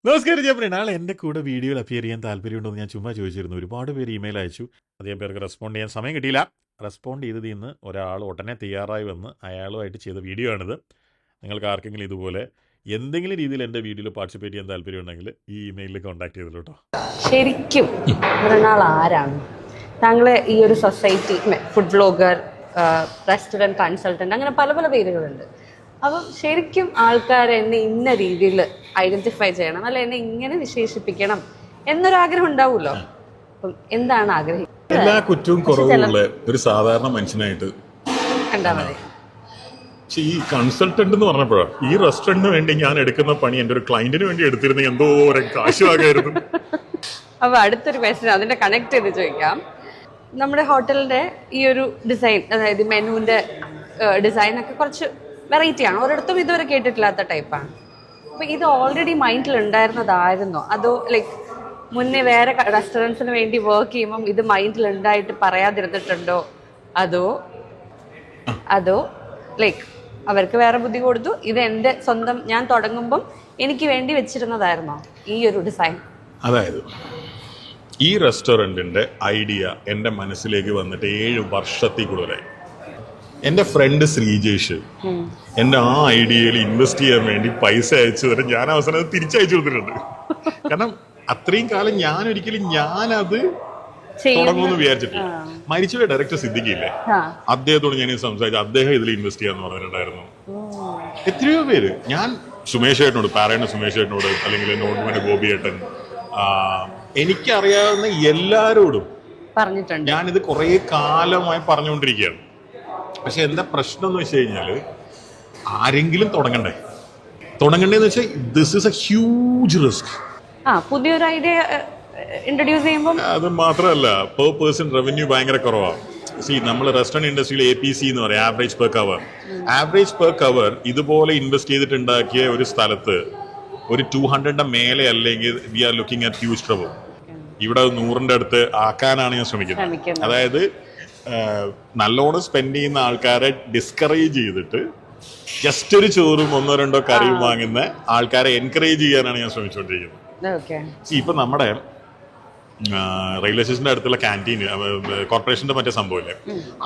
നമസ്കാരം, ഞാൻ മൃണാൾ. എൻ്റെ കൂടെ വീഡിയോയിൽ അപ്പിയർ ചെയ്യാൻ താല്പര്യമുണ്ടോ എന്ന് ഞാൻ ചുമ്മാ ചോദിച്ചിരുന്നു. ഒരുപാട് പേര് ഇമെയിൽ അയച്ചു. അധികം പേർക്ക് റെസ്പോണ്ട് ചെയ്യാൻ സമയം കിട്ടിയില്ല. റെസ്പോണ്ട് ചെയ്തതിൽ നിന്ന് ഒരാൾ ഉടനെ തയ്യാറായി വന്ന് അയാളുമായിട്ട് ചെയ്ത വീഡിയോ ആണിത്. നിങ്ങൾക്ക് ആർക്കെങ്കിലും ഇതുപോലെ എന്തെങ്കിലും രീതിയിൽ എൻ്റെ വീഡിയോയിൽ പാർട്ടിസിപ്പേറ്റ് ചെയ്യാൻ താല്പര്യമുണ്ടെങ്കിൽ ഈ ഇമെയിലിൽ കോൺടാക്ട് ചെയ്തോളൂ കേട്ടോ. ശരിക്കും മൃണാൾ ആരാണ്? താങ്കൾ ഈ ഒരു society food vlogger, restaurant consultant, അങ്ങനെ പല പല പേരുകളുണ്ട്. അപ്പം ശരിക്കും ആൾക്കാർ എന്നെ ഇന്ന രീതിയിൽ ഐഡന്റിഫൈ ചെയ്യണം, അല്ല എന്നെ ഇങ്ങനെ വിശേഷിപ്പിക്കണം എന്നൊരാഗ്രഹം ഉണ്ടാവുമല്ലോ. അപ്പം എന്താണ് ആഗ്രഹം? എല്ലാ കുറ്റവും കുറവുള്ള ഒരു സാധാരണ മനുഷ്യനായിട്ട് കണ്ടാ മതി. പക്ഷെ ഈ കൺസൾട്ടന്റ് എന്ന് പറഞ്ഞപ്പോഴാണ് ഈ റെസ്റ്റോറന്റിന് വേണ്ടി ഞാൻ എടുക്കുന്ന പണി എൻ്റെ ഒരു ക്ലയന്റിന് വേണ്ടി എടുത്തിരുന്നെങ്കിൽ എന്തോരം കാശുവാകായിരുന്നു. അപ്പോൾ അടുത്തൊരു ക്വസ്റ്റ്യൻ അതിന്റെ കണക്ട് ചെയ്ത് ചോദിക്കാം. നമ്മുടെ ഹോട്ടലിന്റെ ഈ ഒരു ഡിസൈൻ, അതായത് മെനുവിന്റെ ഡിസൈൻ ഒക്കെ കുറച്ച് വെറൈറ്റിയാണ്, ഒരിടത്തും ഇതുവരെ കേട്ടിട്ടില്ലാത്ത ടൈപ്പാണ്. അപ്പോൾ ഇത് ഓൾറെഡി മൈൻഡിൽ ഉണ്ടായിരുന്നതായിരുന്നോ, അതോ ലൈക്ക് മുന്നേ വേറെ റെസ്റ്റോറൻറ്റ്സിന് വേണ്ടി വർക്ക് ചെയ്യുമ്പം ഇത് മൈൻഡിൽ ഉണ്ടായിട്ട് പറയാതിരുന്നിട്ടുണ്ടോ, അതോ ലൈക്ക് അവർക്ക് വേറെ ബുദ്ധി കൊടുത്തു, ഇത് എൻ്റെ സ്വന്തം ഞാൻ തുടങ്ങുമ്പം എനിക്ക് വേണ്ടി വെച്ചിരുന്നതായിരുന്നോ ഈ ഒരു ഡിസൈൻ? അതായത് ഈ റെസ്റ്റോറൻറ്റിൻ്റെ ഐഡിയ എൻ്റെ മനസ്സിലേക്ക് വന്നിട്ട് 7 വർഷത്തിൽ കൂടുതലായി. എൻ്റെ ഫ്രണ്ട് ശ്രീജേഷ് എൻ്റെ ആ ഐഡിയയിൽ ഇൻവെസ്റ്റ് ചെയ്യാൻ വേണ്ടി പൈസ അയച്ചു തരാൻ ഞാൻ അവസാനം അത് തിരിച്ചയച്ചു കൊടുത്തിട്ടുണ്ട്. കാരണം അത്രയും കാലം ഞാനത് തുടങ്ങുമെന്ന് വിചാരിച്ചിട്ടില്ല. മരിച്ചുപോയ ഡയറക്ടർ സിദ്ദിഖില്ലേ, അദ്ദേഹത്തോട് ഞാൻ സംസാരിച്ചു. അദ്ദേഹം ഇതിൽ ഇൻവെസ്റ്റ് ചെയ്യാന്ന് പറഞ്ഞിട്ടുണ്ടായിരുന്നു. എത്രയോ പേര്, ഞാൻ സുമേഷ് ഏട്ടനോട്, പാറയുടെ സുമേഷ് ഏട്ടനോട്, അല്ലെങ്കിൽ നോട്ടുമന്റെ ഗോപിയേട്ടൻ, എനിക്കറിയാവുന്ന എല്ലാരോടും പറഞ്ഞിട്ടുണ്ട്. ഞാനിത് കുറെ കാലമായി പറഞ്ഞുകൊണ്ടിരിക്കുകയാണ്. പക്ഷെ എന്താ പ്രശ്നം എന്ന് വെച്ച് കഴിഞ്ഞാല് ആരെങ്കിലും തുടങ്ങണ്ടേന്ന് വെച്ചാൽ this is A huge risk. പുതിയൊരു ഐഡിയ ഇൻട്രൊഡ്യൂസ് ചെയ്യുമ്പോൾ അത് മാത്രമല്ല, പെർ പേഴ്സൺ റവന്യൂ ഭയങ്കര കുറവാണ്. നമ്മൾ റെസ്റ്റോറന്റ് ഇൻഡസ്ട്രിയിൽ APC എന്ന് പറയും, ആവറേജ് പെർ കവർ. ഇതുപോലെ ഇൻവെസ്റ്റ് ചെയ്തിട്ടുണ്ടാക്കിയ ഒരു സ്ഥലത്ത് ഒരു 200 മേലെ അല്ലെങ്കിൽ we are looking at huge trouble. ഇവിടെ 100ന്റെ അടുത്ത് ആക്കാനാണ് ഞാൻ ശ്രമിക്കുന്നത്. അതായത് നല്ലോണം സ്പെൻഡ് ചെയ്യുന്ന ആൾക്കാരെ ഡിസ്കറേജ് ചെയ്തിട്ട് ജസ്റ്റ് ഒരു ചോറും 1-2 കറിയും വാങ്ങുന്ന ആൾക്കാരെ എൻകറേജ് ചെയ്യാനാണ് ഞാൻ ശ്രമിച്ചുകൊണ്ടിരിക്കുന്നത്. ഇപ്പൊ നമ്മുടെ റെയിൽവേ സ്റ്റേഷന്റെ അടുത്തുള്ള ക്യാൻറ്റീൻ, കോർപ്പറേഷന്റെ മറ്റേ സംഭവമില്ലേ,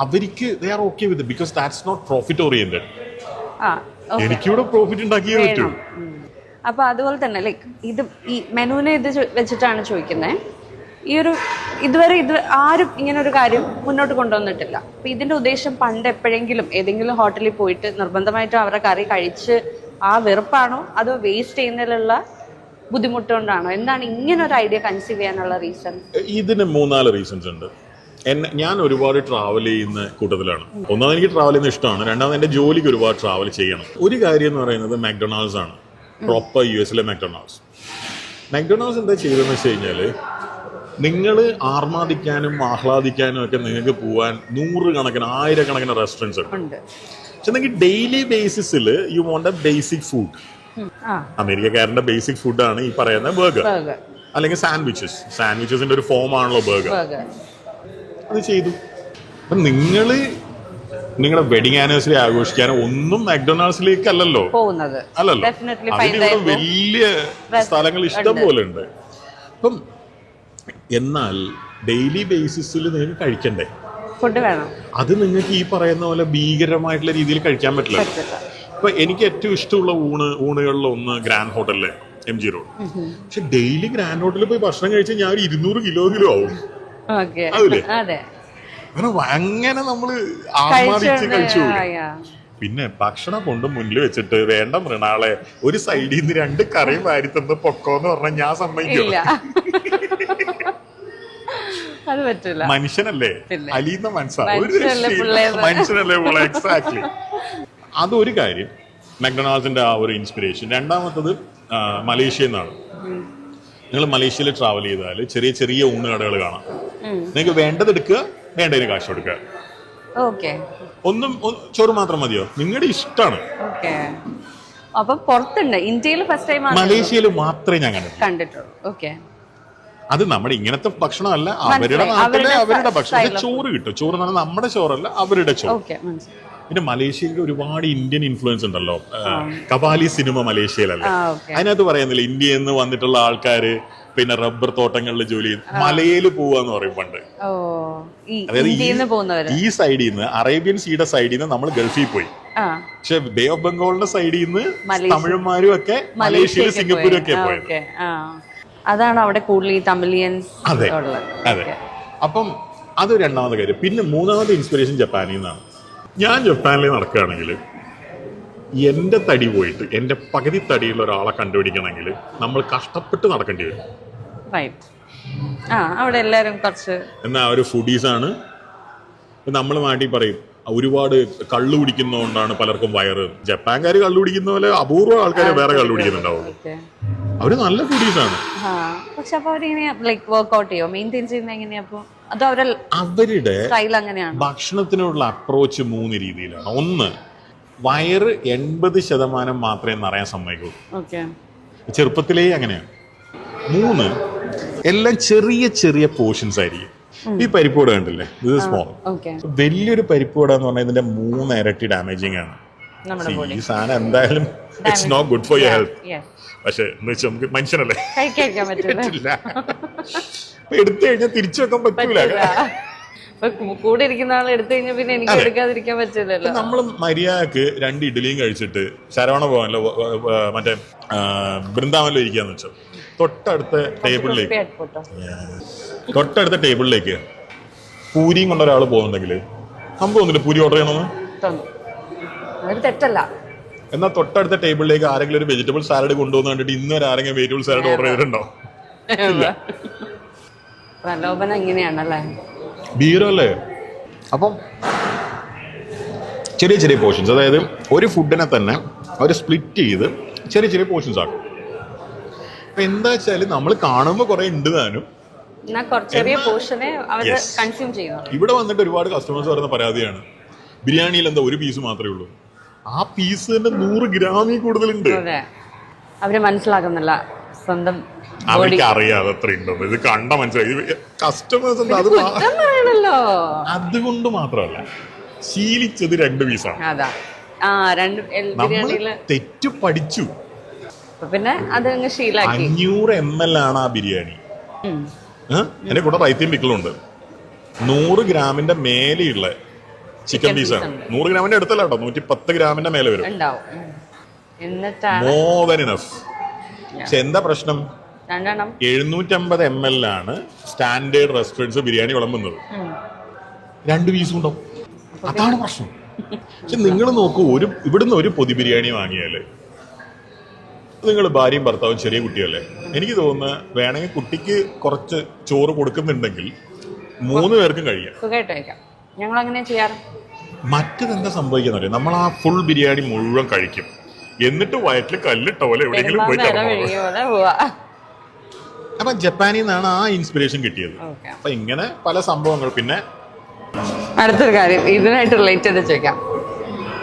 അവർക്ക് they are okay with, because that's not profit oriented. എനിക്കിവിടെ പ്രോഫിറ്റ് ഉണ്ടാക്കിയേ പറ്റൂ. അപ്പൊ അതുപോലെ തന്നെ ലൈക്ക് ഇത് ഈ മെനുവിനെ ഇത് വെച്ചിട്ടാണ് ചോദിക്കുന്നത്. ഇതുവരെ ആരും ഇങ്ങനെ ഒരു കാര്യം മുന്നോട്ട് കൊണ്ടുവന്നിട്ടില്ല. അപ്പൊ ഇതിന്റെ ഉദ്ദേശം പണ്ട് എപ്പോഴെങ്കിലും ഏതെങ്കിലും ഹോട്ടലിൽ പോയിട്ട് നിർബന്ധമായിട്ടും അവരുടെ കറി കഴിച്ച് ആ വെറുപ്പാണോ, അതോ വേസ്റ്റ് ചെയ്യുന്നതിലുള്ള ബുദ്ധിമുട്ടുകൊണ്ടാണോ, എന്താണ് ഇങ്ങനെ ഒരു ഐഡിയ കൺസീവ് ചെയ്യാനുള്ള റീസൺ? ഇതിന് 3-4 റീസൺസ് ഉണ്ട്. ഞാൻ ഒരുപാട് ട്രാവൽ ചെയ്യുന്ന കൂട്ടത്തിലാണ്. ഒന്നാമത് എനിക്ക് ട്രാവൽ ചെയ്യുന്ന ഇഷ്ടമാണ്, രണ്ടാമത് എൻ്റെ ജോലിക്ക് ഒരുപാട് ട്രാവൽ ചെയ്യണം. ഒരു കാര്യം എന്ന് പറയുന്നത് മക്ഡൊണാൾഡ്സ് ആണ്, പ്രോപ്പർ US മക്ഡൊണാൾഡ്സ് എന്താ ചെയ്തതെന്ന് വെച്ച് കഴിഞ്ഞാൽ, നിങ്ങൾ ആർമാദിക്കാനും ആഹ്ലാദിക്കാനും ഒക്കെ നിങ്ങൾക്ക് പോവാൻ 100 കണക്കിന് 1000 കണക്കിന് റെസ്റ്റോറൻറ്റ്സ് ഉണ്ട്. പക്ഷെ നിങ്ങൾക്ക് ഡെയിലി ബേസിസിൽ you want a basic food. അമേരിക്കക്കാരന്റെ ബേസിക് ഫുഡാണ് ഈ പറയുന്ന ബർഗർ അല്ലെങ്കിൽ സാൻഡ്വിച്ചസിന്റെ ഒരു ഫോം ആണല്ലോ ബർഗർ. അത് ചെയ്തു. അപ്പൊ നിങ്ങളുടെ വെഡിങ് ആനിവേഴ്സറി ആഘോഷിക്കാനോ ഒന്നും മക്ഡൊണാൾഡ്സിലേക്ക് അല്ലല്ലോ. അതിന് വലിയ സ്ഥലങ്ങൾ ഇഷ്ടം പോലെ ഉണ്ട്. അപ്പം എന്നാൽ ഡെയിലി ബേസിസിൽ നിങ്ങൾക്ക് കഴിക്കണ്ടേ, ഫുഡ് വേണം. അത് നിങ്ങൾക്ക് ഈ പറയുന്ന പോലെ ഭീകരമായിട്ടുള്ള രീതിയിൽ കഴിക്കാൻ പറ്റില്ല. ഇപ്പൊ എനിക്ക് ഏറ്റവും ഇഷ്ടമുള്ള ഊണുകളിൽ ഒന്ന് ഗ്രാൻഡ് ഹോട്ടലിലെ MG റോഡ്. പക്ഷെ ഡെയിലി ഗ്രാൻഡ് ഹോട്ടലിൽ പോയി ഭക്ഷണം കഴിച്ചാൽ ഞാൻ ഒരു 200 കിലോ ആവും. അതില്ലേ, അങ്ങനെ നമ്മള് ആസ്വാദിച്ച് കഴിച്ചു. പിന്നെ ഭക്ഷണം കൊണ്ട് മുന്നിൽ വെച്ചിട്ട് വേണ്ട മൃണാളെ ഒരു സൈഡിൽ നിന്ന് 2 കറി വാരി തന്ന് പൊക്കോന്ന് പറഞ്ഞാൽ ഞാൻ സമ്മതിക്കില്ല. അത് പറ്റില്ല. മനുഷ്യനല്ലേ, അലീന്ന മനുഷ്യനല്ലേ. എക്സാക്ട്ലി. അതൊരു കാര്യം, മക്ഡൊണാൾഡ്സിന്റെ ആ ഒരു ഇൻസ്പിറേഷൻ. രണ്ടാമത്തത് മലേഷ്യയിൽ നിന്നാണ്. നിങ്ങൾ മലേഷ്യയിൽ ട്രാവൽ ചെയ്താൽ ചെറിയ ചെറിയ ഊണുകടകൾ കാണാം. നിങ്ങൾക്ക് വേണ്ടത് എടുക്കുക, വേണ്ടതിന് കാശ് കൊടുക്കുക. ഒന്നും ചോറ് മാത്രം മതിയോ, നിങ്ങളുടെ ഇഷ്ടമാണ്. അപ്പൊ പുറത്തുണ്ട്, ഇന്ത്യയിൽ ഫസ്റ്റ് ടൈം, മലേഷ്യയിൽ മാത്രമേ ഞാൻ കണ്ടിട്ടുള്ളൂ. അത് നമ്മുടെ ഇങ്ങനത്തെ ഭക്ഷണമല്ല, അവരുടെ നാട്ടിലെ അവരുടെ ഭക്ഷണം. ചോറ് കിട്ടും. ചോറ് എന്ന് പറഞ്ഞാൽ നമ്മുടെ ചോറല്ല, അവരുടെ ചോറ്. പിന്നെ മലേഷ്യയിൽ ഒരുപാട് ഇന്ത്യൻ ഇൻഫ്ലുവൻസ് ഉണ്ടല്ലോ. കപാലി സിനിമ മലേഷ്യയിലല്ലേ. ഓക്കെ. അതിനകത്ത് പറയുന്നില്ല ഇന്ത്യയിൽ നിന്ന് വന്നിട്ടുള്ള ആൾക്കാര് പിന്നെ റബ്ബർ തോട്ടങ്ങളിൽ ജോലി ചെയ്ത് മലയിൽ പോവാന്ന് പറയും പണ്ട്. ഓ, അതായത് പോകുന്നവര് ഈ സൈഡിൽ നിന്ന് അറേബ്യൻ സീയുടെ സൈഡിൽ നിന്ന് നമ്മൾ ഗൾഫിൽ പോയി. പക്ഷെ ബേ ഓഫ് ബംഗാളിന്റെ സൈഡിൽ നിന്ന് തമിഴന്മാരും ഒക്കെ മലേഷ്യയിലും സിംഗപ്പൂരും ഒക്കെ പോയത്. അതാണ് അവിടെ കൂടുതൽ ഈ തമിഴിയൻസ്. അതെ അതെ. അപ്പം അത് രണ്ടാമത്തെ കാര്യം. പിന്നെ മൂന്നാമത്തെ ഇൻസ്പിറേഷൻ ജപ്പാനിൽ നിന്നാണ്. ഞാൻ ജപ്പാനിൽ നടക്കുകയാണെങ്കിൽ എന്റെ തടി പോയിട്ട് എന്റെ പകുതി തടിയുള്ള ഒരാളെ കണ്ടുപിടിക്കണമെങ്കിൽ നമ്മൾ കഷ്ടപ്പെട്ട് നടക്കേണ്ടി വരും. അവിടെ എല്ലാരും കുറച്ച് എന്നാ ഒരു ഫുഡീസാണ്. നമ്മൾ നാട്ടിൽ പറയും ഒരുപാട് കള്ളു കുടിക്കുന്നതുകൊണ്ടാണ് പലർക്കും വയറ്. ജപ്പാൻകാർ കള്ളു കുടിക്കുന്ന പോലെ അപൂർവം ആൾക്കാർ വേറെ കള്ളു കുടിക്കുന്നുണ്ടാവുള്ളൂ. അവര് നല്ല ഫുഡീസാണ്. പക്ഷെ അപ്പൊ അവരെങ്ങനെയാ വർക്ക്ഔട്ട് ചെയ്യോ, മെയിൻറ്റെയിൻ ചെയ്യുന്നത് എങ്ങനെയാ? അപ്പൊ അവരുടെ സ്റ്റൈൽ അങ്ങനെയാണ്. ഭക്ഷണത്തിനുള്ള അപ്രോച്ച് 3 രീതിയിലാണ്. ഒന്ന്, വയറ് 80% മാത്രമേ നിറയാൻ സമ്മതിക്കൂ. ചെറുപ്പത്തിലേ അങ്ങനെയാണ്. 3, എല്ലാം ചെറിയ ചെറിയ പോർഷൻസ് ആയിരിക്കും. ഈ പരിപ്പുവട കണ്ടില്ലേ, ഇത് സ്മോൾ. വലിയൊരു പരിപ്പുവട എന്ന് പറഞ്ഞാൽ ഇതിന്റെ 3 ഇരട്ടി ഡാമേജിങ് ആണ്. ഈ സാധനം എന്തായാലും it's not good for your health. പക്ഷെ എന്ന് വെച്ചാൽ നമുക്ക് മനുഷ്യനല്ലേ, പറ്റില്ല. എടുത്തു കഴിഞ്ഞാൽ തിരിച്ചു വെക്കാൻ പറ്റൂല. കൂടെ ഇരിക്കുന്ന ആൾ എടുത്തു കഴിഞ്ഞാൽ പിന്നെ എനിക്ക് എടുക്കാതിരിക്കാൻ പറ്റില്ലല്ലോ. നമ്മൾ മര്യാദക്ക് 2 ഇഡ്ഡലിയും കഴിച്ചിട്ട് ശരവണ ഭവനിലോ മറ്റേ ബൃന്ദാവനിലോ ഇരിക്കാന്ന് വെച്ചാൽ തൊട്ടടുത്ത ടേബിളിലേക്ക് പൂരിയും കൊണ്ട ഒരാൾ പോകുന്നുണ്ടെങ്കിൽ നമുക്ക് തോന്നില്ല പൂരി ഓർഡർ ചെയ്യണമെന്ന്? തെറ്റല്ല. എന്നാൽ തൊട്ടടുത്ത ടേബിളിലേക്ക് ആരെങ്കിലും ഒരു വെജിറ്റബിൾ സാലഡ് കൊണ്ടുവന്ന് കണ്ടിട്ട് ഇന്നുവരെ ആരെങ്കിലും വെജിറ്റബിൾ സാലഡ് ഓർഡർ ചെയ്തിട്ടുണ്ടോ? പ്രലോഭനം ഇങ്ങനെയാണല്ലേ, ബീറല്ലേ. അപ്പം ചെറിയ ചെറിയ പോർഷൻസ്, അതായത് ഒരു ഫുഡിനെ തന്നെ അവർ സ്പ്ലിറ്റ് ചെയ്ത് ചെറിയ ചെറിയ പോർഷൻസ് ആക്കും. അപ്പൊ എന്താ വെച്ചാല് നമ്മൾ കാണുമ്പോൾ കുറെ ഉണ്ട് താനും, ഇവിടെ വന്നിട്ട് ഒരുപാട് കസ്റ്റമേഴ്സ് പറയുന്ന പരാതിയാണ് ബിരിയാണിയിൽ എന്താ ഒരു പീസ് മാത്രമേ ഉള്ളൂ. ആ പീസ് തന്നെ 100 ഗ്രാമിൽ കൂടുതലുണ്ട്. അവര് മനസ്സിലാക്കുന്നില്ല സ്വന്തം, അവർക്ക് അറിയാതെ അത്ര ഉണ്ടോ ഇത് കണ്ട മനസ്സിലായി. കസ്റ്റമേഴ്സ് അതുകൊണ്ട് മാത്രമല്ല ശീലിച്ചത് 2 പീസാണ്. നമ്മൾ തെറ്റു പഠിച്ചു. പിന്നെ അത് 500 ml ആണ് ആ ബിരിയാണി. എന്റെ കൂടെ റൈത്തിയും പിക്കിളുണ്ട്. 100 ഗ്രാമിന്റെ മേലെയുള്ള ചിക്കൻ പീസാണ്. 100 ഗ്രാമിന്റെ അടുത്തല്ല കേട്ടോ, 110 ഗ്രാമിന്റെ മേലെ വരും. More than enough. പക്ഷെ എന്താ പ്രശ്നം, 750 ml ആണ് സ്റ്റാൻഡേർഡ് റെസ്റ്റോറൻറ്റ്സ് ബിരിയാണി വിളമ്പുന്നത്. 2 പീസും ഉണ്ടാവും. അതാണ് പ്രശ്നം. പക്ഷെ നിങ്ങൾ നോക്കൂ, ഇവിടുന്ന് ഒരു പൊതി ബിരിയാണി വാങ്ങിയാല് നിങ്ങൾ ഭാര്യയും ഭർത്താവും ചെറിയ കുട്ടിയല്ലേ, എനിക്ക് തോന്നുന്നു വേണമെങ്കിൽ കുട്ടിക്ക് കുറച്ച് ചോറ് കൊടുക്കുന്നുണ്ടെങ്കിൽ 3 പേർക്കും കഴിയാം. ഞങ്ങൾ അങ്ങനെ ചെയ്യാറ്. മറ്റതെന്താ സംഭവിക്കുന്ന, നമ്മൾ ആ ഫുൾ ബിരിയാണി മുഴുവൻ കഴിക്കും, എന്നിട്ട് വയറ്റിൽ കല്ലിട്ട പോലെ എവിടെയെങ്കിലും പോയി കിടന്നു. അപ്പൊ ജപ്പാനിൽ നിന്നാണ് ആ ഇൻസ്പിറേഷൻ കിട്ടിയത്. അപ്പൊ ഇങ്ങനെ പല സംഭവങ്ങൾ. പിന്നെ അടുത്തൊരു കാര്യം ഇതിനായിട്ട് റിലേറ്റ് ചെയ്ത് ചോദിക്കാം.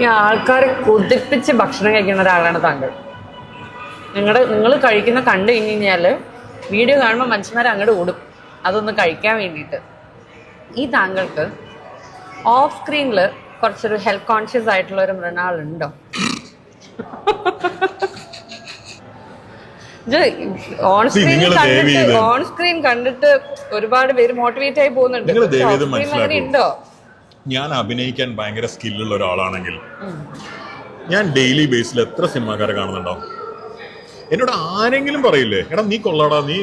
ഈ ആൾക്കാരെ കൊതിപ്പിച്ച് ഭക്ഷണം കഴിക്കുന്ന ഒരാളാണ് താങ്കൾ. നിങ്ങൾ കഴിക്കുന്ന കണ്ടു കഴിഞ്ഞാല് വീഡിയോ കാണുമ്പോൾ മനുഷ്യന്മാർ അങ്ങോട്ട് ഓടും അതൊന്ന് കഴിക്കാൻ വേണ്ടിയിട്ട്. ഈ താങ്കൾക്ക് ഓഫ് സ്ക്രീനിൽ കുറച്ചൊരു ഹെൽത്ത് കോൺഷ്യസ് ആയിട്ടുള്ള ഒരു മൃണാളുണ്ടോ? ഓൺ സ്ക്രീൻ കണ്ടിട്ട് ഒരുപാട് പേര് മോട്ടിവേറ്റ് ആയി പോകുന്നുണ്ട്. ഞാൻ അഭിനയിക്കാൻ ഭയങ്കര സ്കില്ലുള്ള ഒരാളാണെങ്കിൽ ഞാൻ ഡെയിലി ബേസിൽ എത്ര സിനിമാക്കാരെ കാണുന്നുണ്ടാവും. എന്നോട് ആരെങ്കിലും പറയില്ലേ, എടാ നീ കൊള്ളാടാ, നീ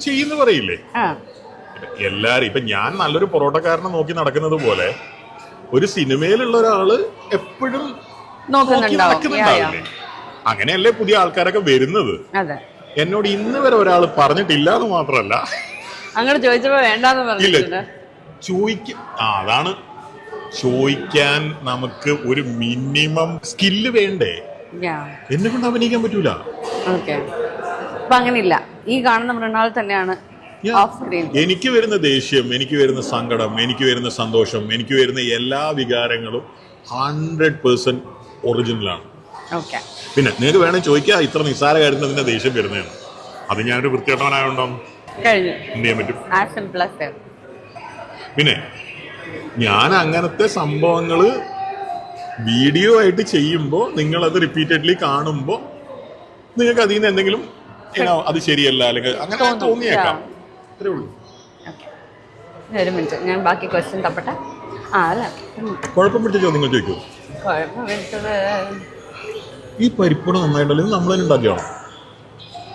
ചെയ്യുന്ന പറയില്ലേ? എല്ലാരും ഇപ്പൊ ഞാൻ നല്ലൊരു പൊറോട്ടക്കാരനെ നോക്കി നടക്കുന്നത് പോലെ ഒരു സിനിമയിലുള്ള ഒരാള് എപ്പോഴും നടക്കുന്നുണ്ടാവില്ലേ? അങ്ങനെയല്ലേ പുതിയ ആൾക്കാരൊക്കെ വരുന്നത്. എന്നോട് ഇന്ന് വരെ ഒരാൾ പറഞ്ഞിട്ടില്ല എന്ന് മാത്രമല്ല, അങ്ങനെ ചോദിച്ചപ്പോ വേണ്ടെന്ന് അതാണ് ചോദിക്കാൻ നമുക്ക് ഒരു മിനിമം സ്കില്ല് വേണ്ടേ? എന്നെ കൊണ്ട് അഭിനയിക്കാൻ പറ്റൂല. അങ്ങനെയില്ല, ഈ കാണുന്ന മൃണാൾ തന്നെയാണ്. എനിക്ക് വരുന്ന ദേഷ്യം, എനിക്ക് വരുന്ന സങ്കടം, എനിക്ക് വരുന്ന സന്തോഷം, എനിക്ക് വരുന്ന എല്ലാ വികാരങ്ങളും 100% ഒറിജിനലാണ്. പിന്നെ നിങ്ങൾക്ക് വേണമെങ്കിൽ ചോദിക്കുക ഇത്ര നിസ്സാര കാര്യത്തിന് അതിന്റെ ദേഷ്യം വരുന്നതാണ്. അത് ഞാനൊരു വൃത്തികെട്ടവനായോണ്ടോ എന്ത് ചെയ്യാൻ പറ്റും? പിന്നെ ഞാൻ അങ്ങനത്തെ സംഭവങ്ങള് വീഡിയോ ആയിട്ട് ചെയ്യുമ്പോൾ നിങ്ങളത് റിപ്പീറ്റഡ്ലി കാണുമ്പോൾ നിങ്ങൾക്ക് അതിൽ നിന്ന് എന്തെങ്കിലും അത് ശരിയല്ല അല്ലെങ്കിൽ അങ്ങനെ തോന്നിയേക്കാം. അത്രേ ഉള്ളൂ. ഒരു മിനിറ്റ്, ഞാൻ ബാക്കി ക്വസ്റ്റ്യൻ തപ്പട്ടെ. അല്ല കുഴപ്പം പിടിച്ച ചോദ്യങ്ങൾ ചോദിക്കൂ. കുഴപ്പം വിട്ടത് ഈ പരിപ്പൂടെ നന്നായിട്ടുണ്ടല്ലോ, ഇത് നമ്മൾ തന്നെ ഉണ്ടാക്കിയാണോ?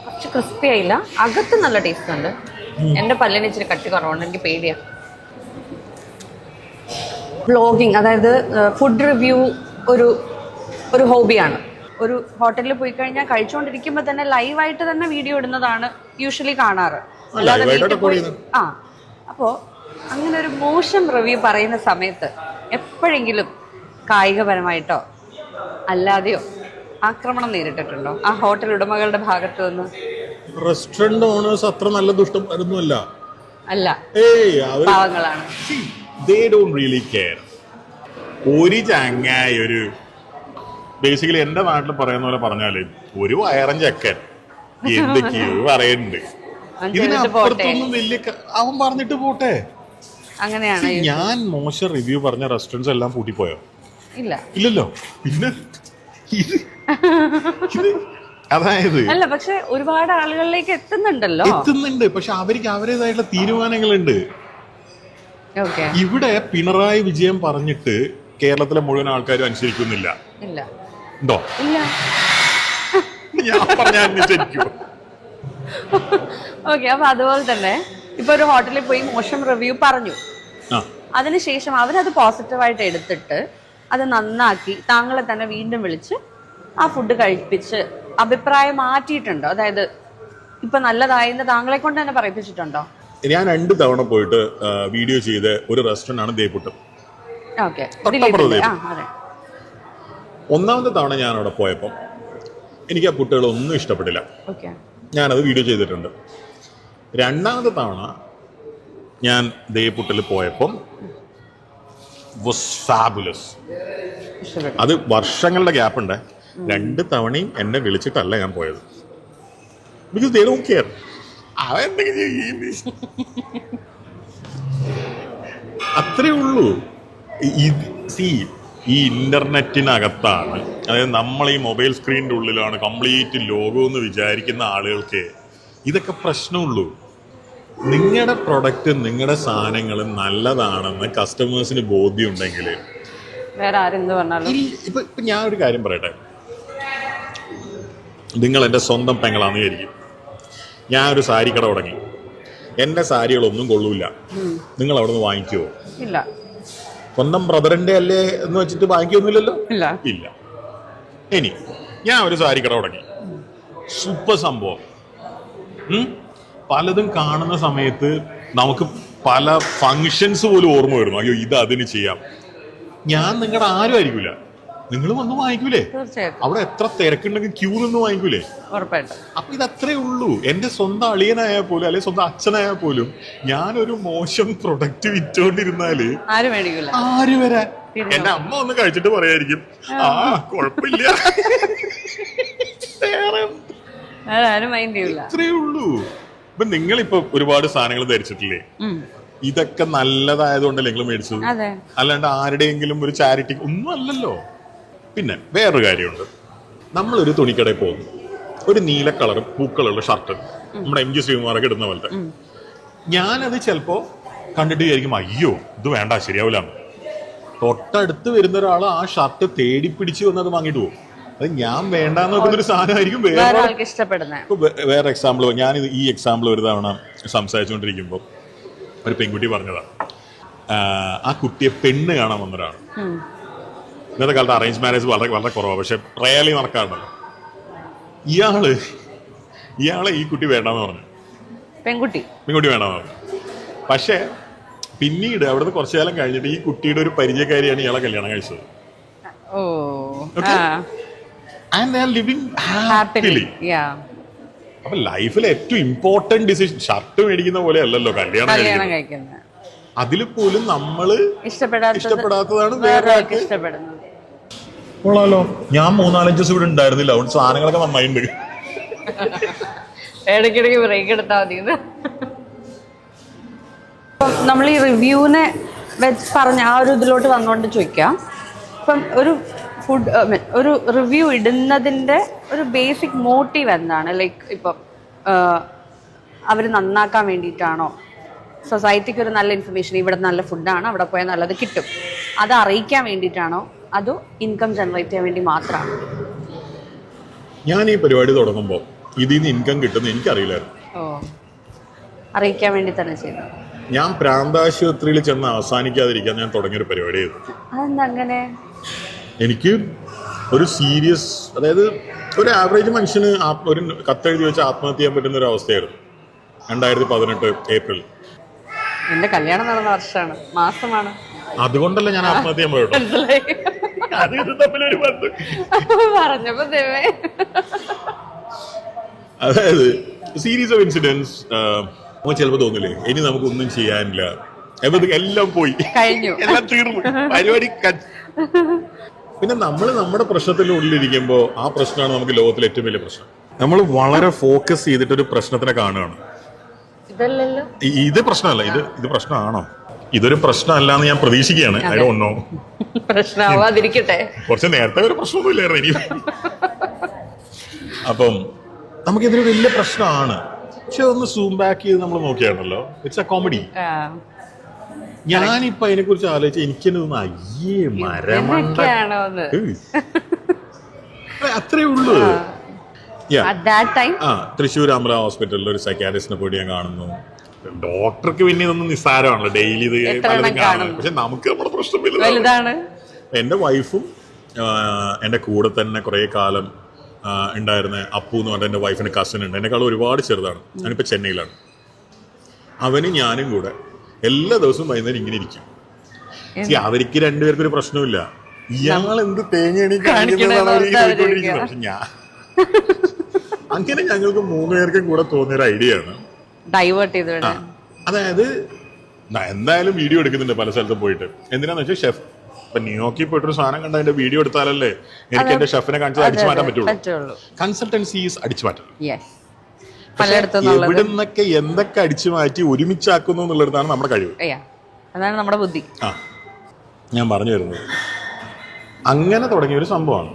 കുറച്ച് ക്രിസ്പി ആയില്ല, അകത്ത് നല്ല ടേസ്റ്റ് ഉണ്ട്. എൻ്റെ പല്ലിന് ഇച്ചിരി കട്ടി കുറവുണ്ട്, എനിക്ക് പേടിയാണ്. വ്ളോഗിങ്, അതായത് ഫുഡ് റിവ്യൂ ഒരു ഹോബിയാണ്. ഒരു ഹോട്ടലിൽ പോയി കഴിഞ്ഞാൽ കഴിച്ചുകൊണ്ടിരിക്കുമ്പോൾ തന്നെ ലൈവായിട്ട് തന്നെ വീഡിയോ ഇടുന്നതാണ് യൂഷ്വലി കാണാറ്. അല്ലാതെ വീട്ടിൽ പോയി അപ്പോൾ അങ്ങനെ ഒരു മോശം റിവ്യൂ പറയുന്ന സമയത്ത് എപ്പോഴെങ്കിലും കായികപരമായിട്ടോ അല്ലാതെയോ ആക്രമണം നേരിട്ടിട്ടുണ്ടോ ആ ഹോട്ടൽ ഉടമകളുടെ ഭാഗത്തു നിന്ന്? റെസ്റ്റോറന്റ് ഓണേഴ്സ് അത്ര നല്ല ദുഷ്ടമല്ല. അല്ല, പാവങ്ങളാണ്. They don't really care. ഒരു ചങ്ങായി ഒരു ബേസിക്കലി എന്റെ നാട്ടിൽ പറയുന്ന പോലെ പറഞ്ഞാല് ഒരു വയറൻ ചെക്കൻ എന്തൊക്കെയോ പറയുന്നുണ്ട്. ഇതിനപ്പുറത്തൊന്നും വലിയ അവൻ പറഞ്ഞിട്ട് പോട്ടെ. അങ്ങനെയാണ്. ഞാൻ മോശം റിവ്യൂ പറഞ്ഞ റെസ്റ്റോറൻറ്റ്സ് എല്ലാം പൂട്ടിപ്പോയോ? ഇല്ലല്ലോ. പിന്നെ അതായത് അല്ല, പക്ഷെ ഒരുപാട് ആളുകളിലേക്ക് എത്തുന്നുണ്ട്. പക്ഷെ അവർക്ക് അവരുടേതായിട്ടുള്ള തീരുമാനങ്ങളുണ്ട്. ഇവിടെ പിണറായി വിജയൻ പറഞ്ഞിട്ട് കേരളത്തിലെ മുഴുവൻ ആൾക്കാരും അനുസരിക്കുന്നില്ല. ഉണ്ടോ? ഞാൻ പറഞ്ഞ ഓക്കെ. അപ്പൊ അതുപോലെ തന്നെ ഇപ്പൊ ഒരു ഹോട്ടലിൽ പോയി മോശം റിവ്യൂ പറഞ്ഞു, അതിനുശേഷം അവരത് പോസിറ്റീവായിട്ട് എടുത്തിട്ട് അത് നന്നാക്കി താങ്കളെ തന്നെ വീണ്ടും വിളിച്ച് ആ ഫുഡ് കഴിപ്പിച്ച് അഭിപ്രായം മാറ്റിയിട്ടുണ്ടോ? അതായത് ഇപ്പൊ നല്ലതായെന്ന് താങ്കളെ കൊണ്ട് തന്നെ പറയിപ്പിച്ചിട്ടുണ്ടോ? ഞാൻ 2 തവണ പോയിട്ട് വീഡിയോ ചെയ്ത ഒരു റെസ്റ്റോറന്റ് ആണ് ദേപുട്ട്. ഒന്നാമത്തെ തവണ ഞാൻ അവിടെ പോയപ്പോൾ എനിക്ക് ആ പുട്ടുകളൊന്നും ഇഷ്ടപ്പെട്ടില്ല. ഞാനത് വീഡിയോ ചെയ്തിട്ടുണ്ട്. 2ാമത്തെ തവണ ഞാൻ ദേപുട്ടിൽ പോയപ്പം was fabulous. അത് വർഷങ്ങളുടെ ഗ്യാപ്പ് ഉണ്ട്. 2 തവണയും എന്നെ വിളിച്ചിട്ടല്ല ഞാൻ പോയത്. Because they don't care. അത്രേ ഉള്ളൂ. ഈ ഇന്റർനെറ്റിനകത്താണ്, അതായത് നമ്മൾ ഈ മൊബൈൽ സ്ക്രീനിന്റെ ഉള്ളിലാണ് കംപ്ലീറ്റ് ലോകം എന്ന് വിചാരിക്കുന്ന ആളുകൾക്ക് ഇതൊക്കെ പ്രശ്നമുള്ളൂ. നിങ്ങളുടെ പ്രൊഡക്റ്റ്, നിങ്ങളുടെ സാധനങ്ങൾ നല്ലതാണെന്ന് കസ്റ്റമേഴ്സിന് ബോധ്യം ഉണ്ടെങ്കിൽ ഇപ്പൊ ഞാൻ ഒരു കാര്യം പറയട്ടെ. നിങ്ങൾ എൻ്റെ സ്വന്തം പെങ്ങളാന്ന് വിചാരിക്കും. ഞാൻ ഒരു സാരി കട തുടങ്ങി, എൻ്റെ സാരികളൊന്നും കൊള്ളൂല, നിങ്ങൾ അവിടെ നിന്ന് വാങ്ങിക്കുവോ? ഇല്ല. സ്വന്തം ബ്രദറിന്റെ അല്ലേ എന്ന് വെച്ചിട്ട് വാങ്ങിക്കൊന്നുമില്ലല്ലോ. ഇല്ല. ഇനി ഞാൻ ഒരു സാരി കട തുടങ്ങി, സൂപ്പർ സംഭവം. പലതും കാണുന്ന സമയത്ത് നമുക്ക് പല ഫങ്ഷൻസ് പോലും ഓർമ്മ വരുന്നു. അയ്യോ, ഇത് അതിന് ചെയ്യാം. ഞാൻ നിങ്ങളുടെ ആരും ആയിരിക്കൂല, നിങ്ങൾ വന്ന് വാങ്ങിക്കൂലേ? അവിടെ എത്ര തിരക്കുണ്ടെങ്കിൽ ക്യൂ നിന്ന് വാങ്ങിക്കൂലേ? അപ്പൊ ഇതത്രേ ഉള്ളൂ. എന്റെ സ്വന്തം അളിയനായാൽ പോലും അല്ലെങ്കിൽ സ്വന്തം അച്ഛനായാൽ പോലും ഞാനൊരു മോശം പ്രൊഡക്റ്റ് വിറ്റോണ്ടിരുന്നാല് ആര് വരാൻ? എന്റെ അമ്മ ഒന്ന് കഴിച്ചിട്ട് പറയായിരിക്കും, ആ കുഴപ്പമില്ല. ഇത്രേ ഉള്ളൂ. ഇപ്പൊ നിങ്ങളിപ്പോ ഒരുപാട് സാധനങ്ങൾ ധരിച്ചിട്ടില്ലേ? ഇതൊക്കെ നല്ലതായതുകൊണ്ടല്ലേ നിങ്ങൾ മേടിച്ചത്, അല്ലാണ്ട് ആരുടെയെങ്കിലും ഒരു ചാരിറ്റി ഒന്നും അല്ലല്ലോ. പിന്നെ വേറൊരു കാര്യമുണ്ട്. നമ്മളൊരു തുണിക്കടയിൽ പോകുന്നു, ഒരു നീല കളർ പൂക്കളുള്ള ഷർട്ട്, നമ്മുടെ MG ശ്രീകുമാറൊക്കെ ഇടുന്ന പോലത്തെ. ഞാനത് ചിലപ്പോ കണ്ടിട്ട് വിചാരിക്കും, അയ്യോ ഇത് വേണ്ട, ശരിയാവില്ല. തൊട്ടടുത്ത് വരുന്ന ഒരാൾ ആ ഷർട്ട് തേടി പിടിച്ച് വന്നത് വാങ്ങിട്ട് പോകും. അത് ഞാൻ വേണ്ടാന്ന് വെക്കുന്നൊരു സാധനമായിരിക്കും വേറെ എക്സാമ്പിൾ. ഞാനിത് ഈ എക്സാമ്പിൾ ഒരു തവണ സംസാരിച്ചുകൊണ്ടിരിക്കുമ്പോൾ ഒരു പെൺകുട്ടി പറഞ്ഞതാ, ആ കുട്ടിയെ പെണ്ണ് കാണാൻ വന്നൊരാണ്. ഇന്നത്തെ കാലത്ത് അറേഞ്ച് മാരേജ് വളരെ വളരെ കുറവാണ്, പക്ഷെ റയലി നടക്കാറുണ്ടല്ലോ. ഇയാളെ ഈ കുട്ടി വേണ്ടെന്ന് പറഞ്ഞു, പെൺകുട്ടി വേണ്ടെന്ന് പറഞ്ഞു. പക്ഷെ പിന്നീട് അവിടുന്ന് കുറച്ചു കാലം കഴിഞ്ഞിട്ട് ഈ കുട്ടിയുടെ ഒരു പരിചയക്കാരിയാണ് ഇയാളെ കല്യാണം കഴിച്ചത്. And they are living happily. അപ്പൊ ലൈഫിൽ ഏറ്റവും ഇമ്പോർട്ടന്റ് ഡിസിഷൻ ഷർട്ട് മേടിക്കുന്ന പോലെ അല്ലല്ലോ കല്യാണം കഴിക്കുന്നത്. അതിൽ പോലും നമ്മള് ഇഷ്ടപ്പെടാത്തതാണ് വേറെ ഇഷ്ടപ്പെടുന്നത്. കൊള്ളാലോ, ഞാൻ 3-4 ദിവസം ഇവിടെ ഉണ്ടായിരുന്നില്ല, അതുകൊണ്ട് സാധനങ്ങളൊക്കെ നന്നായിട്ടുണ്ട്. ഇടയ്ക്കിടയ്ക്ക് ബ്രേക്ക് എടുത്താൽ മതി. നമ്മൾ ഈ റിവ്യൂവിനെ വെച്ച് പറഞ്ഞ ആ ഒരു ഇതിലോട്ട് വന്നുകൊണ്ട് ചോദിക്കാം, ഇപ്പം ഒരു ഫുഡ് ഒരു റിവ്യൂ ഇടുന്നതിൻ്റെ ഒരു ബേസിക് മോട്ടീവ് എന്താണ്? ലൈക്ക് ഇപ്പം അവർ നന്നാക്കാൻ വേണ്ടിയിട്ടാണോ, സൊസൈറ്റിക്ക് ഒരു നല്ല ഇൻഫർമേഷൻ, ഇവിടെ നല്ല ഫുഡാണ്, അവിടെ പോയാൽ നല്ലത് കിട്ടും, അത് അറിയിക്കാൻ വേണ്ടിയിട്ടാണോ, അതോ ഇൻകം ജനറേറ്റ് ചെയ്യാൻ വേണ്ടി മാത്രമാണ്? ഞാൻ ഈ പരിപാടി തുടങ്ങുമ്പോൾ ഇതിൽ നിന്ന് ഇൻകം കിട്ടുമെന്ന് എനിക്കറിയില്ലായിരുന്നു. അറിയിക്കാൻ വേണ്ടി തന്നെ ചെയ്യുന്നത്. ഞാൻ പ്രാന്താശുപത്രിയിൽ ചെന്ന് അവസാനിക്കാതിരിക്കാൻ ഞാൻ തുടങ്ങിയൊരു പരിപാടിയായിരുന്നു. അതെന്താ അങ്ങനെ? എനിക്ക് ഒരു സീരിയസ്, അതായത് ഒരു ആവറേജ് മനുഷ്യന് ഒരു കത്തെഴുതി വെച്ച് ആത്മഹത്യ ചെയ്യാൻ പറ്റുന്ന ഒരു അവസ്ഥയായിരുന്നു 2018 ഏപ്രിൽ. എന്റെ കല്യാണം നടന്ന വർഷമാണ്, മാസമാണ്. അതുകൊണ്ടല്ല ഞാൻ ആത്മഹത്യ ചെയ്യാൻ പോയിട്ടോ. പറഞ്ഞപ്പോ അതായത് സീരീസ് ഓഫ് ഇൻസിഡൻസ് ചിലപ്പോൾ തോന്നില്ലേ ഇനി നമുക്കൊന്നും ചെയ്യാനില്ല, എല്ലാം പോയി, കഴിഞ്ഞു, എല്ലാം തീർന്നു, പരിപാടി. പിന്നെ നമ്മൾ നമ്മുടെ പ്രശ്നത്തിന്റെ ഉള്ളിലിരിക്കുമ്പോൾ ആ പ്രശ്നമാണ് നമുക്ക് ലോകത്തിലെ ഏറ്റവും വലിയ പ്രശ്നം. നമ്മൾ വളരെ ഫോക്കസ് ചെയ്തിട്ടൊരു പ്രശ്നത്തിനെ കാണുകയാണ്. ഇത് പ്രശ്നമല്ല, ഇത് പ്രശ്നമാണോ? ഇതൊരു പ്രശ്നമല്ല എന്ന് ഞാൻ പ്രതീക്ഷിക്കുകയാണ്. ഐ ഡോണ്ട് നോ, പ്രശ്നമാവാതിരിക്കട്ടെ. കുറച്ച് നേരത്തെ ഒരു പ്രശ്നമൊന്നുമില്ലായിരുന്നു എനിക്ക്. അപ്പം നമുക്കിതൊരു വലിയ പ്രശ്നമാണ്. പക്ഷെ ഒന്ന് സൂം ബാക്ക് ചെയ്ത് നമ്മൾ നോക്കിയാണല്ലോ, ഇറ്റ്സ് എ കോമഡി. ഞാനിപ്പോ അതിനെ കുറിച്ച് ആലോചിച്ച് എനിക്കെന്നെ തോന്നുന്നു, അയ്യേ മരമണ്ട, അത്രേ ഉള്ളൂ. തൃശ്ശൂർ അമല ഹോസ്പിറ്റലിൽ ഒരു സൈക്കാട്രിസ്റ്റിനെ പോയിട്ട് ഞാൻ കാണുന്നു. ഡോക്ടർക്ക് പിന്നെ ഇതൊന്നും നിസ്സാരമാണല്ലോ, ഡെയിലി ഇത് പലതും കാണുന്നു. പക്ഷെ നമുക്ക് നമ്മുടെ പ്രശ്നം വലുതാണ്. എന്റെ വൈഫും എന്റെ കൂടെ തന്നെ കുറെ കാലം ഉണ്ടായിരുന്ന അപ്പു എന്ന് പറഞ്ഞ എന്റെ വൈഫിന്റെ കസിൻ ഉണ്ട്, എന്നെക്കാളും ഒരുപാട് ചെറുതാണ്. ഞാനിപ്പോ ചെന്നൈയിലാണ്. അവനും ഞാനും കൂടെ എല്ലാ ദിവസവും വൈകുന്നേരം ഇങ്ങനെ ഇരിക്കും. അവർക്ക് രണ്ടുപേർക്കും ഒരു പ്രശ്നമില്ല, ഇയാൾ എന്ത് തേങ്ങയാണ് കാണിക്കുന്നതാണ്. പക്ഷെ ഞാൻ അങ്ങനെ ഞങ്ങൾക്ക് 3 പേർക്കും കൂടെ തോന്നിയൊരു ഐഡിയ ആണ് ഡൈവേർട്ട് ചെയ്ത്. അതായത് എന്തായാലും വീഡിയോ എടുക്കുന്നുണ്ട് പല സ്ഥലത്തും പോയിട്ട്. എന്തിനാന്ന് വെച്ചാൽ ഷെഫ് ഇപ്പൊ ന്യൂയോർക്കിൽ പോയിട്ടൊരു സാധനം കണ്ട അതിന്റെ വീഡിയോ എടുത്താലല്ലേ എനിക്ക് എന്റെ ഷെഫിനെ കാണിച്ചത് അടിച്ചു മാറ്റാൻ പറ്റുള്ളൂ. കൺസൾട്ടൻസീസ് അടിച്ചു മാറ്റും. എവിടെ നിന്നൊക്കെ എന്തൊക്കെ അടിച്ചു മാറ്റി ഒരുമിച്ചാക്കുന്നു എന്നുള്ളതാണ് നമ്മുടെ കഴിവ്, അതാണ് നമ്മുടെ ബുദ്ധി. ഞാൻ പറഞ്ഞു വരുന്നത് അങ്ങനെ തുടങ്ങിയ ഒരു സംഭവമാണ്.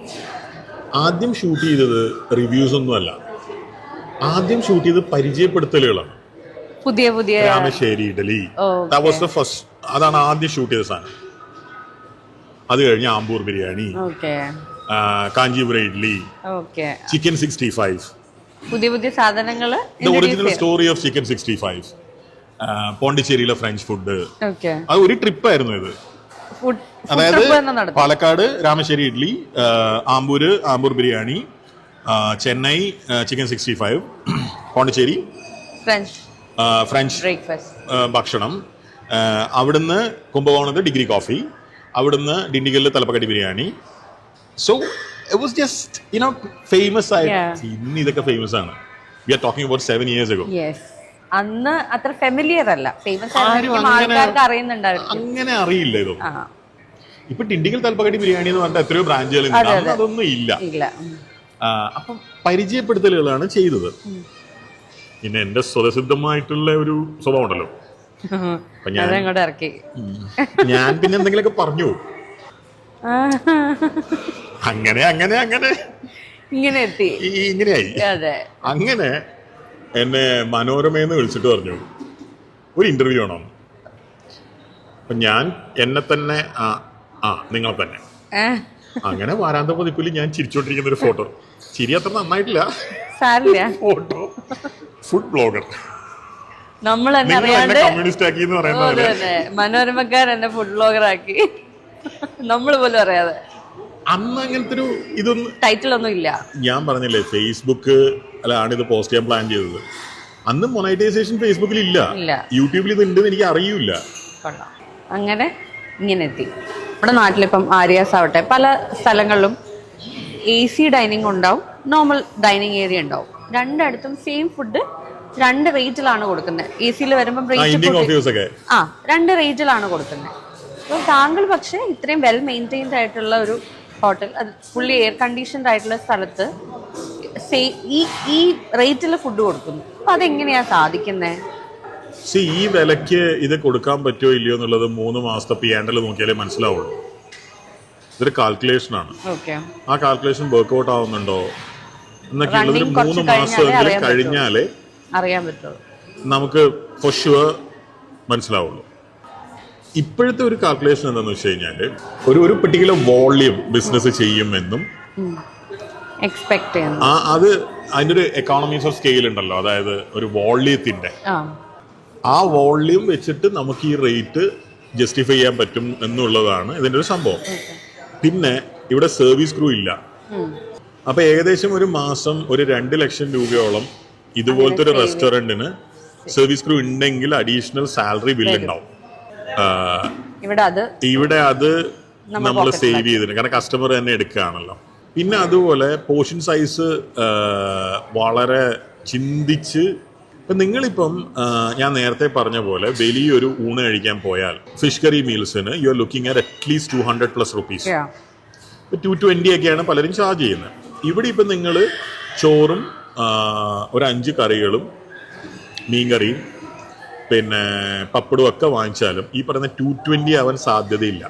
ആദ്യം ഷൂട്ട് ചെയ്തത് റിവ്യൂസ് ഒന്നുമല്ല, ആദ്യം ഷൂട്ട് ചെയ്ത് പരിചയപ്പെടുത്തലുകളാണ്. പുതിയ പുതിയ രാമശ്ശേരി ഇഡലി, അതാണ് ആദ്യം ഷൂട്ട് ചെയ്ത സാധനം. അത് കഴിഞ്ഞ് ആമ്പൂർ ബിരിയാണി, കാഞ്ചീപുരം ഇഡ്ലി, ചിക്കൻ 65, പുതിയ പുതിയ സാധനങ്ങൾ, ഒറിജിനൽ സ്റ്റോറി ഓഫ് ചിക്കൻ 65, പോണ്ടിച്ചേരിയിലെ ഫ്രഞ്ച് ഫുഡ്. അത് ഒരു ട്രിപ്പായിരുന്നു ഇത്. അതായത് പാലക്കാട് രാമശ്ശേരി ഇഡ്ലി, ആമ്പൂർ ബിരിയാണി, ചെന്നൈ ചിക്കൻ 65, പോണ്ടിച്ചേരി ഫ്രഞ്ച് ഭക്ഷണം, അവിടുന്ന് കുംഭകോണത്ത് ഡിഗ്രി കോഫി, അവിടുന്ന് ഡിണ്ടിഗലിൽ Thalappakatti biryani. So it was just you know famous ആയിട്ട്. ഇന്ന് ഇതൊക്കെ ഫേമസ് ആണ്. We are talking about 7 years ago. അന്ന് അത്ര ഫെമിലിയർ അല്ല, ഫേമസ് ആൾക്കാർക്ക് അറിയുന്നുണ്ടായിരുന്നു, അങ്ങനെ അറിയില്ല ഇതൊന്നും. ഇപ്പൊ ഡിണ്ടിഗൽ തലപ്പക്കടി ബിരിയാണി എന്ന് പറഞ്ഞാൽ എത്രയോ ബ്രാഞ്ചുകൾ, അതൊന്നും ഇല്ല. അപ്പം പരിചയപ്പെടുത്തലുകളാണ് ചെയ്തത്. പിന്നെ എന്റെ സ്വതസിദ്ധമായിട്ടുള്ള ഒരു സ്വഭാവം ഉണ്ടല്ലോ, ഞാൻ പിന്നെ എന്തെങ്കിലുമൊക്കെ പറഞ്ഞു, അങ്ങനെ അങ്ങനെ അങ്ങനെ ഇങ്ങനെയായി. അങ്ങനെ എന്നെ മനോരമയെന്ന് വിളിച്ചിട്ട് പറഞ്ഞു ഒരു ഇന്റർവ്യൂ ആണോ. അപ്പൊ ഞാൻ എന്നെ തന്നെ നിങ്ങളെ തന്നെ അങ്ങനെ വാരാന്ത പതിപ്പിൽ ഞാൻ ചിരിച്ചോണ്ടിരിക്കുന്ന ഒരു ഫോട്ടോ, ചിരി അത്ര നന്നായിട്ടില്ല, ഫോട്ടോ ഫുഡ് ബ്ലോഗർ. കമ്മ്യൂണിസ്റ്റ് ആക്കി എന്ന് പറയുന്നത് മനോരമക്കാരെന്നെ ഫുഡ് ബ്ലോഗർ ആക്കി, നമ്മൾ പോലും അറിയാതെ. അന്ന് അങ്ങനത്തെ ഒരു ഇതൊന്നും ടൈറ്റിൽ ഒന്നും ഇല്ല. ഞാൻ പറഞ്ഞില്ലേ ഫേസ്ബുക്ക് ആണ് ഇത് പോസ്റ്റ് ചെയ്യാൻ പ്ലാൻ ചെയ്തത്. അന്ന് മൊണൈറ്റൈസേഷൻ ഫേസ്ബുക്കിൽ ഇല്ല, യൂട്യൂബിൽ ഇത് ഉണ്ടെന്ന് എനിക്ക് അറിയൂല. അങ്ങനെ ഇങ്ങനെ എത്തി. നമ്മുടെ നാട്ടിലിപ്പം ആര്യാസ് ആവട്ടെ, പല സ്ഥലങ്ങളിലും AC ഡൈനിങ് ഉണ്ടാവും, നോർമൽ ഡൈനിങ് ഏരിയ ഉണ്ടാവും. രണ്ടിടത്തും സെയിം ഫുഡ് 2 റേറ്റിലാണ് കൊടുക്കുന്നത്. AC വരുമ്പം 2 റേറ്റിലാണ് കൊടുക്കുന്നത്. അപ്പോൾ താങ്കൾ പക്ഷേ ഇത്രയും വെൽ മെയിൻറ്റെയിൻഡ് ആയിട്ടുള്ള ഒരു ഹോട്ടൽ, അത് ഫുള്ളി എയർ കണ്ടീഷൻഡ് ആയിട്ടുള്ള സ്ഥലത്ത് ഈ റേറ്റിൽ ഫുഡ് കൊടുക്കുന്നു. അപ്പൊ അതെങ്ങനെയാ സാധിക്കുന്നത്? ഈ വിലക്ക് ഇത് കൊടുക്കാൻ പറ്റുമോ ഇല്ലയോ എന്നുള്ളത് 3 മാസത്തെ P&L നോക്കിയാലേ മനസ്സിലാവുള്ളൂ. ഇതൊരു കാൽക്കുലേഷൻ ആണ്. ഓക്കെ. ആ കാൽക്കുലേഷൻ വർക്ക്ഔട്ട് ആവുന്നുണ്ടോ എന്നൊക്കെ ഉള്ളത് ഒരു Running 3 കുറച്ച് മാസമെങ്കിലും കഴിഞ്ഞാലേ അറിയാൻ പറ്റുള്ളൂ. നമുക്ക് ഫോർ ഷുവർ മനസ്സിലാവുള്ളൂ. ഇപ്പോഴത്തെ ഒരു കാൽക്കുലേഷൻ എന്താണെന്ന് വെച്ച് കഴിഞ്ഞാൽ ഒരു പെർട്ടിക്കുലർ വോള്യൂം ബിസിനസ് ചെയ്യുമെന്നും എക്സ്പെക്ട് ചെയ്യുന്നു. അത് അതിൻ്റെ ഒരു എക്കോണമീസ് ഓഫ് സ്കെയിൽ ഉണ്ടല്ലോ, അതായത് ഒരു വോള്യത്തിന്റെ ആ വോള്യൂം വെച്ചിട്ട് നമുക്ക് ഈ റേറ്റ് ജസ്റ്റിഫൈ ചെയ്യാൻ പറ്റും എന്നുള്ളതാണ് ഇതിന്റെ ഒരു സംഭവം. പിന്നെ ഇവിടെ സർവീസ് ക്രൂ ഇല്ല. അപ്പൊ ഏകദേശം ഒരു മാസം ഒരു 2 ലക്ഷം രൂപയോളം ഇതുപോലത്തെ ഒരു റെസ്റ്റോറന്റിന് സർവീസ് ക്രൂ ഉണ്ടെങ്കിൽ അഡീഷണൽ സാലറി ബില്ല് ഉണ്ടാവും. ഇവിടെ അത് നമ്മൾ സേവ് ചെയ്തിട്ടുണ്ട്, കാരണം കസ്റ്റമർ തന്നെ എടുക്കുകയാണല്ലോ. പിന്നെ അതുപോലെ പോർഷൻ സൈസ് വളരെ ചിന്തിച്ച്, ഇപ്പം നിങ്ങളിപ്പം ഞാൻ നേരത്തെ പറഞ്ഞ പോലെ വലിയൊരു ഊണ് കഴിക്കാൻ പോയാൽ ഫിഷ് കറി മീൽസിന് you are looking at least 200+ rupees. 220 ഒക്കെയാണ് പലരും ചാർജ് ചെയ്യുന്നത്. ഇവിടെ ഇപ്പം നിങ്ങൾ ചോറും ഒരു 5 കറികളും മീൻ കറിയും പിന്നെ പപ്പടും ഒക്കെ വാങ്ങിച്ചാലും ഈ പറയുന്ന 220 ആവാൻ സാധ്യതയില്ല.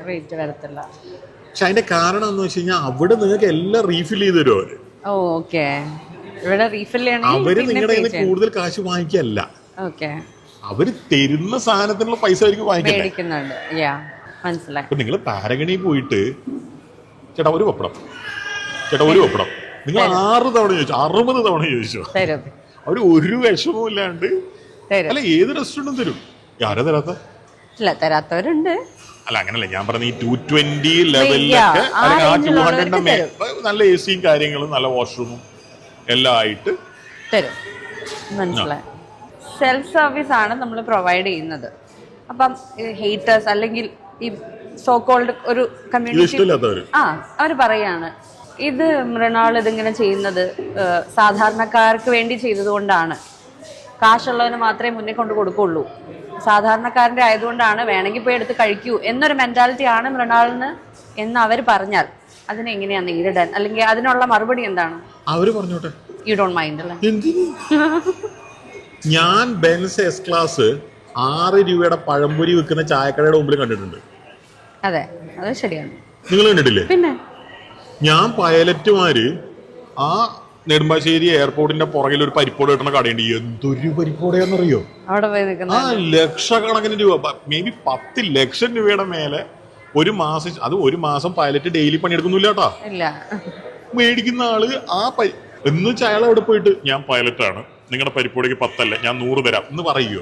പക്ഷെ അതിന്റെ കാരണം എന്ന് വെച്ച് കഴിഞ്ഞാൽ അവിടെ നിങ്ങൾക്ക് എല്ലാം റീഫിൽ ചെയ്ത് തരും അവര്. അവര് നിങ്ങളുടെ കയ്യിൽ കൂടുതൽ കാശ് വാങ്ങിക്കല്ല, അവര് തരുന്ന സാധനത്തിനുള്ള പൈസ ആയിരിക്കും വാങ്ങിക്കുന്നത്. ഇപ്പൊ നിങ്ങൾ പാരഗണി പോയിട്ട് ചേട്ടാ ഒരു പപ്പടം, ചേട്ടാ ഒരു പപ്പടം, നിങ്ങൾ 6 തവണ ചോദിച്ചു, 60 തവണ ചോദിച്ചു, അവര് ഒരു വിഷമവും ഇല്ലാണ്ട് അല്ല ഏത് റെസ്റ്റോറന്റും തരും. ആരാ തരാത്തവരുണ്ട്. അല്ല അങ്ങനല്ല ഞാൻ പറഞ്ഞ ഈ 220 ലെവലിലൊക്കെ അല്ലെങ്കിൽ ആ 200 നല്ല AC കാര്യങ്ങളും നല്ല വാഷ്റൂമും എല്ലാം ആയിട്ട് തരും. മനസ്സിലായി. സെൽഫ് സർവീസ് ആണ് നമ്മൾ പ്രൊവൈഡ് ചെയ്യുന്നത്. അപ്പം ഹേറ്റേഴ്സ് അല്ലെങ്കിൽ ഈ സോ കോൾഡ് ഒരു കമ്മ്യൂണിറ്റി അവർ പറയാണ് ഇത് മൃണാൾ ഇതിങ്ങനെ ചെയ്യുന്നത് സാധാരണക്കാർക്ക് വേണ്ടി ചെയ്തത് കൊണ്ടാണ്, കാശുള്ളവന് മാത്രമേ മുന്നേ കൊണ്ട് കൊടുക്കുള്ളൂ, സാധാരണക്കാരൻ്റെ ആയതുകൊണ്ടാണ്, വേണമെങ്കിൽ പോയി എടുത്ത് കഴിക്കൂ എന്നൊരു മെന്റാലിറ്റി ആണ് മൃണാളിന് എന്ന് അവർ പറഞ്ഞാൽ അതിനെങ്ങനെയാണ് നേരിടാൻ, അല്ലെങ്കിൽ അതിനുള്ള മറുപടി എന്താണ്? അവര് പറഞ്ഞോട്ടെ, യു ഡോണ്ട് മൈൻഡ് അല്ലേ? ഞാൻ ബെൻസ് എസ് ക്ലാസ് 6 രൂപയുടെ പഴംപൊരി വെക്കുന്ന ചായക്കടയുടെ മുമ്പിൽ കണ്ടിട്ടുണ്ട്. അതെ, അത് ശരിയാണ്. നിങ്ങൾ കണ്ടിട്ടില്ലേ? പിന്നെ ഞാൻ പൈലറ്റുമാര് ആ നെടുമ്പാശ്ശേരി എയർപോർട്ടിന്റെ പുറകിൽ ഒരു പരിപ്പോട് കിട്ടുന്ന കടയുണ്ട്. എന്തൊരു പരിപ്പോടെയാണെന്നറിയോ? ആ ലക്ഷക്കണക്കിന് രൂപ, മേ ബി 10 ലക്ഷം രൂപയുടെ മേലെ ഒരു മാസം. അത് ഒരു മാസം പൈലറ്റ് ഡെയിലി പണിയെടുക്കുന്നില്ല കേട്ടാ, മേടിക്കുന്ന ആള് എന്ന് വെച്ചാൽ അയാൾ അവിടെ പോയിട്ട് ഞാൻ പൈലറ്റാണ്, നിങ്ങളുടെ പരിപ്പോടിക്ക് 10 അല്ല ഞാൻ 100 തരാം എന്ന് പറയുമോ?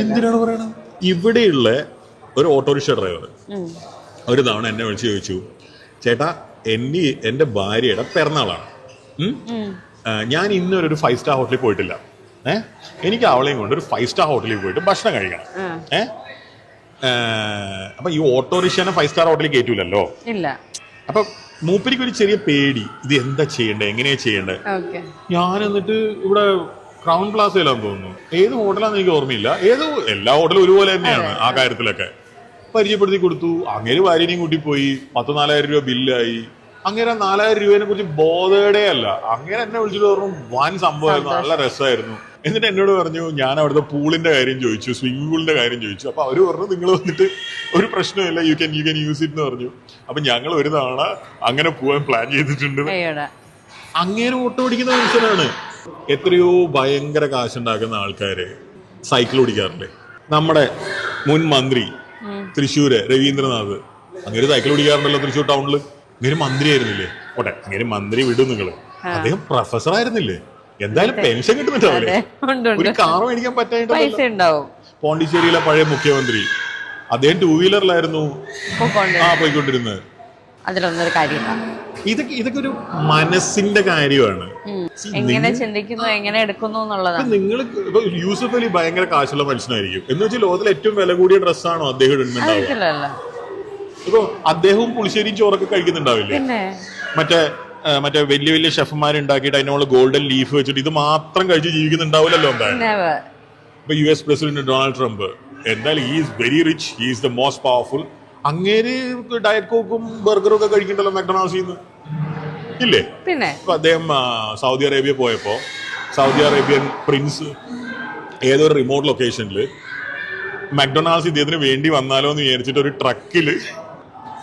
എന്തിനാണ് പറയണത്? ഇവിടെയുള്ള ഒരു ഓട്ടോറിക്ഷ ഡ്രൈവർ ഒരു തവണ എന്നെ വിളിച്ച് ചോദിച്ചു, ചേട്ടാ എന്റെ ഭാര്യയുടെ പിറന്നാളാണ്, ഞാൻ ഇന്നൊരു 5 സ്റ്റാർ ഹോട്ടലിൽ പോയിട്ടില്ല, എനിക്ക് അവളെയും കൊണ്ട് ഒരു 5 സ്റ്റാർ ഹോട്ടലിൽ പോയിട്ട് ഭക്ഷണം കഴിക്കണം. അപ്പൊ ഈ ഓട്ടോറിക്ഷനെ 5 സ്റ്റാർ ഹോട്ടലിൽ കയറ്റൂലല്ലോ. അപ്പൊ മൂപ്പരിക്ക് ഒരു ചെറിയ പേടി, ഇത് എന്താ ചെയ്യണ്ടേ, എങ്ങനെയാ ചെയ്യണ്ടേ. ഞാൻ എന്നിട്ട് ഇവിടെ ക്രൗൺ പ്ലാസയിലാന്ന് തോന്നുന്നു, ഏത് ഹോട്ടലാന്ന് എനിക്ക് ഓർമ്മയില്ല, എല്ലാ ഹോട്ടലും ഒരുപോലെ തന്നെയാണ് ആ കാര്യത്തിലൊക്കെ. പരിചയപ്പെടുത്തി കൊടുത്തു. അങ്ങേര് ഭാര്യനെയും കൂട്ടി പോയി, 14,000 രൂപ ബില്ലായി. അങ്ങനെ 4,000 രൂപയെ കുറിച്ച് ബോധേടേ അല്ല. അങ്ങനെ എന്നെ വിളിച്ചിട്ട് പറഞ്ഞു വൻ സംഭവമായിരുന്നു, നല്ല രസമായിരുന്നു. എന്നിട്ട് എന്നോട് പറഞ്ഞു, ഞാൻ അവിടുത്തെ പൂളിന്റെ കാര്യം ചോദിച്ചു, സ്വിമ്മിംഗ് പൂളിന്റെ കാര്യം ചോദിച്ചു. അപ്പൊ അവര് പറഞ്ഞു നിങ്ങൾ വന്നിട്ട് ഒരു പ്രശ്നമില്ല, യു ക്യാൻ യൂസ് ഇറ്റ് എന്ന് പറഞ്ഞു. അപ്പൊ ഞങ്ങൾ ഒരു തവണ അങ്ങനെ പോവാൻ പ്ലാൻ ചെയ്തിട്ടുണ്ട്. അങ്ങനെ ഓട്ടോ ഓടിക്കുന്ന മനുഷ്യനാണ്. എത്രയോ ഭയങ്കര കാശുണ്ടാക്കുന്ന ആൾക്കാര് സൈക്കിൾ ഓടിക്കാറില്ലേ? നമ്മുടെ മുൻ മന്ത്രി തൃശ്ശൂര് രവീന്ദ്രനാഥ് അങ്ങനെ സൈക്കിൾ ഓടിക്കാറുണ്ടല്ലോ തൃശ്ശൂർ ടൗണില്. അങ്ങനെ മന്ത്രി ആയിരുന്നില്ലേ? ഓട്ടെ, അങ്ങനെ മന്ത്രി വിടും നിങ്ങള്, അദ്ദേഹം പ്രൊഫസർ ആയിരുന്നില്ലേ? എന്തായാലും പെൻഷൻ കിട്ടുന്നുണ്ടാവില്ലേ? ഒരു കാർ മേടിക്കാൻ പറ്റായിട്ട്. പോണ്ടിച്ചേരിയിലെ പഴയ മുഖ്യമന്ത്രി അദ്ദേഹം 2 വീലറിലായിരുന്നു പോയിക്കൊണ്ടിരുന്നത്. അതിലൊന്നൊരു കാര്യമില്ല. ഇതൊക്കെ ഒരു മനസ്സിന്റെ കാര്യമാണ്. എങ്ങനെ ചിന്തിക്കുന്നു, എങ്ങനെ എടുക്കുന്നു എന്നുള്ളതാണ്. നിങ്ങൾ ഇപ്പൊ യൂസഫ് അലി ഭയങ്കര കാശുള്ള മനുഷ്യനായിരിക്കും എന്ന് വെച്ചാൽ ലോകത്തിലെ ഏറ്റവും വില കൂടിയ ഡ്രസ്സാണോ അദ്ദേഹം ഇടുന്നുണ്ടാവുക? ഇപ്പൊ അദ്ദേഹവും പുളിശ്ശേരിയും ചോറൊക്കെ കഴിക്കുന്നുണ്ടാവില്ലേ? മറ്റേ വലിയ വലിയ ഷെഫ്മാർ ഉണ്ടാക്കിയിട്ട് അതിനുള്ള ഗോൾഡൻ ലീഫ് വെച്ചിട്ട് ഇത് മാത്രം കഴിച്ച് ജീവിക്കുന്നുണ്ടാവില്ലല്ലോ എന്തായാലും. ഇപ്പൊ US പ്രസിഡന്റ് ഡൊണാൾഡ് ട്രംപ് എന്തായാലും he is very rich, he is the most powerful. അങ്ങേര് ഡയറ്റ് കോക്കും ബർഗറും ഒക്കെ കഴിക്കണ്ടല്ലോ മെക്ഡൊണാൾഡ്സിൽ നിന്ന്, ഇല്ലേ? പിന്നെ ഇപ്പൊ അദ്ദേഹം സൗദി അറേബ്യ പോയപ്പോ സൗദി അറേബ്യൻ പ്രിൻസ് ഏതൊരു റിമോട്ട് ലൊക്കേഷനിൽ മെക്ഡൊണാൾഡ്സ് ഇദ്ദേഹത്തിന് വേണ്ടി വന്നാലോ എന്ന് വിചാരിച്ചിട്ട് ഒരു ട്രക്കിൽ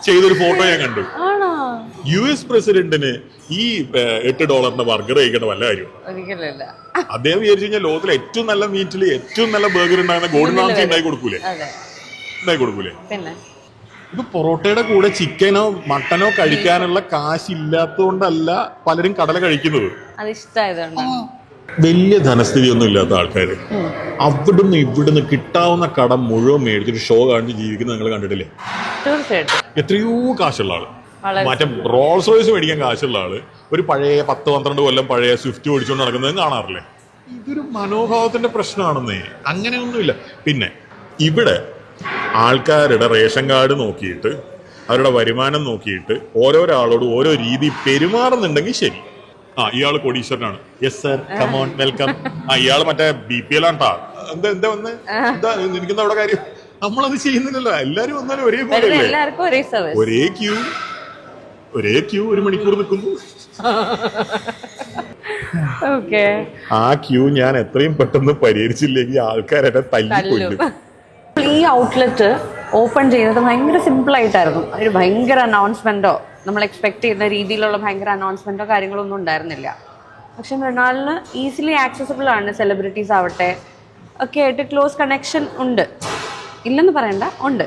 ചെയ്തൊരു ഫോട്ടോ ഞാൻ കണ്ടു. US പ്രസിഡന്റിന് ഈ $8 ബർഗർ കഴിക്കേണ്ട വല്ല കാര്യം ഒരിക്കലില്ല. അദ്ദേഹം വിചാരിച്ചു കഴിഞ്ഞാൽ ലോകത്തിലെ ഏറ്റവും നല്ല മീറ്റിൽ ഏറ്റവും നല്ല ബർഗർ ഉണ്ടാകുന്ന ഗോൾഡൻ റാംസി ഉണ്ടാക്കി കൊടുക്കൂലേ? പിന്നെ ഇത് പൊറോട്ടയുടെ കൂടെ ചിക്കനോ മട്ടനോ കഴിക്കാനുള്ള കാശില്ലാത്തതുകൊണ്ടല്ല പലരും കടല കഴിക്കുന്നത്, അത് ഇഷ്ടമായതുകൊണ്ടാണ്. വലിയ ധനസ്ഥിതി ഒന്നും ഇല്ലാത്ത ആൾക്കാർ അവിടുന്ന് ഇവിടുന്ന് കിട്ടാവുന്ന കടം മുഴുവൻ മേടിച്ചിട്ട് ഷോ കാണിച്ച് ജീവിക്കുന്നത് നിങ്ങൾ കണ്ടിട്ടില്ലേ? തീർച്ചയായിട്ടും. എത്രയോ കാശുള്ള ആള്, മറ്റേ റോൾസ് റോയ്സ് മേടിക്കാൻ കാശുള്ള ആള് ഒരു പഴയ 10-12 കൊല്ലം പഴയ സ്വിഫ്റ്റ് ഓടിച്ചുകൊണ്ട് നടക്കുന്നത് കാണാറില്ലേ? ഇതൊരു മനോഭാവത്തിന്റെ പ്രശ്നമാണെന്നേ, അങ്ങനെയൊന്നുമില്ല. പിന്നെ ഇവിടെ ആൾക്കാരുടെ റേഷൻ കാർഡ് നോക്കിയിട്ട് അവരുടെ വരുമാനം നോക്കിയിട്ട് ഓരോരാളോട് ഓരോ രീതി പെരുമാറുന്നുണ്ടെങ്കിൽ ശരി. ഇയാള് കോടീശ്വരനാണ്, യെസ് സർ കമോൺ വെൽക്കം. ഇയാള് മറ്റേ BPL ആണ്ടാ, എന്താ വന്ന് എന്താ എനിക്കെന്താ അവിടെ കാര്യം? നമ്മളത് ചെയ്യുന്നില്ലല്ലോ. എല്ലാരും വന്നാലും ഒരേ ക്യൂ 1 മണിക്കൂർ നിൽക്കുന്നു. ആ ക്യൂ ഞാൻ എത്രയും പെട്ടെന്ന് പരിഹരിച്ചില്ലെങ്കിൽ ആൾക്കാരെ തല്ലിക്കൊല്ലും. ഈ ഔട്ട്ലെറ്റ് ഓപ്പൺ ചെയ്യുന്നത് ഭയങ്കര സിമ്പിൾ ആയിട്ടായിരുന്നു. ഒരു ഭയങ്കര അനൗൺസ്മെന്റോ നമ്മൾ എക്സ്പെക്ട് ചെയ്യുന്ന രീതിയിലുള്ള ഭയങ്കര അനൗൺസ്മെന്റോ കാര്യങ്ങളോ ഒന്നും ഉണ്ടായിരുന്നില്ല. പക്ഷെ മൃണാളിന് ഈസിലി ആക്സസിബിൾ ആണ്. സെലിബ്രിറ്റീസ് ആവട്ടെ ഒക്കെ ആയിട്ട് ക്ലോസ് കണക്ഷൻ ഉണ്ട്, ഇല്ലെന്ന് പറയണ്ട, ഉണ്ട്.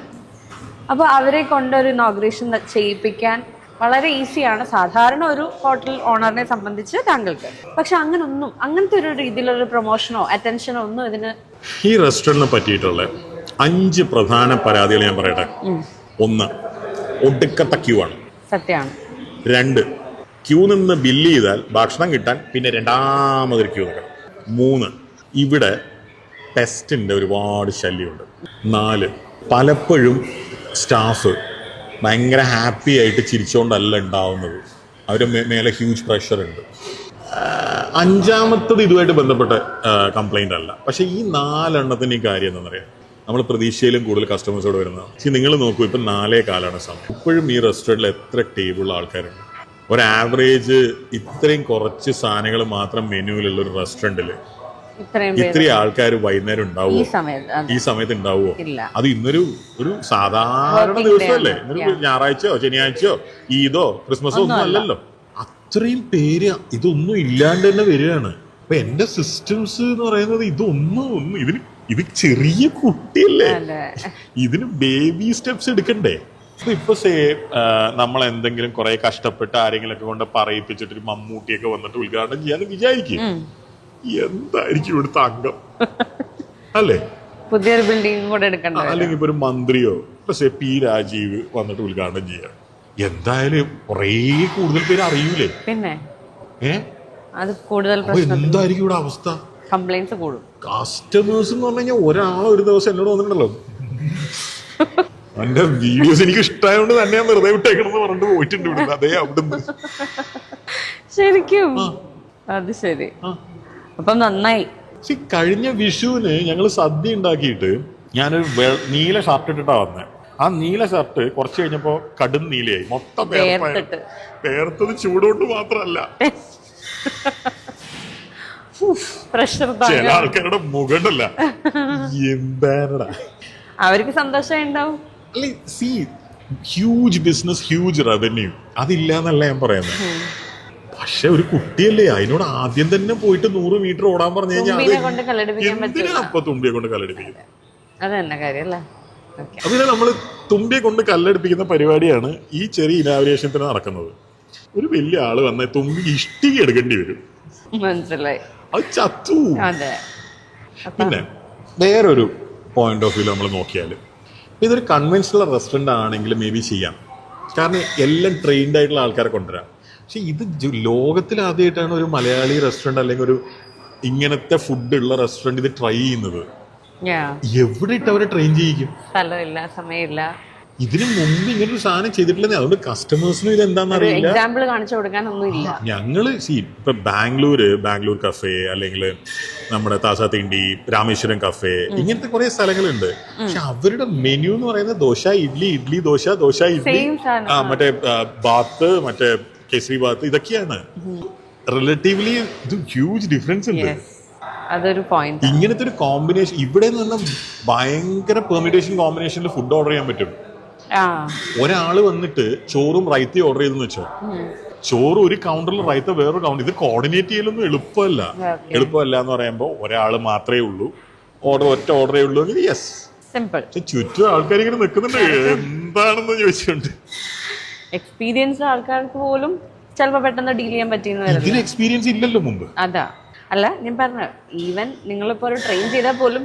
അപ്പോൾ അവരെ കൊണ്ടൊരു ഇനോഗ്രേഷൻ ചെയ്യിപ്പിക്കാൻ വളരെ ഈസിയാണ് സാധാരണ ഒരു ഹോട്ടൽ ഓണറിനെ സംബന്ധിച്ച് താങ്കൾക്ക്. പക്ഷെ അങ്ങനത്തെ ഒരു രീതിയിലുള്ള പ്രൊമോഷനോ അറ്റൻഷനോ ഒന്നും ഇതിന്. ഈ റെസ്റ്റോറന്റിനെ പറ്റിയിട്ടുള്ള 5 പ്രധാന പരാതികൾ ഞാൻ പറയട്ടെ. 1, ഒടുക്കത്തെ ക്യൂ ആണ്. സത്യമാണ്. 2, ക്യൂ നിന്ന് ബില്ല് ചെയ്താൽ ഭക്ഷണം കിട്ടാൻ പിന്നെ രണ്ടാമതൊരു ക്യൂ നിൽക്കണം. 3, ഇവിടെ ടെസ്റ്റിന്റെ ഒരുപാട് ശല്യമുണ്ട്. 4, പലപ്പോഴും സ്റ്റാഫ് ഭയങ്കര ഹാപ്പി ആയിട്ട് ചിരിച്ചുകൊണ്ടല്ല ഉണ്ടാവുന്നത്, അവരുടെ മേലെ ഹ്യൂജ് പ്രഷർ ഉണ്ട്. 5-മത്തത് ഇതുമായിട്ട് ബന്ധപ്പെട്ട കംപ്ലൈന്റ് അല്ല. പക്ഷെ ഈ 4 കാര്യം എന്താണെന്ന് അറിയാം, നമ്മൾ പ്രതീക്ഷയിലും കൂടുതൽ കസ്റ്റമേഴ്സോട് വരുന്നതാണ്. പക്ഷേ നിങ്ങൾ നോക്കൂ, ഇപ്പം 4:15 സമയം. ഇപ്പോഴും ഈ റെസ്റ്റോറൻറ്റിൽ എത്ര ടേബിൾ ആൾക്കാരുണ്ട്? ഒരു ആവറേജ് ഇത്രയും കുറച്ച് സാധനങ്ങൾ മാത്രം മെനുവിലുള്ള ഒരു റെസ്റ്റോറൻറ്റിൽ ഇത്രയും ആൾക്കാർ വൈകുന്നേരം ഉണ്ടാവുമോ? ഈ സമയത്ത് ഉണ്ടാവുമോ? അത് ഇന്നൊരു സാധാരണ ദിവസമല്ലേ, ഇന്നൊരു ഞായറാഴ്ചയോ ശനിയാഴ്ചയോ ഈദോ ക്രിസ്മസോ ഒന്നും അല്ലല്ലോ. അത്രയും പേര് ഇതൊന്നും ഇല്ലാണ്ട് തന്നെ വരികയാണ്. അപ്പൊ എന്റെ സിസ്റ്റംസ് എന്ന് പറയുന്നത് ഇത് ചെറിയ കുട്ടിയല്ലേ, ഇതിന് ബേബി സ്റ്റെപ്സ് എടുക്കണ്ടേ? ഇപ്പൊ നമ്മൾ എന്തെങ്കിലും കുറെ കഷ്ടപ്പെട്ട് ആരെങ്കിലൊക്കെ കൊണ്ട് പറയിപ്പിച്ചിട്ട് മമ്മൂട്ടിയൊക്കെ വന്നിട്ട് ഉദ്ഘാടനം ചെയ്യാന്ന് വിചാരിക്കും. എന്തായിരിക്കും ഇവിടുത്തെ അംഗം അല്ലേ? പുതിയൊരു ബിൽഡിംഗ് കൂടെ എടുക്കണ്ട. അല്ലെങ്കിൽ ഇപ്പൊ ഒരു മന്ത്രിയോ P. രാജീവ് വന്നിട്ട് ഉദ്ഘാടനം ചെയ്യാം. എന്തായാലും കുറേ കൂടുതൽ പേര് അറിയൂലേ? പിന്നെ അത് കൂടുതൽ എന്തായിരിക്കും ഇവിടെ അവസ്ഥ? കംപ്ലൈന്റ്സ് കൂടും. കസ്റ്റമേഴ്സ് എന്ന് പറഞ്ഞു കഴിഞ്ഞാൽ ഒരാളെ ഒരു ദിവസം എന്നോട് വന്നിട്ടുണ്ടല്ലോ, എന്റെ വീഡിയോസ് എനിക്ക് ഇഷ്ടമായതുകൊണ്ട് തന്നെ ഞാൻ വെറുതെ വിട്ടേക്കണമെന്ന് പറഞ്ഞിട്ട് പോയിട്ടുണ്ട് ഇവിടുന്ന്. അതേ അവിടുന്ന് ശരിക്കും. അത് ശരി. അപ്പം നന്നായി. കഴിഞ്ഞ വിഷുവിന് ഞങ്ങൾ സദ്യ ഉണ്ടാക്കിയിട്ട് ഞാനൊരു നീല ഷർട്ട് ഇട്ടിട്ടാ വന്നത്. ആ നീല ഷർട്ട് കുറച്ച് കഴിഞ്ഞപ്പോ കടും നീലയായി, മൊത്തം പേർത്തത് ചൂടുകൊണ്ട് മാത്രല്ല, ചില ആൾക്കാരുടെ മുഖണ്ടല്ല എന്താടാ, അവർക്ക് സന്തോഷം ഉണ്ടാവും. ഹ്യൂജ് ബിസിനസ്, ഹ്യൂജ് റവന്യൂ, അതില്ലാന്നല്ല ഞാൻ പറയുന്നത്. പക്ഷെ ഒരു കുട്ടിയല്ലേ, അതിനോട് ആദ്യം തന്നെ പോയിട്ട് 100 മീറ്റർ ഓടാൻ പറഞ്ഞു കഴിഞ്ഞാൽ എന്തിനാ അപ്പൊ തുമ്പിയെ കൊണ്ട് കല്ലടിപ്പിക്കുന്നത്? അതിനെ നമ്മള് തുമ്പിയെ കൊണ്ട് കല്ലടിപ്പിക്കുന്ന പരിപാടിയാണ് ഈ ചെറിയ ഇനാഗുറേഷന് നടക്കുന്നത്. ഒരു വലിയ ആള് വന്ന തുമ്പി ഇഷ്ടിക എടുക്കേണ്ടി വരും, മനസ്സിലായി, അത് ചത്തു. പിന്നെ വേറൊരു പോയിന്റ് ഓഫ് വ്യൂ നമ്മൾ നോക്കിയാൽ ഇതൊരു കൺവെൻഷണൽ റെസ്റ്റോറന്റ് ആണെങ്കിൽ മേ ബി ചെയ്യാം, കാരണം എല്ലാം ട്രെയിൻഡ് ആയിട്ടുള്ള ആൾക്കാരെ കൊണ്ടുവരാം. പക്ഷെ ഇത് ലോകത്തിൽ ആദ്യമായിട്ടാണ് ഒരു മലയാളി റെസ്റ്റോറന്റ് അല്ലെങ്കിൽ ഒരു ഇങ്ങനത്തെ ഫുഡ് ഉള്ള റെസ്റ്റോറന്റ് ഇത് ട്രൈ ചെയ്യുന്നത്. എവിടെ ഇട്ട് അവരെ ട്രെയിൻ ചെയ്യിക്കും? സ്ഥലമില്ല, സമയമില്ല. ഇതിനു മുമ്പ് ഇങ്ങനെ ഒരു സാധനം ചെയ്തിട്ടില്ലെന്നേ, അതുകൊണ്ട് കസ്റ്റമേഴ്സിനും ഇത് എന്താണെന്ന് അറിയില്ല. എക്സാമ്പിൾ കാണിച്ചു കൊടുക്കാനൊന്നുമില്ല. ഞങ്ങള് ഇപ്പൊ ബാംഗ്ലൂർ കഫേ, അല്ലെങ്കിൽ നമ്മുടെ താസാത്തിണ്ടി, രാമേശ്വരം കഫേ, ഇങ്ങനത്തെ കുറെ സ്ഥലങ്ങളുണ്ട്. പക്ഷെ അവരുടെ മെനു എന്ന് പറയുന്നത് ദോശ ഇഡ്ലി, ഇഡ്ലി ദോശ, ദോശ ഇഡ്ലി, മറ്റേ ബാത്ത്, മറ്റേ കേസരി ബാത്ത്, ഇതൊക്കെയാണ്. റിലേറ്റീവ്ലി ഇത് ഹ്യൂജ് ഡിഫറൻസ് ഉണ്ട്. അതൊരു പോയിന്റ്. ഇങ്ങനത്തെ ഒരു കോമ്പിനേഷൻ ഇവിടെ നിന്ന് ഭയങ്കര പെർമിറ്റേഷൻ കോമ്പിനേഷനിൽ ഫുഡ് ഓർഡർ ചെയ്യാൻ പറ്റും. ഒരാള് വന്നിട്ട് ചോറും റൈത്തി ഓർഡർ ചെയ്തെന്ന് വെച്ചോ, ചോറ് ഒരു കൗണ്ടറിൽ റൈത്ത വേറൊരു കൗണ്ടർ, ഇത് കോർഡിനേറ്റ് ചെയ്യലൊന്നും എളുപ്പമല്ല. എളുപ്പമല്ല എന്ന് പറയുമ്പോൾ ഒരാള് മാത്രമേ ഉള്ളൂ, ഒറ്റ ഓർഡറേ ഉള്ളൂ എങ്കിൽ യെസ് സിമ്പിൾ. ചുറ്റും ആൾക്കാർ ഇങ്ങനെ നിൽക്കുന്നുണ്ട്, എന്താണെന്ന് ചോദിച്ചുകൊണ്ട്. എക്സ്പീരിയൻസ് ആൾക്കാർക്ക് പോലും ചിലപ്പോ പെട്ടെന്ന് ഡീൽ ചെയ്യാൻ പറ്റിയെന്ന് ഇതിന് എക്സ്പീരിയൻസ് ഇല്ലല്ലോ മുമ്പ്. അതാ അല്ല ഞാൻ പറഞ്ഞ, ഈവൻ നിങ്ങളിപ്പോ ഒരു ട്രെയിൻ ചെയ്താൽ പോലും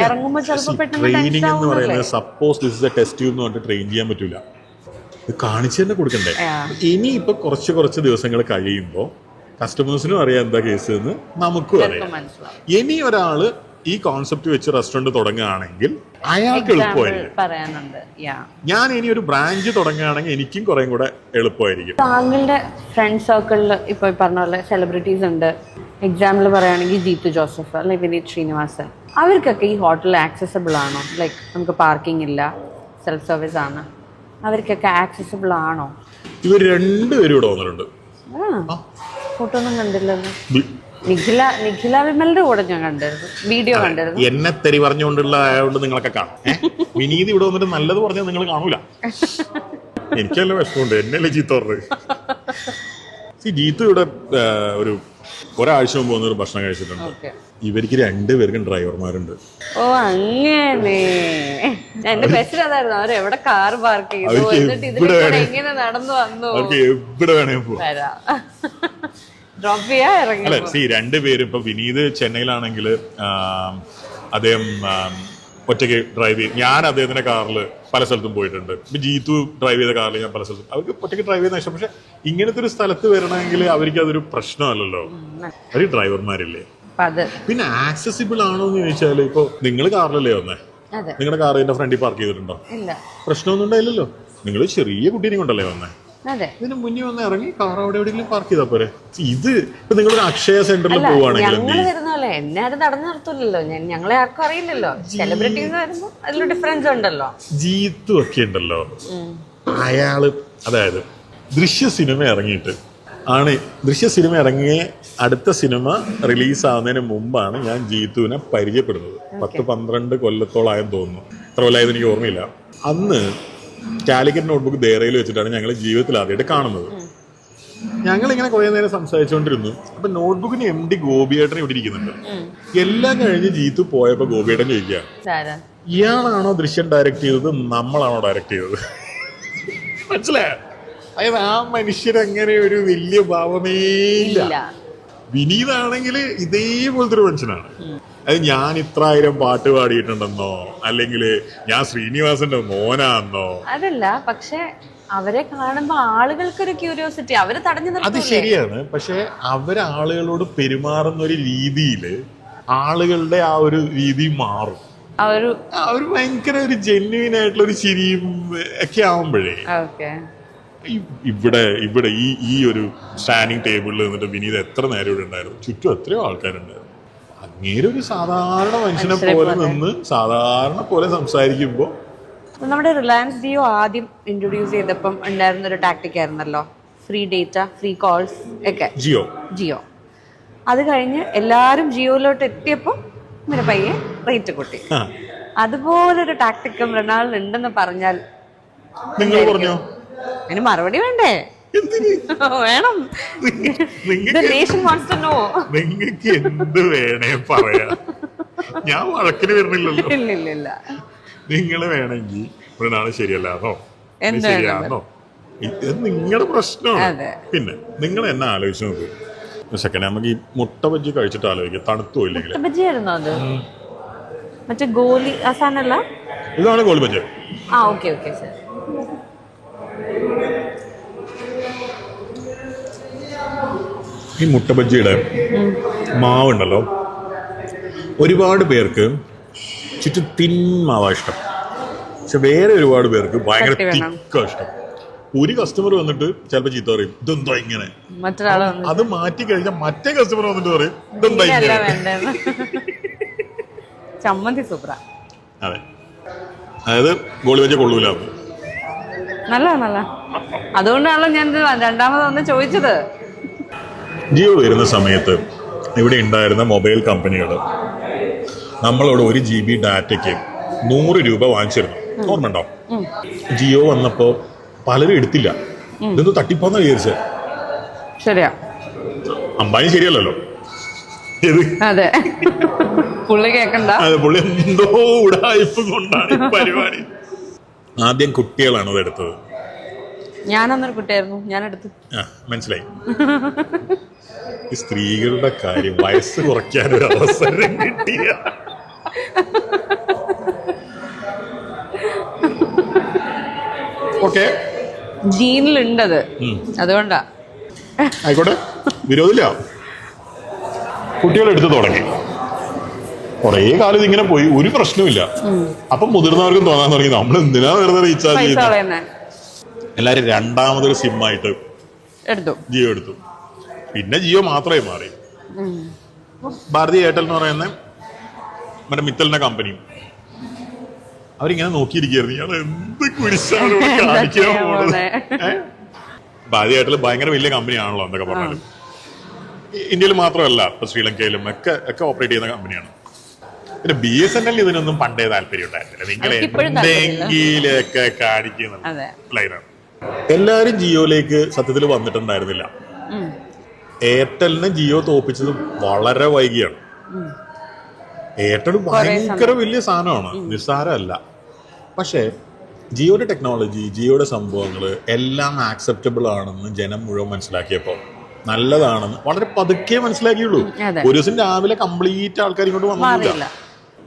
ഇറങ്ങുമ്പോ ചിലപ്പോ പെട്ടെന്ന് ട്രെയിനിങ് എന്ന് പറയുന്നത് suppose this is A test tube എന്ന് പറഞ്ഞിട്ട് ട്രെയിൻ ചെയ്യാൻ പറ്റൂല, ഇത് കാണിച്ചു തന്നെ കൊടുക്കണ്ടേ. ഇനി ഇപ്പൊ കുറച്ച് ദിവസങ്ങൾ കഴിയുമ്പോൾ കസ്റ്റമേഴ്സിനും അറിയാം എന്താ കേസ് എന്ന്, നമുക്കും അറിയാം. ഇനി ഒരാള് ഈ കോൺസെപ്റ്റ് വെച്ച് റെസ്റ്റോറന്റ് തുടങ്ങുകയാണെങ്കിൽ അയാൾക്ക് എളുപ്പമായിരിക്കും. ഞാൻ ഇനി ഒരു ബ്രാഞ്ച് തുടങ്ങുകയാണെങ്കിൽ എനിക്കും കുറേ കൂടെ എളുപ്പമായിരിക്കും. താങ്കളുടെ ഫ്രണ്ട് സർക്കിളിൽ ഇപ്പൊ പറഞ്ഞ പോലെ സെലിബ്രിറ്റീസ് ഉണ്ട്. എക്സാമ്പിൾ പറയുകയാണെങ്കിൽ ജീത്തു ജോസഫ് അല്ലെങ്കിൽ വിനീത് ശ്രീനിവാസൻ, അവർക്കൊക്കെ ഈ ഹോട്ടൽ ആക്സസിബിൾ ആണോ? ലൈക്ക് നമുക്ക് പാർക്കിംഗ് ഇല്ല, സെൽഫ് സർവീസ് ആണ്, അവർക്കൊക്കെ ആക്സസിബിൾ ആണോ? ഇവർ രണ്ടുപേരും ഇവിടെ വന്നിട്ടുണ്ട്. ഫോട്ടോ ഒന്നും കണ്ടില്ലല്ലോ. നിഖില വിമലിന്റെ കൂടെ ഞാൻ കണ്ടിരുന്നു, വീഡിയോ കണ്ടിരുന്നു. എന്നെ തെറി പറഞ്ഞുകൊണ്ടുള്ള ആയതുകൊണ്ട് നിങ്ങളൊക്കെ കാണും. വിനീത് ഇവിടെ വന്നിട്ട് നല്ലത് പറഞ്ഞാൽ നിങ്ങൾ കാണൂല. എനിക്കല്ല വിഷമമുണ്ട്, എന്നല്ലേ ചീത്ത പറഞ്ഞത്. ജീത്തു ഇവിടെ ഒരാഴ്ച മുമ്പ് വന്നൊരു ഭക്ഷണം കഴിച്ചിട്ടുണ്ട്. ഇവർക്ക് രണ്ടുപേർക്കും ഡ്രൈവർമാരുണ്ട്. ഓ അങ്ങനെ. എന്റെ ബെസ്റ്റ് അതായിരുന്നു, അവർ എവിടെ കാർ പാർക്ക് ചെയ്തു, എന്നിട്ട് ഇതിലൂടെ എങ്ങനെ നടന്നു വന്നു, അവർക്ക് എവിടെ വേണേ പോവാം. അല്ല രണ്ടുപേരും ഇപ്പൊ വിനീത് ചെന്നൈയിലാണെങ്കിൽ അദ്ദേഹം ഒറ്റയ്ക്ക് ഡ്രൈവ് ചെയ്യും, ഞാൻ അദ്ദേഹത്തിന്റെ കാറിൽ പല സ്ഥലത്തും പോയിട്ടുണ്ട്. ഇപ്പൊ ജീത്തു ഡ്രൈവ് ചെയ്ത കാറിൽ ഞാൻ പല സ്ഥലത്തും, അവർക്ക് ഒറ്റയ്ക്ക് ഡ്രൈവ് ചെയ്യുന്ന ഇഷ്ടം. പക്ഷെ ഇങ്ങനത്തെ ഒരു സ്ഥലത്ത് വരണമെങ്കിൽ അവർക്ക് അതൊരു പ്രശ്നമല്ലല്ലോ, അവർ ഡ്രൈവർമാരില്ലേ. പിന്നെ ആക്സസിബിൾ ആണോ എന്ന് ചോദിച്ചാൽ, ഇപ്പൊ നിങ്ങൾ കാറിലല്ലേ വന്നേ, നിങ്ങളുടെ കാറിന്റെ ഫ്രണ്ടിൽ പാർക്ക് ചെയ്തിട്ടുണ്ടോ? പ്രശ്നമൊന്നും ഉണ്ടായില്ലല്ലോ. നിങ്ങൾ ചെറിയ കുട്ടീനെ കൊണ്ടല്ലേ വന്നേ, ഇതിന് മുന്നേ വന്ന് ഇറങ്ങി കാർ അവിടെ എവിടെയെങ്കിലും പാർക്ക് ചെയ്താൽ പോരെ. ഇത് ഇപ്പൊ നിങ്ങളൊരു അക്ഷയ സെന്ററിൽ പോവാണെങ്കിൽ എന്നെ അത് നടന്നു നിർത്തില്ലല്ലോ, ഞങ്ങളെ ആർക്കും അറിയില്ലല്ലോ. സെലിബ്രിറ്റീസ് വരുമ്പോ അതിൽ ഡിഫറൻസ് ഉണ്ടല്ലോ. ജീത്തു ഒക്കെ ഉണ്ടല്ലോ, അയാള് അതായത് ദൃശ്യ സിനിമ ഇറങ്ങിയിട്ട് ദൃശ്യ സിനിമ ഇറങ്ങിയ അടുത്ത സിനിമ റിലീസ് ആവുന്നതിന് മുമ്പാണ് ഞാൻ ജീത്തുവിനെ പരിചയപ്പെടുന്നത്. 10-12 കൊല്ലത്തോളായെന്ന് തോന്നുന്നു, എത്ര കൊല്ലമായത് എനിക്ക് ഓർമ്മയില്ല. അന്ന് കാലിക്കറ്റ് നോട്ട്ബുക്ക് ദേറയിൽ വെച്ചിട്ടാണ് ഞങ്ങൾ ജീവിതത്തിൽ ആദ്യമായിട്ട് കാണുന്നത്. ഞങ്ങളിങ്ങനെ കുറെ നേരം സംസാരിച്ചുകൊണ്ടിരുന്നു. അപ്പൊ നോട്ട്ബുക്കിന് MD ഗോപിയേട്ടൻ ഇവിടെ ഇരിക്കുന്നുണ്ട്. എല്ലാം കഴിഞ്ഞ് ജീത്തു പോയപ്പോ ഗോപിയേട്ടൻ ചോദിക്കുക, ഇയാളാണോ ദൃശ്യം ഡയറക്ട് ചെയ്തത്, നമ്മളാണോ ഡയറക്ട് ചെയ്തത്? മനസ്സിലായോ? അതായത് ആ മനുഷ്യരങ്ങനെ ഒരു വലിയ ഭാവമേ ഇല്ല. വിനീതാണെങ്കിൽ ഇതേപോലത്തെ ഒരു മനുഷ്യനാണ്. അത് ഞാൻ ഇത്രായിരം പാട്ട് പാടിയിട്ടുണ്ടെന്നോ അല്ലെങ്കിൽ ഞാൻ ശ്രീനിവാസന്റെ മോനാന്നോ അതല്ല, പക്ഷെ അവരെ കാണുമ്പോ ആളുകൾക്കൊരു ക്യൂരിയോസിറ്റി, അവര് തടഞ്ഞു നിർത്തും. അത് ശരിയാണ്. പക്ഷെ അവരാളുകളോട് പെരുമാറുന്ന ഒരു രീതിയില് ആളുകളുടെ ആ ഒരു രീതി മാറും. അവര് ഭയങ്കര ഒരു ജെന്യുവൻ ആയിട്ടുള്ള ഒരു ചിരിയും ഒക്കെ ആവുമ്പോഴേ ഇവിടെ ഈ ഒരു സ്റ്റാൻഡിങ് ടേബിളിൽ നിന്നിട്ട് വിനീത് എത്ര നേരം ഇവിടെ ഉണ്ടായിരുന്നു, ചുറ്റും എത്രയോ ആൾക്കാരുണ്ടായിരുന്നു. അങ്ങേരെ ഒരു സാധാരണ മനുഷ്യനെ പോലെ നിന്ന് സാധാരണ പോലെ സംസാരിക്കുമ്പോ. നമ്മുടെ റിലയൻസ് ജിയോ ആദ്യം ഇൻട്രൊഡ്യൂസ് ചെയ്തപ്പം ഉണ്ടായിരുന്ന ഒരു ടാക്ടിക് ആയിരുന്നല്ലോ, ഫ്രീ ഡേറ്റ, ഫ്രീ കോൾസ് ഒക്കെ. ജിയോ അത് കഴിഞ്ഞ് എല്ലാരും ജിയോയിലോട്ട് എത്തിയപ്പോ ഇങ്ങനെ പയ്യെ റേറ്റ് കൂട്ടി. അതുപോലൊരു ടാക്ടിക്കും മൃണാളിൽ ഉണ്ടെന്ന് പറഞ്ഞാൽ നിങ്ങൾ പറഞ്ഞോ? അതിന് മറുപടി വേണ്ടേ? വേണം. നിങ്ങൾക്ക് എന്ത് വേണേ പറയാ, ഞാൻ വഴക്കിന് വരുന്നില്ലല്ലോ. ഇല്ല, നിങ്ങൾ വേണമെങ്കിൽ മൃണാള് ശരിയല്ലാന്നോ ശരിയാന്നോ, ഇത് നിങ്ങളുടെ പ്രശ്നമാണ്. പിന്നെ നിങ്ങൾ എന്നെ ആലോചിച്ച് നോക്ക്. സെക്കൻഡ് നമുക്ക് ഈ മുട്ട ബജ്ജി കഴിച്ചിട്ട് ആലോചിക്കാം, തണുത്തു പോയില്ലെങ്കിൽ. മറ്റേ ഗോലി ആസാനല്ല, ഇതാണ് ഗോലി ബജ്ജി. Okay sir. ഈ മുട്ട ബജ്ജിയുടെ മാവുണ്ടല്ലോ, ഒരുപാട് പേർക്ക് ചുറ്റും തിൻ മാവാ ഇഷ്ടം, പക്ഷെ വേറെ ഒരുപാട് പേർക്ക് ഭയങ്കര തിക്കാ ഇഷ്ടം. ഒരു കസ്റ്റമർ വന്നിട്ട് ചിലപ്പോ ചീത്ത പറയും, ഇതെന്താ ഇങ്ങനെ. അത് മാറ്റി കഴിഞ്ഞാൽ മറ്റേ കസ്റ്റമർ വന്നിട്ട് പറയും, ഇതെന്താ ഇങ്ങനെ. ചമ്മന്തി സൂപ്പറാ. അതെ, അതായത് ഗോളി ബജ്ജി കൊള്ളൂല. നല്ല അതുകൊണ്ടാണല്ലോ ഞാൻ രണ്ടാമത് വന്ന് ചോദിച്ചത്. ജിയോ വരുന്ന സമയത്ത് ഇവിടെ ഉണ്ടായിരുന്ന മൊബൈൽ കമ്പനികൾ നമ്മളോട് 1 GB ഡാറ്റയ്ക്ക് 100 രൂപ വാങ്ങിച്ചിരുന്നു. ഓർമ്മയുണ്ടോ? ജിയോ വന്നപ്പോ പലരും എടുത്തില്ല. ഇതൊന്ന് തട്ടിപ്പോന്ന വിചാരിച്ചത്. ശരിയാ, അമ്പാനി ശരിയല്ലല്ലോ ഇത്. അതെ, പുള്ളി കേക്കണ്ട. അതെ, പുള്ളി എന്തോ ഉടായ്പ കൊണ്ടാണ് ഈ പരിപാടി. ആദ്യം കുട്ടികളാണ് ഇത് എടുത്തത്. ഞാനന്നൊരു കുട്ടിയായിരുന്നു, ഞാൻ എടുത്തു. മനസ്സിലായി. ഈ സ്ത്രീകളുടെ കാര്യം, വയസ്സ് കുറയ്ക്കാനൊരു അവസരം കിട്ടിയ. ഓക്കെ, ജീനിലുണ്ടത്, അതുകൊണ്ടാ. ആയിക്കോട്ടെ, വിരോധില്ല. കുട്ടികൾ എടുത്തു തുടങ്ങി. കുറേ കാലം ഇതിങ്ങനെ പോയി, ഒരു പ്രശ്നമില്ല. അപ്പം മുതിർന്നവർക്കും തോന്നാൻ തുടങ്ങി നമ്മൾ എന്തിനാ വെറുതെ റീചാർജ് ചെയ്യുന്നത്. എല്ലാരും രണ്ടാമതൊരു സിമ്മായിട്ട് ജിയോ എടുത്തു. പിന്നെ ജിയോ മാത്രമേ മാറി. ഭാരതി എയർടെൽ എന്ന് പറയുന്ന മറ്റേ മിത്തലിന്റെ കമ്പനിയും അവരിങ്ങനെ നോക്കിയിരിക്കുകയായിരുന്നു, ഇയാൾ എന്ത് കുരിശാണ് കാണിക്കാൻ പോകുന്നത്. ഭാരതി എയർടെൽ ഭയങ്കര വലിയ കമ്പനിയാണല്ലോ എന്തൊക്കെ പറഞ്ഞാലും. ഇന്ത്യയിൽ മാത്രമല്ല, ഇപ്പൊ ശ്രീലങ്കയിലും ഒക്കെ ഓപ്പറേറ്റ് ചെയ്യുന്ന കമ്പനിയാണ്. പിന്നെ BSNL ഇതിനൊന്നും പണ്ടേ താല്പര്യം ഉണ്ടായിരുന്നില്ല. നിങ്ങൾ എന്തെങ്കിലൊക്കെ കാണിക്കുന്നത് ലൈനാണ്. എല്ലാരും ജിയോയിലേക്ക് സത്യത്തിൽ വന്നിട്ടുണ്ടായിരുന്നില്ല. എയർടെലിനെ ജിയോ തോപ്പിച്ചത് വളരെ വൈകിയാണ്. എയർടെൽ ഭയങ്കര വലിയ സാധനമാണ്, നിസ്സാരമല്ല. പക്ഷേ ജിയോയുടെ ടെക്നോളജി, ജിയോയുടെ സംഭവങ്ങൾ എല്ലാം ആക്സെപ്റ്റബിൾ ആണെന്ന് ജനം മുഴുവൻ മനസ്സിലാക്കിയപ്പോൾ, നല്ലതാണെന്ന് വളരെ പതുക്കെ മനസ്സിലാക്കിയുള്ളൂ. ഒരു ദിവസം രാവിലെ കംപ്ലീറ്റ് ആൾക്കാർ ഇങ്ങോട്ട് വന്നില്ല.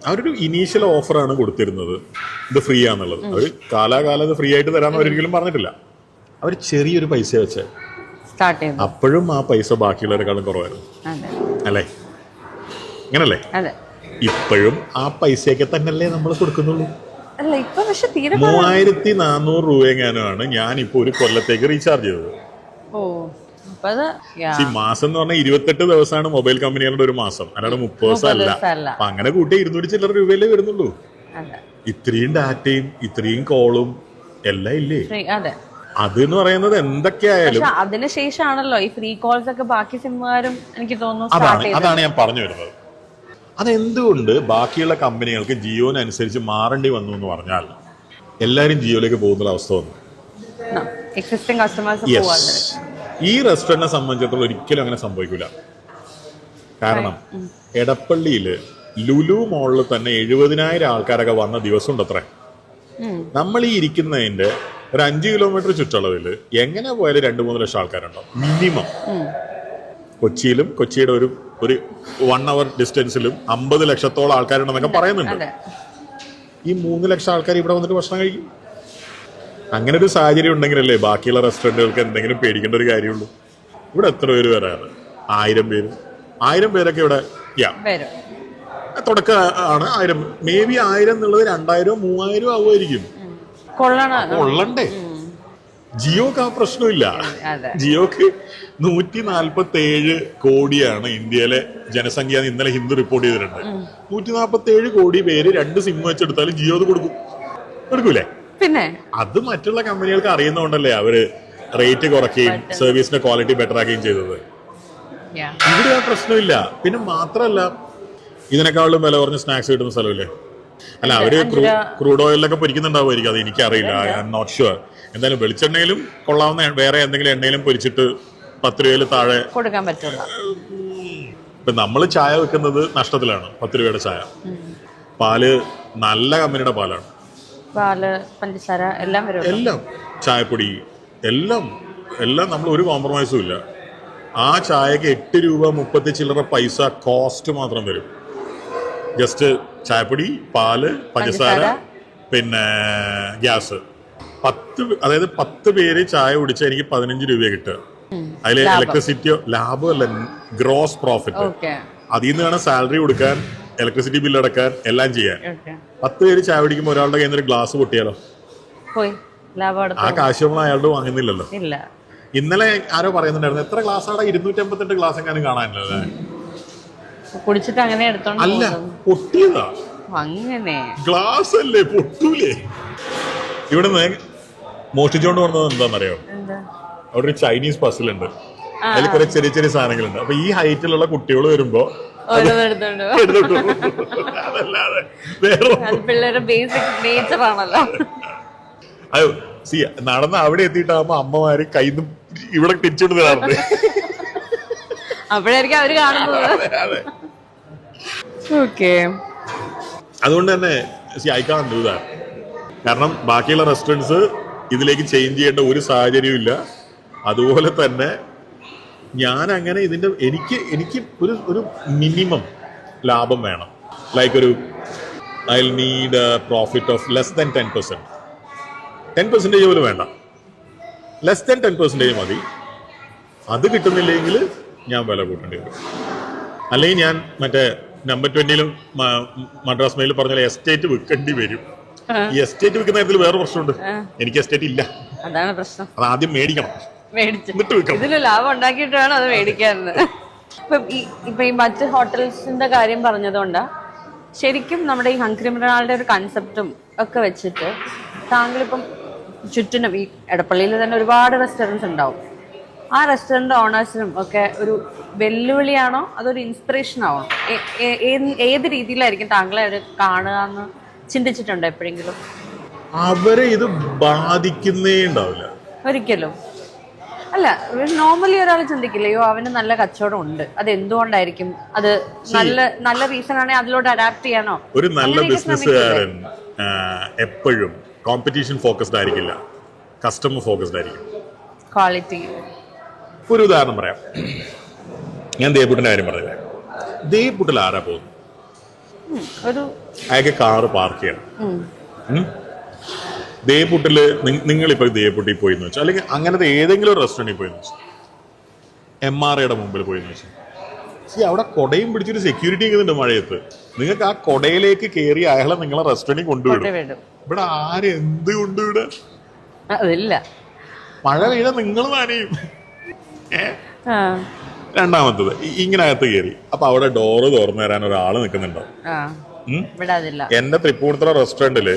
അവരൊരു ഇനീഷ്യൽ ഓഫറാണ് കൊടുത്തിരുന്നത്, ഇത് ഫ്രീ ആണെന്നുള്ളത്. അവർ കാലാകാലം ഇത് ഫ്രീ ആയിട്ട് തരാമെന്ന് അവരൊരിക്കലും പറഞ്ഞിട്ടില്ല. അവർ ചെറിയൊരു പൈസ വെച്ച് അപ്പോഴും ആ പൈസ ബാക്കിയുള്ളവരെക്കാളും കുറവായിരുന്നു, അല്ലേ? അങ്ങനല്ലേ? ഇപ്പോഴും ആ പൈസയൊക്കെ തന്നെയല്ലേ നമ്മൾ കൊടുക്കുന്നുള്ളൂ. 3400 രൂപയെങ്ങാനാണ് ഞാനിപ്പോ ഒരു കൊല്ലത്തേക്ക് റീചാർജ് ചെയ്തത്. ഈ മാസം എന്ന് പറഞ്ഞാൽ 28 ദിവസമാണ് മൊബൈൽ കമ്പനികളുടെ ഒരു മാസം, അല്ലാതെ 30 ദിവസം അല്ല. അപ്പൊ അങ്ങനെ കൂട്ടി 200 ചില്ലറ രൂപയിലേ വരുന്നുള്ളൂ. ഇത്രയും ഡാറ്റയും ഇത്രയും കോളും എല്ലാം ഇല്ലേ? അത് എന്ന് പറയുന്നത് എന്തൊക്കെയായാലും അതിനുശേഷമാണല്ലോ ഈ ഫ്രീ കോൾസ് ഒക്കെ ബാക്കി സിമ്മുകാരും എനിക്ക് തോന്നുന്നു. അതാണ് ഞാൻ പറഞ്ഞു വരുന്നത്. അതെന്തുകൊണ്ട് ബാക്കിയുള്ള കമ്പനികൾക്ക് ജിയോനനുസരിച്ച് മാറേണ്ടി വന്നു എന്ന് പറഞ്ഞാൽ എല്ലാവരും ജിയോയിലേക്ക് പോകുന്ന അവസ്ഥ വന്നു. ഈ റെസ്റ്റോറന്റിനെ സംബന്ധിച്ചിടത്തോളം ഒരിക്കലും അങ്ങനെ സംഭവിക്കില്ല. കാരണം എടപ്പള്ളിയില് ലുലു മോളിൽ തന്നെ 70,000 ആൾക്കാരൊക്കെ വന്ന ദിവസം ഉണ്ട് അത്ര. നമ്മൾ ഈ ഇരിക്കുന്നതിന്റെ ഒരു 5 കിലോമീറ്റർ ചുറ്റളവിൽ എങ്ങനെ പോയാലും 2-3 ലക്ഷം ആൾക്കാരുണ്ടാവും മിനിമം. കൊച്ചിയിലും കൊച്ചിയുടെ ഒരു 1 hour ഡിസ്റ്റൻസിലും 50 ലക്ഷത്തോളം ആൾക്കാരുണ്ടെന്നൊക്കെ പറയുന്നുണ്ട്. ഈ 3 ലക്ഷം ആൾക്കാർ ഇവിടെ വന്നിട്ട് ഭക്ഷണം കഴിക്കും. അങ്ങനെ ഒരു സാഹചര്യം ഉണ്ടെങ്കിലല്ലേ ബാക്കിയുള്ള റെസ്റ്റോറൻറ്റുകൾക്ക് എന്തെങ്കിലും പേടിക്കേണ്ട ഒരു കാര്യമുള്ളൂ. ഇവിടെ എത്ര പേര് വരാറ്? 1000 പേര്. 1000 പേരൊക്കെ ഇവിടെ തുടക്കമാണ്. 1000 മേ ബി 1000 എന്നുള്ളത് 2000 3000 ആവുമായിരിക്കും. കൊള്ളണ്ടേ? ജിയോക്ക് ആ പ്രശ്നമില്ല. ജിയോക്ക് 147 കോടിയാണ് ഇന്ത്യയിലെ ജനസംഖ്യ. ഇന്നലെ ഹിന്ദു റിപ്പോർട്ട് ചെയ്തിട്ടുണ്ട്. 147 കോടി പേര് 2 സിം വെച്ചെടുത്താലും ജിയോ അത് കൊടുക്കൂലേ? പിന്നെ അത് മറ്റുള്ള കമ്പനികൾക്ക് അറിയുന്നതുകൊണ്ടല്ലേ അവര് റേറ്റ് കുറയ്ക്കുകയും സർവീസിന്റെ ക്വാളിറ്റി ബെറ്റർ ആക്കുകയും ചെയ്തത്. ഇവിടെ ആ പ്രശ്നമില്ല. പിന്നെ മാത്രമല്ല, ഇതിനേക്കാളും വില കുറഞ്ഞ സ്നാക്സ് കിട്ടുന്ന സ്ഥലമില്ലേ? അല്ല, അവര് ക്രൂഡ് ഓയിലൊക്കെ പൊരിക്കുന്നുണ്ടാവുമായിരിക്കും, അത് എനിക്കറിയില്ല, ഐ ആം നോട്ട് ഷുവർ. എന്തായാലും വെളിച്ചെണ്ണയിലും കൊള്ളാവുന്ന വേറെ എന്തെങ്കിലും എണ്ണയിലും പൊരിച്ചിട്ട് 10 രൂപയിൽ താഴെ കൊടുക്കാൻ പറ്റില്ല. ഇപ്പൊ നമ്മള് ചായ വെക്കുന്നത് നഷ്ടത്തിലാണ്. 10 രൂപയുടെ ചായ. പാല് നല്ല കമ്പനിയുടെ പാലാണ്. പാല്, പഞ്ചസാര എല്ലാം ചായപ്പൊടി എല്ലാം നമ്മൾ ഒരു കോംപ്രമൈസും ഇല്ല. ആ ചായക്ക് 8 രൂപ 30 ചില്ലറ പൈസ കോസ്റ്റ് മാത്രം വരും. ജസ്റ്റ് ചായപ്പൊടി, പാല്, പഞ്ചസാര, പിന്നെ ഗ്യാസ്. 10 പേര് ചായ കുടിച്ചാൽ എനിക്ക് 15 രൂപ കിട്ടുക. അതിൽ ഇലക്ട്രിസിറ്റിയോ ലാഭമല്ല, ഗ്രോസ് പ്രോഫിറ്റ്. അതിൽ നിന്ന് വേണം സാലറി കൊടുക്കാൻ, ഇലക്ട്രിസിറ്റി ബില്ല് അടക്കാൻ, എല്ലാം ചെയ്യാൻ. 10 പേര് ചായ കുടിക്കുമ്പോൾ ഒരാളുടെ കയ്യിൽ നിന്ന് ഒരു ഗ്ലാസ് പൊട്ടിയാലോ? ആ കാശ് നമ്മൾ അയാളുടെ വാങ്ങുന്നില്ലല്ലോ. ഇന്നലെ ആരോ പറയുന്നുണ്ടായിരുന്നു, എത്ര ഗ്ലാസ് ആടാ? 258 ഗ്ലാസ് എങ്ങാനും കാണാനില്ലല്ലേ? കുടിച്ചിട്ട് അങ്ങനെ അല്ല, പൊട്ടിയതാ. അങ്ങനെ ഗ്ലാസ് അല്ലേ, പൊട്ടൂലേ? ഇവിടുന്ന് മോഷ്ടിച്ചോണ്ട് വന്നത് എന്താണെന്നറിയോ? അവിടെ ഒരു ചൈനീസ് പസിലുണ്ട്, അതിൽ കുറെ ചെറിയ ചെറിയ സാധനങ്ങളുണ്ട്. അപ്പൊ ഈ ഹൈറ്റിലുള്ള കുട്ടികൾ വരുമ്പോ ഓരോന്നെടുത്തോണ്ട് പോ. എടുത്തോണ്ട് പോകും. അതല്ലാതെ വേറെ അത് പിള്ളേരുടെ ബേസിക് നേച്ചർ ആണല്ലോ. അയ്യോ സി നടന്ന് അവിടെ എത്തിയിട്ടാകുമ്പോ അമ്മമാര് കയ്യിൽ നിന്ന് ഇവിടെ തിരിച്ചോണ്ട് തരാറുണ്ട്. അപ്പോഴായിരിക്കും അവര് കാണുന്നത്. അതെ. ഓക്കെ. അതുകൊണ്ട് തന്നെ see I can do that. കാരണം ബാക്കിയുള്ള റെസ്റ്റോറൻറ്റ്സ് ഇതിലേക്ക് ചേഞ്ച് ചെയ്യേണ്ട ഒരു സാഹചര്യവും ഇല്ല. അതുപോലെ തന്നെ ഞാൻ അങ്ങനെ ഇതിന്റെ എനിക്ക് ഒരു മിനിമം ലാഭം വേണം. ലൈക്ക് ഒരു I need profit of less than 10%. 10% പോലും വേണ്ട, ലെസ് ദാൻ 10% മതി. അത് കിട്ടുന്നില്ലെങ്കിൽ ഞാൻ വില കൂട്ടേണ്ടി വരും. അല്ലെങ്കിൽ ഞാൻ മറ്റേ നമ്പർ 20 മദ്രാസ് മെയിൽ പറഞ്ഞ എസ്റ്റേറ്റ് വിൽക്കേണ്ടി വരും. ഈ എസ്റ്റേറ്റ് വിൽക്കുന്ന കാര്യത്തിൽ വേറെ പ്രശ്നമുണ്ട്. എനിക്ക് എസ്റ്റേറ്റ് ഇല്ല, അതാണ് പ്രശ്നം. അത് ആദ്യം മേടിക്കണം, മേടിച്ചു എന്നിട്ട് വിൽക്കണം. ഇതില് ലാഭം ഉണ്ടാക്കിയിട്ട് വേണം അത് മേടിക്കാന്ന്. ഇപ്പൊ ഈ മറ്റ് ഹോട്ടൽസിന്റെ കാര്യം പറഞ്ഞതുകൊണ്ടാ ശരിക്കും നമ്മുടെ ഈ ഹംഗ്രി മൃണാളുടെ ഒരു കൺസെപ്റ്റും ഒക്കെ വെച്ചിട്ട് താങ്കളിപ്പം ചുറ്റിനും ഈ എടപ്പള്ളിയിൽ തന്നെ ഒരുപാട് റെസ്റ്റോറൻറ്റ്സ് ഉണ്ടാവും. ആ റെസ്റ്റോറൻറ്റ് ഓണേഴ്സിനും ഒക്കെ ഒരു വെല്ലുവിളിയാണോ അതൊരു ഇൻസ്പിറേഷൻ ആണോ? ഏത് രീതിയിലായിരിക്കും താങ്കളെ അവർ കാണുക എന്ന് ചിന്തിച്ചിട്ടുണ്ടോ എപ്പോഴെങ്കിലും? അവരെ ഇത് ബാധിക്കുന്നേ ഉണ്ടാവില്ല ഒരിക്കലും അല്ല. നോർമലി ഒരാൾ ചിന്തിക്കില്ല, അയ്യോ അവന് നല്ല കച്ചവടം ഉണ്ട്, അത് എന്തുകൊണ്ടായിരിക്കും, അത് നല്ല റീസൺ ആണെങ്കിൽ അതിലോട്ട് അഡാപ്റ്റ് ചെയ്യാനോ? ഒരു നല്ല ബിസിനസ്സുകാരൻ എപ്പോഴും കോമ്പറ്റീഷൻ ഫോക്കസ്ഡ് ആയിരിക്കില്ല, കസ്റ്റമർ ഫോക്കസ്ഡ് ആയിരിക്കും. ക്വാളിറ്റി. ഒരു ഉദാഹരണം പറയാം. ഞാൻ ദേവപുട്ടിന്റെ കാര്യം പറഞ്ഞില്ലേ, ദേവപുട്ടിൽ ആരാ പോകുന്നു? ഒരു അയാൾക്ക് കാറ് പാർക്ക് ചെയ്യണം. ദേവപുട്ടില് നിങ്ങളിപ്പോ ദേവപുട്ടിൽ പോയിന്ന് വെച്ചാൽ, അല്ലെങ്കിൽ അങ്ങനത്തെ ഏതെങ്കിലും ഒരു റെസ്റ്റോറൻറ്റിൽ പോയിന്ന് വെച്ചാൽ, MRAയുടെ മുമ്പിൽ പോയിന്ന് വെച്ചാൽ, അവിടെ കൊടയും പിടിച്ചൊരു സെക്യൂരിറ്റി നിൽക്കുന്നുണ്ട് മഴയത്ത്. നിങ്ങൾക്ക് ആ കൊടയിലേക്ക് കയറി അയാളെ നിങ്ങളെ റെസ്റ്റോറൻറ്റിൽ കൊണ്ടുവിടും. ഇവിടെ ആരെന്ത് കൊണ്ടുവിട? അതില്ല, മഴ പെയ്ത നിങ്ങൾ നനയും. രണ്ടാമത്തത് ഇങ്ങനെ അകത്ത് കയറി, അപ്പൊ അവിടെ ഡോറ് തുറന്നു തരാൻ ഒരാള് നിൽക്കുന്നുണ്ടോ? എന്റെ തൃപ്പൂണിത്തുറ റെസ്റ്റോറന്റില്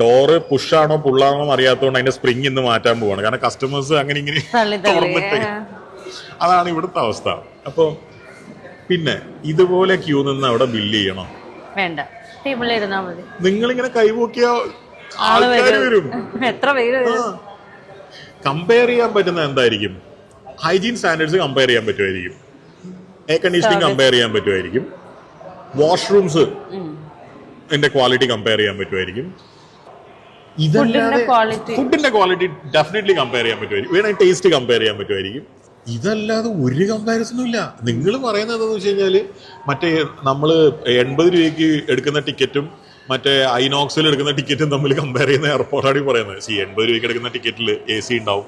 ഡോറ് പുഷാണോ പുള്ളാണോ അറിയാത്തതുകൊണ്ട് അതിന്റെ സ്പ്രിങ് ഇന്ന് മാറ്റാൻ പോവാണ്. കാരണം കസ്റ്റമേഴ്സ് അങ്ങനെ ഇങ്ങനെ തുറന്നിട്ട്, അതാണ് ഇവിടുത്തെ അവസ്ഥ. അപ്പൊ പിന്നെ ഇതുപോലെ ക്യൂ നിന്ന് അവിടെ ബില്ല് ചെയ്യണോ? വേണ്ട, ടേബിളിൽ മതി. നിങ്ങളിങ്ങനെ കൈപോക്കിയ ആൾക്കാർ വരും. എത്ര പേര്? കമ്പയർ ചെയ്യാൻ പറ്റുന്ന എന്തായിരിക്കും? ഹൈജീൻ സ്റ്റാൻഡേർഡ്സ് കമ്പയർ ചെയ്യാൻ പറ്റുമായിരിക്കും, എയർ കണ്ടീഷനിങ് കമ്പയർ ചെയ്യാൻ പറ്റുമായിരിക്കും, വാഷ്റൂംസ് ന്റെ ക്വാളിറ്റി കമ്പയർ ചെയ്യാൻ പറ്റുമായിരിക്കും, ഫുഡിന്റെ ക്വാളിറ്റി ഡെഫിനറ്റ്ലി കമ്പയർ ചെയ്യാൻ പറ്റുമായിരിക്കും, വേണമെങ്കിൽ ടേസ്റ്റ് കമ്പയർ ചെയ്യാൻ പറ്റുമായിരിക്കും. ഇതല്ലാതെ ഒരു കമ്പാരിസണും ഇല്ല. നിങ്ങൾ പറയുന്നത് എന്താണെന്ന് വെച്ച് കഴിഞ്ഞാല്, മറ്റേ നമ്മള് 80 രൂപയ്ക്ക് എടുക്കുന്ന ടിക്കറ്റും മറ്റേ ഐനോക്സിൽ എടുക്കുന്ന ടിക്കറ്റും തമ്മിൽ കമ്പയർ ചെയ്യുന്ന എയർപോർട്ടാണ് പറയുന്നത്. 80 രൂപയ്ക്ക് എടുക്കുന്ന ടിക്കറ്റിൽ AC ഉണ്ടാവും,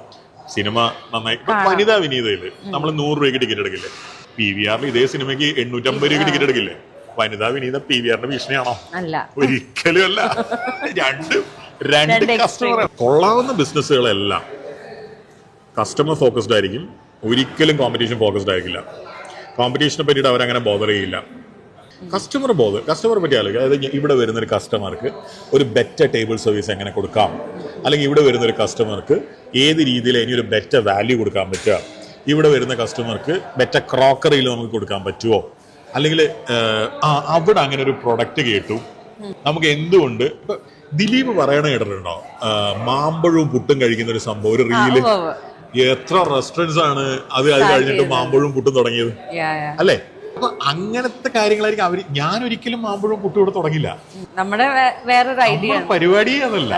സിനിമ നന്നായി. വനിതാ വിനീതയില് നമ്മൾ 100 രൂപയ്ക്ക് ടിക്കറ്റ് എടുക്കില്ലേ? PVRൽ ഇതേ സിനിമയ്ക്ക് 850 രൂപയ്ക്ക് ടിക്കറ്റ് എടുക്കില്ലേ? വനിതാ വിനീത PVRന്റെ ഭീഷണിയാണോ? ഒരിക്കലും അല്ല. രണ്ട് കസ്റ്റമർ. കൊള്ളാവുന്ന ബിസിനസ്സുകളെല്ലാം കസ്റ്റമർ ഫോക്കസ്ഡ് ആയിരിക്കും, ഒരിക്കലും കോമ്പറ്റീഷൻ ഫോക്കസ്ഡ് ആയിരിക്കില്ല. കോമ്പറ്റീഷനെ പറ്റിയിട്ട് അവരങ്ങനെ ബോധർ ചെയ്യില്ല. കസ്റ്റമറെ പറ്റി ആലോചിക്കുക. അതായത് ഇവിടെ വരുന്നൊരു കസ്റ്റമർക്ക് ഒരു ബെറ്റർ ടേബിൾ സർവീസ് എങ്ങനെ കൊടുക്കാം, അല്ലെങ്കിൽ ഇവിടെ വരുന്നൊരു കസ്റ്റമർക്ക് ഏത് രീതിയിൽ ഇനി ഒരു ബെറ്റർ വാല്യൂ കൊടുക്കാൻ പറ്റുക, ഇവിടെ വരുന്ന കസ്റ്റമർക്ക് ബെറ്റർ ക്രോക്കറിയിൽ നമുക്ക് കൊടുക്കാൻ പറ്റുമോ, അല്ലെങ്കിൽ അവിടെ അങ്ങനെ ഒരു പ്രൊഡക്റ്റ് കേട്ടു നമുക്ക് എന്തുകൊണ്ട്. ഇപ്പൊ ദിലീപ് പറയണ കേട്ടിട്ടുണ്ടോ, മാമ്പഴവും പുട്ടും കഴിക്കുന്ന ഒരു സംഭവം, ഒരു റീല്. എത്ര റെസ്റ്റോറൻറ്റ്സ് ആണ് അത് കഴിഞ്ഞിട്ട് മാമ്പഴവും പുട്ടും തുടങ്ങിയത് അല്ലേ? അപ്പൊ അങ്ങനത്തെ കാര്യങ്ങളായിരിക്കും അവര്. ഞാൻ ഒരിക്കലും മാമ്പഴവും പുട്ടും ഇവിടെ തുടങ്ങില്ല. നമ്മുടെ വേറൊരു ഐഡിയ പരിപാടി അതല്ല.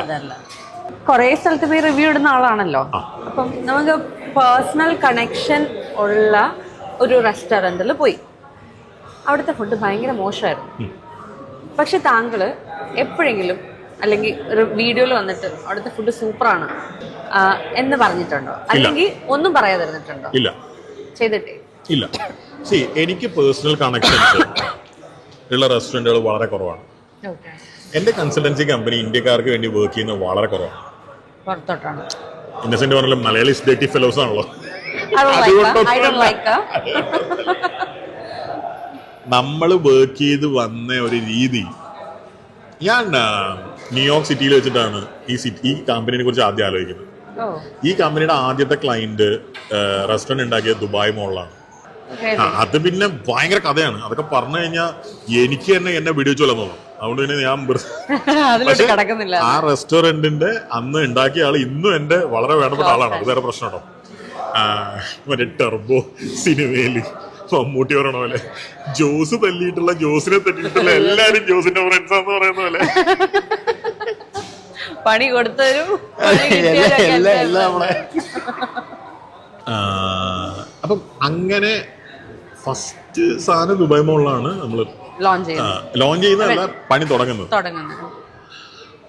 കുറെ സ്ഥലത്ത് പോയി റിവ്യൂ ഇടുന്ന ആളാണല്ലോ. അപ്പം നമുക്ക് പേഴ്സണൽ കണക്ഷൻ ഉള്ള ഒരു റെസ്റ്റോറൻറ്റിൽ പോയി, അവിടുത്തെ ഫുഡ് ഭയങ്കര മോശമായിരുന്നു. പക്ഷെ താങ്കള് എപ്പോഴെങ്കിലും അല്ലെങ്കിൽ ഒരു വീഡിയോയിൽ വന്നിട്ട് അവിടുത്തെ ഫുഡ് സൂപ്പറാണ് എന്ന് പറഞ്ഞിട്ടുണ്ടോ? അല്ലെങ്കിൽ ഒന്നും പറയാതിരുന്നിട്ടുണ്ടോ? ഇല്ല, ചെയ്തിട്ടേ ഇല്ല. എനിക്ക് പേഴ്സണൽ കണക്ഷൻസ് ഉള്ള റെസ്റ്റോറൻറ്റുകൾ വളരെ കുറവാണ്. എന്റെ കൺസൾട്ടൻസി കമ്പനി ഇന്ത്യക്കാർക്ക് വേണ്ടി വർക്ക് ചെയ്യുന്നത് വളരെ കുറവാണ്. പുറത്തോട്ടാണ്. ഇന്നസെന്റ് പറഞ്ഞാലും മലയാളീസ് ഡേറ്റി ഫെലോസ് ആണല്ലോ. നമ്മൾ വർക്ക് ചെയ്ത് വന്ന ഒരു രീതി. ഞാൻ ന്യൂയോർക്ക് സിറ്റിയിൽ വെച്ചിട്ടാണ് ഈ കമ്പനിയെ കുറിച്ച് ആദ്യം ആലോചിക്കുന്നത്. ഈ കമ്പനിയുടെ ആദ്യത്തെ ക്ലയന്റ് റെസ്റ്റോറൻറ്റ് ഉണ്ടാക്കിയത് ദുബായ് മോളിലാണ്. അത് പിന്നെ ഭയങ്കര കഥയാണ്. അതൊക്കെ പറഞ്ഞു കഴിഞ്ഞാൽ എനിക്ക് തന്നെ എന്നെ വെടിവെച്ചോളാൻ തോന്നും. അതുകൊണ്ട് പിന്നെ ഞാൻ പക്ഷെ ആ റെസ്റ്റോറന്റിന്റെ അന്ന് ഉണ്ടാക്കിയ ആള് ഇന്നും എന്റെ വളരെ വേണ്ടപ്പെട്ട ആളാണ്. അത് വേറെ പ്രശ്നം കേട്ടോ. മറ്റേ ടെർബോ സിനിമയില് മമ്മൂട്ടി പറയണ പോലെ ജോസ് തല്ലിയിട്ടുള്ള ജോസിനെ തല്ലിയിട്ടുള്ള എല്ലാരും ജോസിന്റെ ഫ്രണ്ട്സ് എന്ന് പറയുന്ന പോലെ പണി കൊടുത്തരും. അപ്പം അങ്ങനെ ഫസ്റ്റ് സാധനം ദുബായ് മോളിലാണ് നമ്മൾ ലോഞ്ച് ചെയ്യുന്നതല്ല, പണി തുടങ്ങുന്നത്.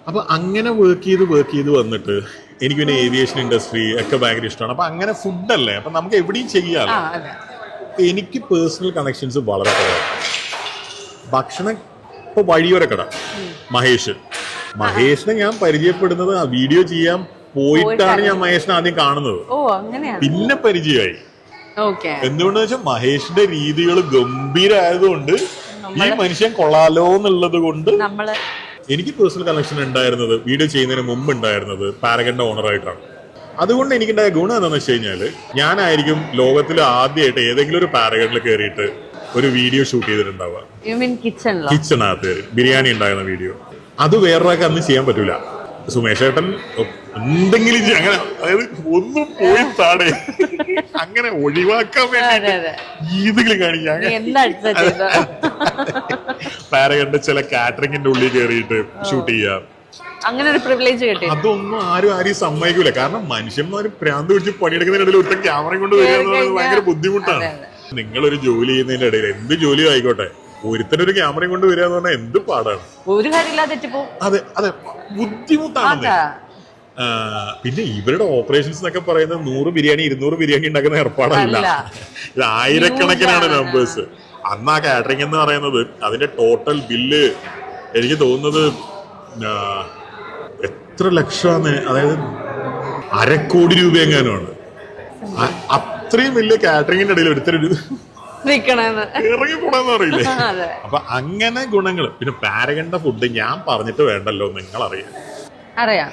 അപ്പൊ അങ്ങനെ വർക്ക് ചെയ്ത് വന്നിട്ട് എനിക്ക് പിന്നെ ഏവിയേഷൻ ഇൻഡസ്ട്രി ഒക്കെ ഭയങ്കര ഇഷ്ടമാണ്. അപ്പൊ അങ്ങനെ ഫുഡല്ലേ, അപ്പൊ നമുക്ക് എവിടെയും ചെയ്യാമല്ലോ. എനിക്ക് പേഴ്സണൽ കണക്ഷൻസ് വളരെ കുറവാണ്. ഭക്ഷണം ഇപ്പൊ വഴിയോര കട മഹേഷിനെ ഞാൻ പരിചയപ്പെടുന്നത് ആ വീഡിയോ ചെയ്യാൻ പോയിട്ടാണ് ഞാൻ മഹേഷിനെ ആദ്യം കാണുന്നത്. പിന്നെ പരിചയമായി. എന്തുകൊണ്ടെന്ന് വെച്ചാൽ മഹേഷിന്റെ രീതികൾ ഗംഭീരമായതുകൊണ്ട് ഈ മനുഷ്യൻ കൊള്ളാലോ എന്നുള്ളത് കൊണ്ട് എനിക്ക് പേഴ്സണൽ കണക്ഷൻ ഉണ്ടായിരുന്നത് വീഡിയോ ചെയ്യുന്നതിന് മുമ്പ് ഉണ്ടായിരുന്നത് പാരഗന്റെ ഓണറായിട്ടാണ്. അതുകൊണ്ട് എനിക്കുണ്ടായ ഗുണം എന്താണെന്ന് വെച്ച് കഴിഞ്ഞാല് ഞാനായിരിക്കും ലോകത്തിൽ ആദ്യമായിട്ട് ഏതെങ്കിലും ഒരു പാരഗണിൽ കയറിയിട്ട് ഒരു വീഡിയോ ഷൂട്ട് ചെയ്തിട്ടുണ്ടാവുക. കിച്ചണകത്ത് ബിരിയാണി ഉണ്ടാകുന്ന വീഡിയോ. അത് വേറൊരാൾക്ക് അന്ന് ചെയ്യാൻ പറ്റൂല. സുമേഷ് ഏട്ടൻ എന്തെങ്കിലും അങ്ങനെ, അതായത് ഒന്നും പോയി താടെ അങ്ങനെ ഒഴിവാക്കാൻ വേണ്ടി ഏതെങ്കിലും കാണിക്കാം. പാരഗന്റെ ചില കാറ്ററിംഗിന്റെ ഉള്ളിൽ കയറിയിട്ട് ഷൂട്ട് ചെയ്യാം. അങ്ങനെ ഒരു പ്രിവിലേജ് കിട്ടി. അതൊന്നും ആരും സമ്മതിക്കൂല. കാരണം മനുഷ്യന്മാര് പ്രാന്ത് പിടിച്ച് പണിയെടുക്കുന്നതിനിടയിൽ ഒരുത്തൻ ക്യാമറയും കൊണ്ട് വരിക എന്ന് പറയുന്നത് ഭയങ്കര ബുദ്ധിമുട്ടാണ്. നിങ്ങളൊരു ജോലി ചെയ്യുന്നതിന്റെ ഇടയിൽ എന്ത് ജോലി ആയിക്കോട്ടെ, ഒരുത്തനൊരു ക്യാമറയും കൊണ്ട് വരിക എന്ന് പറഞ്ഞാൽ എന്ത് പാടാണ്. ഒരു കാര്യമില്ലാതെ അതെ ബുദ്ധിമുട്ടാണ്. പിന്നെ ഇവരുടെ ഓപ്പറേഷൻസ് എന്നൊക്കെ പറയുന്നത് 100 ബിരിയാണി 200 ബിരിയാണി ഉണ്ടാക്കുന്ന ഏർപ്പാടല്ല. ഇത് ആയിരക്കണക്കിനാണ് നമ്പേഴ്സ്. അന്ന് ആ കാറ്ററിംഗ് എന്ന് പറയുന്നത് അതിന്റെ ടോട്ടൽ ബില്ല് എനിക്ക് തോന്നുന്നത് എത്ര ലക്ഷമാണ്, അതായത് 1/2 കോടി രൂപ എങ്ങാനുമാണ്. അത്രയും വലിയ കാറ്ററിംഗിന്റെ ഇടയിൽ ഒരുത്തരൊരു ഇറങ്ങി പോണെന്ന് അറിയില്ലേ. അപ്പൊ അങ്ങനെ ഗുണങ്ങൾ. പിന്നെ പാരഗന്റെ ഫുഡ് ഞാൻ പറഞ്ഞിട്ട് വേണ്ടല്ലോ, നിങ്ങൾ അറിയാം.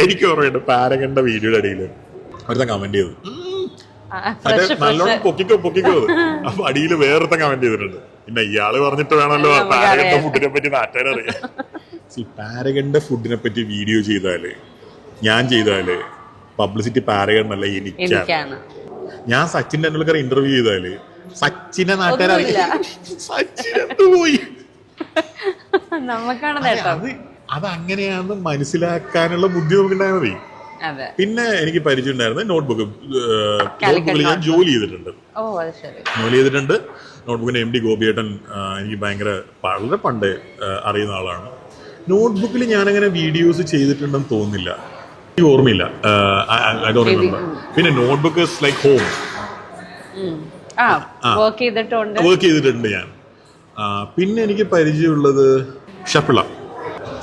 എനിക്ക് ഓർമ്മയുണ്ട് പാരഗന്റെ വീഡിയോയുടെ ഇടയിൽ ഒരുത്തൻ കമന്റ് ചെയ്തു, നല്ലോണം പൊക്കിക്കോ. അപ്പൊ അടിയിൽ വേറൊരുത്തൻ കമന്റ് ചെയ്തിട്ടുണ്ട്. പിന്നെ ഇയാള് പറഞ്ഞിട്ട് വേണമല്ലോ പാരഗന്റെ ഫുഡിനെ പറ്റി നാട്ടുകാർ അറിയാം. പാരഗന്റെ ഫുഡിനെ പറ്റി വീഡിയോ ഞാൻ ചെയ്താല് പബ്ലിസിറ്റി പാരഗണ്ണല്ല എനിക്കാണ്. ഞാൻ സച്ചിൻ ടെണ്ടുൽക്കർ ഇന്റർവ്യൂ ചെയ്താല് സച്ചിനെ നാട്ടുകാർ പോയി. അത് അങ്ങനെയാണെന്ന് മനസ്സിലാക്കാനുള്ള ബുദ്ധി നമുക്കുണ്ടായാൽ മതി. പിന്നെ എനിക്ക് പരിചയം ഉണ്ടായിരുന്നത് നോട്ട്ബുക്കിൽ ഞാൻ ജോലി ചെയ്തിട്ടുണ്ട്. നോട്ട്ബുക്കിന്റെ MD ഗോപിയേട്ടൻ എനിക്ക് വളരെ പണ്ട് അറിയുന്ന ആളാണ്. നോട്ട്ബുക്കിൽ ഞാനങ്ങനെ വീഡിയോസ് ചെയ്തിട്ടുണ്ടെന്ന് തോന്നുന്നില്ല, എനിക്ക് ഓർമ്മയില്ല. I don't remember. പിന്നെ notebook is like home. Work ചെയ്തിട്ടുണ്ട് ഞാൻ. പിന്നെ എനിക്ക് പരിചയമുള്ളത്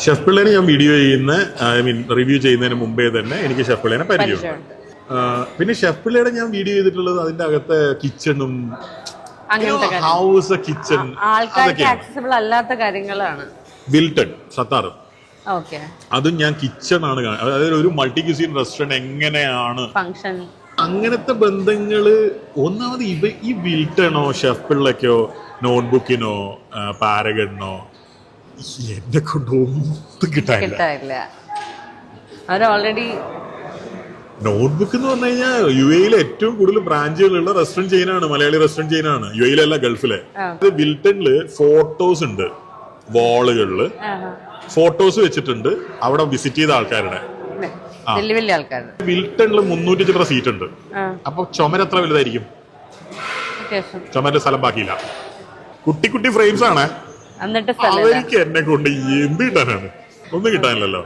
ഷെഫ് പിള്ളേനെ ഞാൻ വീഡിയോ റിവ്യൂ ചെയ്യുന്നതിന് മുമ്പേ തന്നെ എനിക്ക് ഷെഫ് പിള്ളേനെ പരിചയമുണ്ട്. പിന്നെ ഷെഫ് പിള്ളേടെ ഞാൻ വീഡിയോ ചെയ്തിട്ടുള്ളത് അതിന്റെ അകത്തെ കിച്ചണും ഹൗസ് കിച്ചൺ അല്ലാത്ത കാര്യങ്ങളാണ്. വിൽട്ടൺ സത്താർ, അതും ഞാൻ കിച്ചൺ ആണ്. അതായത് ഒരു മൾട്ടി ക്യൂസിൻ റെസ്റ്റോറന്റ് എങ്ങനെയാണ് അങ്ങനത്തെ ബന്ധങ്ങള്. ഒന്നാമത് ഈ വിൽട്ടണോ ഷെഫ് പിള്ളക്കോ നോട്ട്ബുക്കിനോ പാരഗണിനോ എന്നെ കൊണ്ട് ഒന്നും കിട്ടാനില്ല. നോട്ട്ബുക്ക് എന്ന് പറഞ്ഞു കഴിഞ്ഞാൽ UAE ഏറ്റവും കൂടുതൽ ബ്രാഞ്ചുകളുള്ള റെസ്റ്റോറന്റ് ചെയിനാണ്, മലയാളി റെസ്റ്റോറന്റ് ചെയിനാണ്. UAE അല്ല, ഗൾഫിലെ. വിൽട്ടണില് ഫോട്ടോസ് ഉണ്ട്, വാളുകളില് ഫോട്ടോസ് വെച്ചിട്ടുണ്ട് അവിടെ വിസിറ്റ് ചെയ്ത ആൾക്കാരുടെ. വിൽട്ടണില് 300 ചില്ലറ സീറ്റ് ഉണ്ട്. അപ്പൊ ചുമര എത്ര വലുതായിരിക്കും? ചുമര സ്ഥലം ബാക്കിയില്ല. കുട്ടി ഫ്രെയിംസ് ആണ്. അവർക്ക് എന്നെ കൊണ്ട് എന്ത് കിട്ടാനാണ്? ഒന്നും കിട്ടാനില്ലല്ലോ.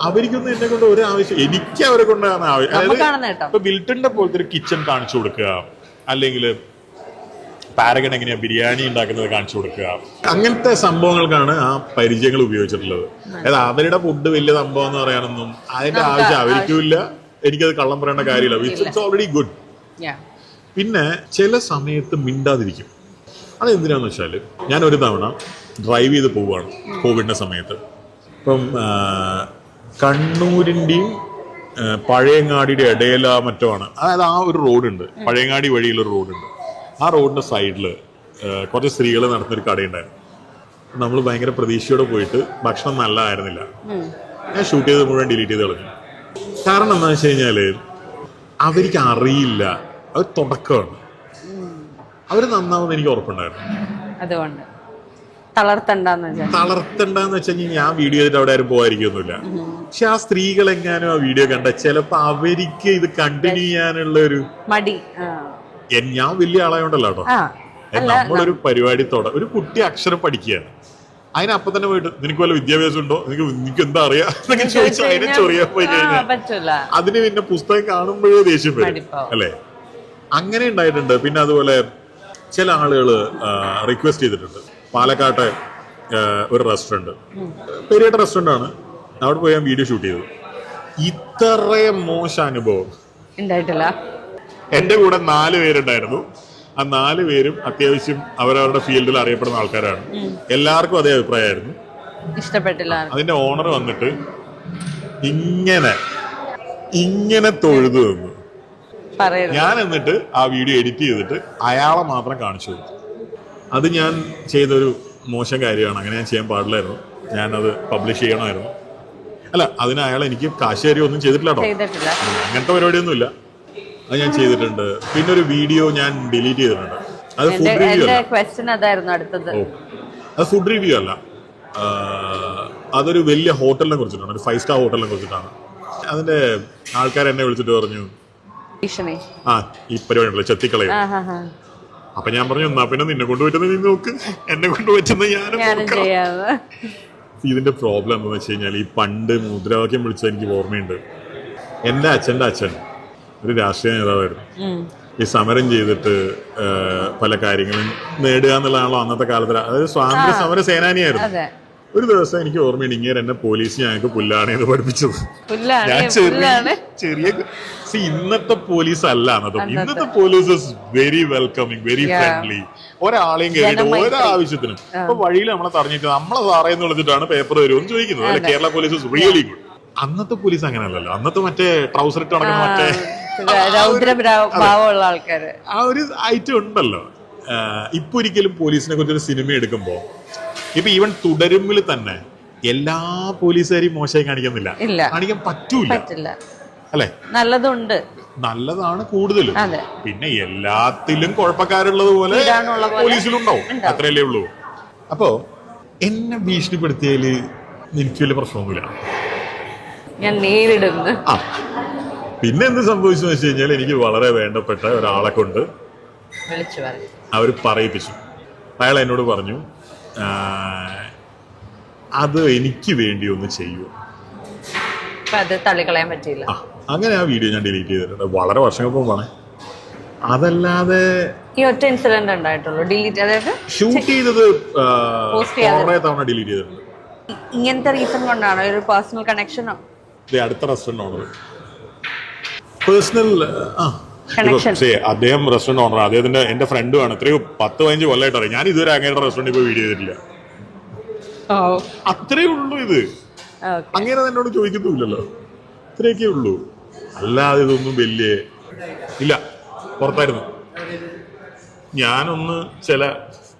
അവർക്കൊന്നും എന്നെ കൊണ്ട് ഒരു ആവശ്യം, എനിക്ക് അവരെ കൊണ്ടാണ് ആവശ്യം. ഇപ്പൊ വിൽട്ടണിന്റെ പോലത്തെ ഒരു കിച്ചൺ കാണിച്ചു കൊടുക്കുക, അല്ലെങ്കിൽ പാരഗൺ എങ്ങനെയാ ബിരിയാണി ഉണ്ടാക്കുന്നത് കാണിച്ചു കൊടുക്കുക, അങ്ങനത്തെ സംഭവങ്ങൾക്കാണ് ആ പരിചയങ്ങൾ ഉപയോഗിച്ചിട്ടുള്ളത്. അതായത് അവരുടെ ഫുഡ് വലിയ സംഭവം എന്ന് പറയാനൊന്നും അതിന്റെ ആവശ്യം അവർക്കും ഇല്ല, എനിക്കത് കള്ളം പറയേണ്ട കാര്യമില്ല. It's already good. പിന്നെ ചില സമയത്ത് മിണ്ടാതിരിക്കും. അതെന്തിനാന്ന് വെച്ചാൽ ഞാൻ ഒരു തവണ ഡ്രൈവ് ചെയ്ത് പോവുകയാണ് കോവിഡിന്റെ സമയത്ത്. ഇപ്പം കണ്ണൂരിൻ്റെയും പഴയങ്ങാടിയുടെ ഇടയില മറ്റോ ആണ്. അതായത് ആ ഒരു റോഡുണ്ട്, പഴയങ്ങാടി വഴിയുള്ളൊരു റോഡുണ്ട്. ആ റോഡിന്റെ സൈഡിൽ കുറച്ച് സ്ത്രീകൾ നടത്തുന്നൊരു കടയുണ്ടായിരുന്നു. നമ്മൾ ഭയങ്കര പ്രതീക്ഷയോടെ പോയിട്ട് ഭക്ഷണം നല്ലതായിരുന്നില്ല. ഞാൻ ഷൂട്ട് ചെയ്ത് മുഴുവൻ ഡിലീറ്റ് ചെയ്ത് കളഞ്ഞു. കാരണം എന്താണെന്ന് വെച്ച് കഴിഞ്ഞാൽ അവർക്ക് അറിയില്ല, അവർ തുടക്കമാണ്. അവർ നന്നാവുമെന്ന് എനിക്ക് ഉറപ്പുണ്ടായിരുന്നു. അതുകൊണ്ട് തളർത്തണ്ടെന്ന് വെച്ച് കഴിഞ്ഞാൽ ഞാൻ വീഡിയോ ചെയ്തിട്ട് അവിടെ ആരും പോകാതിരിക്കൊന്നുമില്ല. പക്ഷെ ആ സ്ത്രീകൾ എങ്ങാനും ആ വീഡിയോ കണ്ട ചിലപ്പോ അവർക്ക് ഇത് കണ്ടിന്യൂ ചെയ്യാനുള്ള ഒരു മടി. ഞാൻ വലിയ ആളായോണ്ടല്ലോ കേട്ടോ. നമ്മളൊരു പരിപാടി ഒരു കുട്ടി അക്ഷരം പഠിക്കുകയാണ്, അതിനപ്പം തന്നെ പോയിട്ട് നിനക്ക് വല്ല വിദ്യാഭ്യാസം ഉണ്ടോ, നിനക്ക് എന്താ അറിയാ എന്നൊക്കെ ചോദിച്ചാൽ അതിനെ ചൊറിയാൻ പോയി കഴിഞ്ഞാൽ അതിന് പിന്നെ പുസ്തകം കാണുമ്പോഴേ ദേഷ്യം വരും അല്ലേ. അങ്ങനെ ഉണ്ടായിട്ടുണ്ട്. പിന്നെ അതുപോലെ ചില ആളുകൾ റിക്വസ്റ്റ് ചെയ്തിട്ടുണ്ട്. പാലക്കാട്ടെ ഒരു റെസ്റ്റോറൻറ്റ്, പെരിയാട്ട റെസ്റ്റോറൻ്റ് ആണ്, അവിടെ പോയി ഞാൻ വീഡിയോ ഷൂട്ട് ചെയ്തു. ഇത്രയും മോശം അനുഭവം ഉണ്ടായിട്ടില്ല. എൻ്റെ കൂടെ 4 പേരുണ്ടായിരുന്നു. ആ 4 പേരും അത്യാവശ്യം അവരവരുടെ ഫീൽഡിൽ അറിയപ്പെടുന്ന ആൾക്കാരാണ്. എല്ലാവർക്കും അതേ അഭിപ്രായമായിരുന്നു, ഇഷ്ടപ്പെട്ടില്ല. അതിന്റെ ഓണർ വന്നിട്ട് ഇങ്ങനെ തൊഴുതു തന്നു. ഞാൻ എന്നിട്ട് ആ വീഡിയോ എഡിറ്റ് ചെയ്തിട്ട് അയാളെ മാത്രം കാണിച്ചു കൊടുത്തു. അത് ഞാൻ ചെയ്തൊരു മോശം കാര്യമാണ്. അങ്ങനെ ഞാൻ ചെയ്യാൻ പാടില്ലായിരുന്നു. ഞാനത് പബ്ലിഷ് ചെയ്യണമായിരുന്നു. അല്ല, അതിന് അയാൾ എനിക്ക് കാശ് കാര്യം ഒന്നും ചെയ്തിട്ടില്ല കേട്ടോ, അങ്ങനത്തെ പരിപാടിയൊന്നുമില്ല. അത് ഞാൻ ചെയ്തിട്ടുണ്ട്. പിന്നെ ഒരു വീഡിയോ ഞാൻ ഡിലീറ്റ് ചെയ്തിട്ടുണ്ട്. അത് ഫുഡ് റിവ്യൂ അല്ല. അത് ഫുഡ് റിവ്യൂ അല്ല, അതൊരു വലിയ ഹോട്ടലിനെ കുറിച്ചിട്ടാണ്, ഒരു 5 സ്റ്റാർ ഹോട്ടലിനെ കുറിച്ചിട്ടാണ്. അതിന്റെ ആൾക്കാർ എന്നെ വിളിച്ചിട്ട് പറഞ്ഞു, ഈ പരിപാടി ഉണ്ടല്ലോ ചെത്തിക്കളയും. അപ്പൊ ഞാൻ പറഞ്ഞു, എന്നാ പിന്നെ നിന്നെ കൊണ്ട് പറ്റുന്ന നീ നോക്ക്, എന്നെ കൊണ്ട് പറ്റുന്ന ഞാനും. ഇതിന്റെ പ്രോബ്ലം എന്താണെന്ന് വെച്ച് കഴിഞ്ഞാൽ, ഈ പണ്ട് മുദ്രാവാക്യം വിളിച്ചത് എനിക്ക് ഓർമ്മയുണ്ട്. എന്റെ അച്ഛന്റെ അച്ഛൻ ഒരു രാഷ്ട്രീയ നേതാവായിരുന്നു. ഈ സമരം ചെയ്തിട്ട് പല കാര്യങ്ങളും നേടുക എന്നുള്ളതാണല്ലോ അന്നത്തെ കാലത്ത്. അതായത് സ്വാതന്ത്ര്യ സമര സേനാനിയായിരുന്നു. ഒരു ദിവസം എനിക്ക് ഓർമ്മയുണ്ട്, ഇങ്ങനെ എന്നെ പോലീസ് ഞങ്ങൾക്ക് പുല്ലാണേന്ന് പഠിപ്പിച്ചത്. ഞാൻ ചെറിയ ഇന്നത്തെ പോലീസ് അല്ല ഇന്നത്തെ police is very welcoming, very friendly. ഒരാളെയും കയറിയിട്ട് ഒരാവശ്യത്തിനും ഇപ്പൊ വഴിയിൽ നമ്മളെ തടഞ്ഞിട്ട് നമ്മളെ സാറേന്ന് വിളിച്ചിട്ടാണ് പേപ്പർ വരുമെന്ന് ചോദിക്കുന്നത്. അല്ല, Kerala police is really good. അന്നത്തെ പോലീസ് അങ്ങനെയല്ലല്ലോ. അന്നത്തെ മറ്റേ ട്രൗസർ ഇട്ട് നടക്കുന്ന മറ്റേ ആ ഒരു ഐറ്റം ഉണ്ടല്ലോ. ഇപ്പൊ ഒരിക്കലും പോലീസിനെ കുറിച്ചൊരു സിനിമ എടുക്കുമ്പോ, ഇപ്പൊ ഈവൻ തുടരുമ്പിൽ തന്നെ എല്ലാ പോലീസുകാരെയും മോശമായി കാണിക്കുന്നില്ല, കാണിക്കാൻ പറ്റൂല അല്ലെ. നല്ലതാണ് കൂടുതലും. പിന്നെ എല്ലാത്തിലും കുഴപ്പക്കാരുള്ളത് പോലെ പോലീസിലുണ്ടാവും, അത്രയല്ലേ ഉള്ളൂ. അപ്പോ എന്നെ ഭീഷണിപ്പെടുത്തിയാല് എനിക്ക് വലിയ പ്രശ്നമൊന്നുമില്ല, ഞാൻ നേരിടുന്നു. പിന്നെ എന്ത് സംഭവിച്ചു വെച്ച് കഴിഞ്ഞാൽ, എനിക്ക് വളരെ വേണ്ടപ്പെട്ട ഒരാളെ കൊണ്ട് അവർ പറയിപ്പിച്ചു. അയാൾ എന്നോട് പറഞ്ഞു, അത് എനിക്ക് വേണ്ടി ഒന്ന് ചെയ്യൂ. തള്ളിക്കളയാൻ പറ്റില്ല. അങ്ങനെ ആ വീഡിയോ ഞാൻ ഡിലീറ്റ് ചെയ്തിട്ടുണ്ട്, വളരെ വർഷങ്ങൾക്ക് മുമ്പാണ്. അതല്ലാതെ ഈ ഒറ്റ ഇൻസിഡന്റ് ഉണ്ടായിട്ടുള്ളൂ ഡിലീറ്റ്, അതായത് ഷൂട്ട് ചെയ്തത് കുറെ തവണ ഡിലീറ്റ് ചെയ്തിട്ടുണ്ട്. ഇങ്ങനത്തെ റീസൺ കൊണ്ടാണോ, ഒരു പേഴ്സണൽ കണക്ഷനോ? അടുത്ത റെസ്റ്റോറന്റ് ഓണർ പേഴ്സണൽ അദ്ദേഹം റെസ്റ്റോറന്റ് ഓണർ, അദ്ദേഹത്തിന്റെ എന്റെ ഫ്രണ്ടുമാണ്. എത്രയോ 10-15 കൊല്ലമായിട്ട് അറിയാം. ഞാൻ ഇതുവരെ അങ്ങയുടെ റെസ്റ്റോറന്റിൽ പോയി വീഡിയോ ചെയ്തിട്ടില്ല. അത്രേ ഉള്ളൂ. ഇത് അങ്ങനെ എന്നോട് ചോദിക്കുന്നില്ലല്ലോ, ഇത്രയൊക്കെ ഉള്ളൂ. അല്ലാതെ ഇതൊന്നും വലിയ ഇല്ല. പുറത്തായിരുന്നു. ഞാനൊന്ന് ചില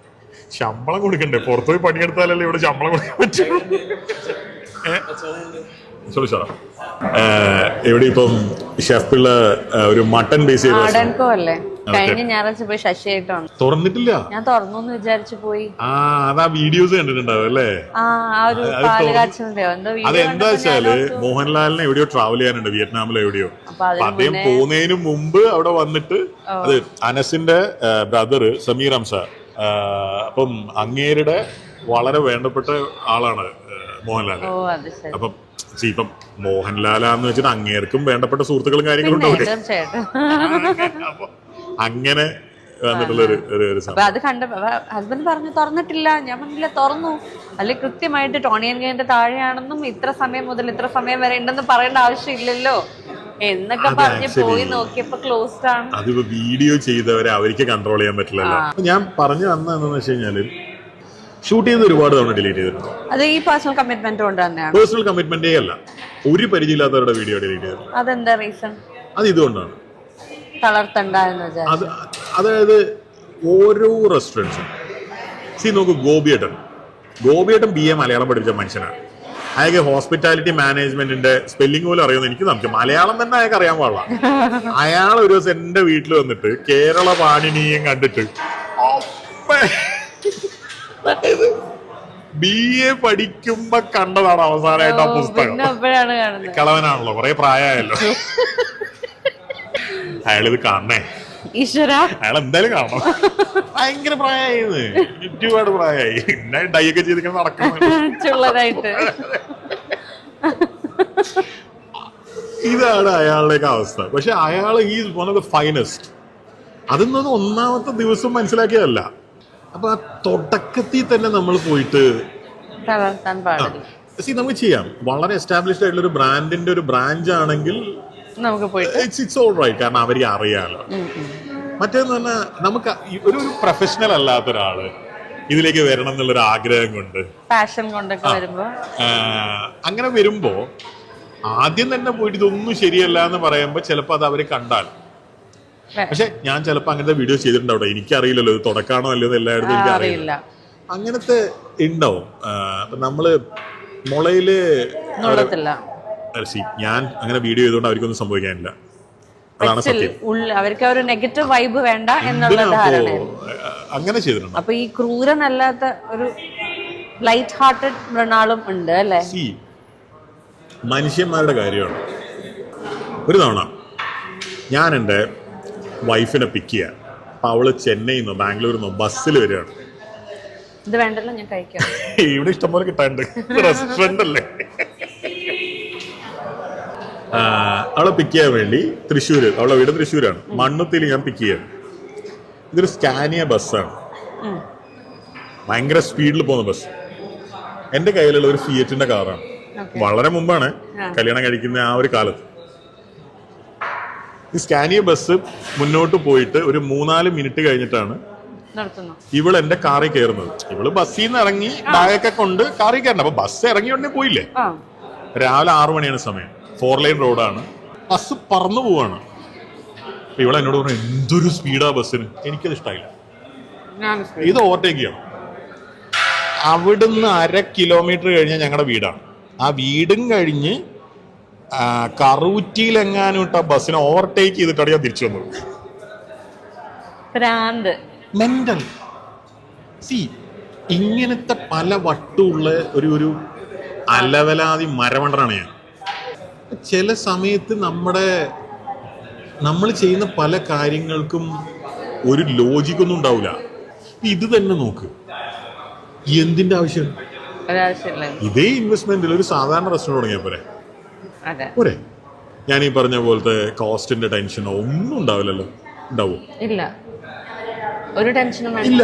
ശമ്പളം കൊടുക്കണ്ടേ, പുറത്തുപോയി പണിയെടുത്താലല്ലേ ഇവിടെ ശമ്പളം കൊടുക്കാൻ പറ്റുള്ളൂ. ഇവിടെ ഇപ്പം ഷെഫിള്ള ഒരു മട്ടൺ ബേസ് കഴിഞ്ഞ ഞായറാഴ്ച പോയി ശശിയായിട്ടാണ് തുറന്നിട്ടില്ല. ഞാൻ തുറന്നു വിചാരിച്ചു പോയി. അതാ വീഡിയോസ് കണ്ടിട്ടുണ്ടാവും അല്ലേ. അതെന്താ വെച്ചാല് മോഹൻലാലിനെ എവിടെയോ ട്രാവൽ ചെയ്യാനുണ്ട്, വിയറ്റ്നാമിലോ എവിടെയോ. അപ്പൊ അദ്ദേഹം പോകുന്നതിന് മുമ്പ് അവിടെ വന്നിട്ട്, അത് അനസിന്റെ ബ്രദർ സമീർ ഹംസ, അപ്പം അങ്ങേരുടെ വളരെ വേണ്ടപ്പെട്ട ആളാണ് മോഹൻലാൽ. അപ്പം ഇപ്പം മോഹൻലാലാന്ന് വെച്ചിട്ട് അങ്ങേർക്കും വേണ്ടപ്പെട്ട സുഹൃത്തുക്കളും കാര്യങ്ങളും ഉണ്ടാവില്ലേ. അപ്പൊ അങ്ങനെ വന്നിട്ടുള്ള അത് കണ്ടപ്പോ ഹസ്ബൻഡ് പറഞ്ഞു തുറന്നിട്ടില്ല. ഞാൻ പറഞ്ഞില്ല, തുറന്നു. അല്ലെ കൃത്യമായിട്ട് ടോണിയൻ ഗേന്റെ താഴെയാണെന്നും ഇത്ര സമയം മുതൽ ഇത്ര സമയം വരെ ഉണ്ടെന്ന് പറയേണ്ട ആവശ്യമില്ലല്ലോ എന്നൊക്കെ പറഞ്ഞ് പോയി നോക്കിയപ്പോ ക്ലോസ്ഡ് ആണ്. അതിപ്പോ വീഡിയോ ചെയ്തവരെ അവർക്ക് കൺട്രോൾ ചെയ്യാൻ പറ്റില്ലല്ലോ. ഞാൻ പറഞ്ഞു വന്നതെന്ന് വെച്ച് കഴിഞ്ഞാല്, ഷൂട്ട് ചെയ്ത് ഒരുപാട് തവണ ഡിലീറ്റ് ചെയ്തിട്ടുണ്ട്. അത് ഈ പേഴ്സണൽ കമ്മിറ്റ്മെന്റ് കൊണ്ട് തന്നെയാണ്. പേഴ്സണൽ കമ്മിറ്റ്മെന്റേ അല്ല, ഒരു പരിചയമില്ലാത്തവരുടെ വീഡിയോ ഡിലീറ്റ് ചെയ്തത്. അതെന്താ റീസൺ? അത് ഇതുകൊണ്ടാണ്. തളർത്തണ്ട എന്ന് വിചാരിച്ചു. അതായത് ഓരോ റെസ്റ്റോറൻറ്റ്സും നോക്കൂ, ഗോപിയേട്ടൻ BA മലയാളം പഠിപ്പിച്ച മനുഷ്യനാണ്. അയാൾക്ക് ഹോസ്പിറ്റാലിറ്റി മാനേജ്മെന്റിന്റെ സ്പെല്ലിംഗ് പോലും അറിയുമെന്ന് എനിക്ക് സംശയം. മലയാളം തന്നെ അയാൾക്ക് അറിയാൻ പാടില്ല. അയാൾ ഒരു ദിവസം എന്റെ വീട്ടിൽ വന്നിട്ട് കേരള പാണിനിയും കണ്ടിട്ട് BA പഠിക്കുമ്പോ കണ്ടതാണ് അവസാനമായിട്ട് ആ പുസ്തകം. കളവനാണല്ലോ, കുറെ പ്രായമായല്ലോ. അയാളിത് കാണണേ, ഈശ്വര, അയാൾ എന്തായാലും കാണണം. ഭയങ്കര പ്രായമായിരുന്നു, ഒരുപാട് പ്രായമായി. എന്നെ ഡൈയൊക്കെ ചെയ്തിങ്ങനെ നടക്കണം. ഇതാണ് അയാളുടെയൊക്കെ അവസ്ഥ. പക്ഷെ അയാൾ is one of the finest. അതൊന്നും ഒന്നാമത്തെ ദിവസം മനസ്സിലാക്കിയതല്ല. അപ്പൊ ആ തുടക്കത്തിൽ തന്നെ നമ്മൾ പോയിട്ട് നമുക്ക് ചെയ്യാം. വളരെ എസ്റ്റാബ്ലിഷ്ഡ് ആയിട്ടുള്ള ഒരു ബ്രാൻഡിന്റെ ഒരു ബ്രാഞ്ച് ആണെങ്കിൽ ഇറ്റ്സ് ഓൾ റൈറ്റ്, കാരണം അവർക്ക് അറിയാലോ. മറ്റേന്ന് പറഞ്ഞാൽ നമുക്ക് ഒരു പ്രൊഫഷണൽ അല്ലാത്ത ഒരാള് ഇതിലേക്ക് വരണം എന്നുള്ളൊരു ആഗ്രഹം കൊണ്ട്, പാഷൻ കൊണ്ടൊക്കെ വരുമ്പോ, അങ്ങനെ വരുമ്പോ ആദ്യം തന്നെ പോയിട്ട് ഇതൊന്നും ശരിയല്ല എന്ന് പറയുമ്പോ ചിലപ്പോ അത് അവര് കണ്ടാൽ. പക്ഷെ ഞാൻ ചിലപ്പോ അങ്ങനത്തെ വീഡിയോ ചെയ്തിട്ടുണ്ടാവും, എനിക്കറിയില്ലല്ലോ ഇത് തുടക്കാണോ അല്ലയോ എല്ലായിടത്തും എനിക്കറിയില്ല. അങ്ങനത്തെ ഉണ്ടാവും. നമ്മള് മുളയില് ഞാൻ അങ്ങനെ വീഡിയോ ചെയ്തുകൊണ്ട് അവർക്കൊന്നും സംഭവിക്കാനില്ല. അതാണ് സത്യം. അവർക്ക് ഒരു നെഗറ്റീവ് വൈബ് വേണ്ട എന്നുള്ള ധാരണ അങ്ങനെ ചെയ്തിട്ടുണ്ട്. അപ്പൊ ഈ ക്രൂരനല്ലാത്ത ഒരു ലൈറ്റ് ഹാർട്ടഡ് മൃണാളും ഉണ്ട് അല്ലേ? മനുഷ്യന്മാരുടെ കാര്യമാണ്. ഒരു തവണ ഞാൻ എൻ്റെ വൈഫിനെ പിക്ക് ചെയ്യാൻ, അപ്പൊ അവള് ചെന്നൈയിൽ നിന്നോ ബാംഗ്ലൂരിൽ നിന്നോ ബസ്സിൽ വരികയാണ്. ഇത് വേണ്ടല്ലോ, ഞാൻ കഴിക്കാം. ഇവിടെ ഇഷ്ടംപോലെ കിട്ടാണ്ട്, റെസ്റ്റോറന്റ് അല്ലേ. അവളെ പിക്ക് ചെയ്യാൻ വേണ്ടി തൃശ്ശൂര്, അവളെ വീട് തൃശ്ശൂരാണ്, മണ്ണുത്തിയിൽ ഞാൻ പിക്ക് ചെയ്യാൻ. ഇതൊരു സ്കാനിയ ബസ്സാണ്, ഭയങ്കര സ്പീഡിൽ പോകുന്ന ബസ്. എന്റെ കയ്യിലുള്ള ഒരു ഫിയറ്റിന്റെ കാറാണ്. വളരെ മുമ്പാണ് കല്യാണം കഴിക്കുന്ന ആ ഒരു കാലത്ത്. ഈ സ്കാനിയ ബസ് മുന്നോട്ട് പോയിട്ട് ഒരു 3-4 മിനിറ്റ് കഴിഞ്ഞിട്ടാണ് ഇവള് എന്റെ കാറിൽ കയറുന്നത്. ഇവള് ബസ്സിൽ നിന്ന് ഇറങ്ങി ബാഗൊക്കെ കൊണ്ട് കാറിൽ കയറണം. അപ്പൊ ബസ് ഇറങ്ങി ഉടനെ പോയില്ലേ. രാവിലെ 6 മണിയാണ് സമയം, 4 ലൈൻ റോഡാണ്, ബസ് പറന്നു പോവാണ്. അപ്പൊ ഇവളെ എന്നോട് പറഞ്ഞു, എന്തൊരു സ്പീഡാ ബസ്സിന്. എനിക്കത് ഇഷ്ടമായില്ല. ഇത് ഓവർടേക്ക് ചെയ്യണം. അവിടുന്ന് 1/2 കിലോമീറ്റർ കഴിഞ്ഞാൽ ഞങ്ങളുടെ വീടാണ്. ആ വീടും കഴിഞ്ഞ് കറൂറ്റിയിലെങ്ങാനും ഇട്ട ബസ്സിനെ ഓവർടേക്ക് ചെയ്തിട്ടാണ് ഞാൻ തിരിച്ചു വന്നത്. മെന്റൽ. ഇങ്ങനത്തെ പല വട്ടുള്ള ഒരു അലവലാതി മരമണ്ടനാണ് ഞാൻ. ചില സമയത്ത് നമ്മൾ ചെയ്യുന്ന പല കാര്യങ്ങൾക്കും ഒരു ലോജിക്കൊന്നും ഉണ്ടാവില്ല. ഇത് തന്നെ നോക്ക്, എന്തിന്റെ ആവശ്യം? ഇതേ ഇൻവെസ്റ്റ്മെന്റിൽ ഒരു സാധാരണ റെസ്റ്റോറന്റ് തുടങ്ങിയാൽ പോരെ? ഞാൻ ഈ പറഞ്ഞ പോലത്തെ കോസ്റ്റിന്റെ ടെൻഷനോ ഒന്നും ഉണ്ടാവില്ലല്ലോ. ഉണ്ടാവോ? ഇല്ല, ഒരു ടെൻഷനും ഇല്ല.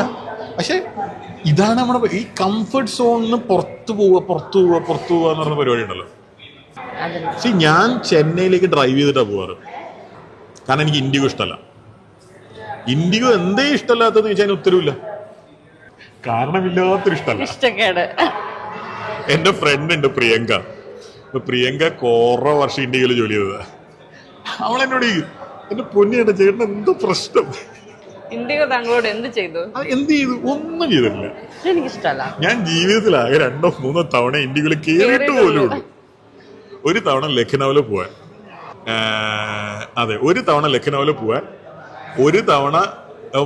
പക്ഷെ ഇതാണ് നമ്മുടെ ഈ കംഫർട്ട് സോണിന് പുറത്തു പോവുക എന്ന് പറഞ്ഞ പരിപാടി ഉണ്ടല്ലോ. ഞാൻ ചെന്നൈയിലേക്ക് ഡ്രൈവ് ചെയ്തിട്ടാണ് പോവാറ്. കാരണം എനിക്ക് ഇൻഡിഗോ ഇഷ്ടമല്ല. ഇൻഡിഗോ എന്തേ ഇഷ്ടമല്ലാത്തതെന്ന് ചോദിച്ചാൽ അതിന് ഉത്തരവില്ല, കാരണമില്ലാത്തൊരു ഇഷ്ടമല്ല. എന്റെ ഫ്രണ്ട് ഉണ്ട് പ്രിയങ്ക കുറെ വർഷം ഇന്ത്യയിൽ ജോലി ചെയ്തതാ. അവളെന്നോട് എന്റെ പൊന്നിയുടെ ചേട്ടൻ എന്തോ പ്രശ്നം, താങ്കളോട് എന്ത് ചെയ്തു? ഒന്നും ചെയ്തിട്ടില്ല. എനിക്കിഷ്ടല്ല. ഞാൻ ജീവിതത്തിലാകെ 2-3 തവണ ഇന്ത്യയിൽ കേറിയിട്ട് പോലും ഉള്ളൂ. ഒരു തവണ ലഖ്നൌവില് പോവാൻ, ഒരു തവണ ലഖ്നൌവില് പോവാൻ, ഒരു തവണ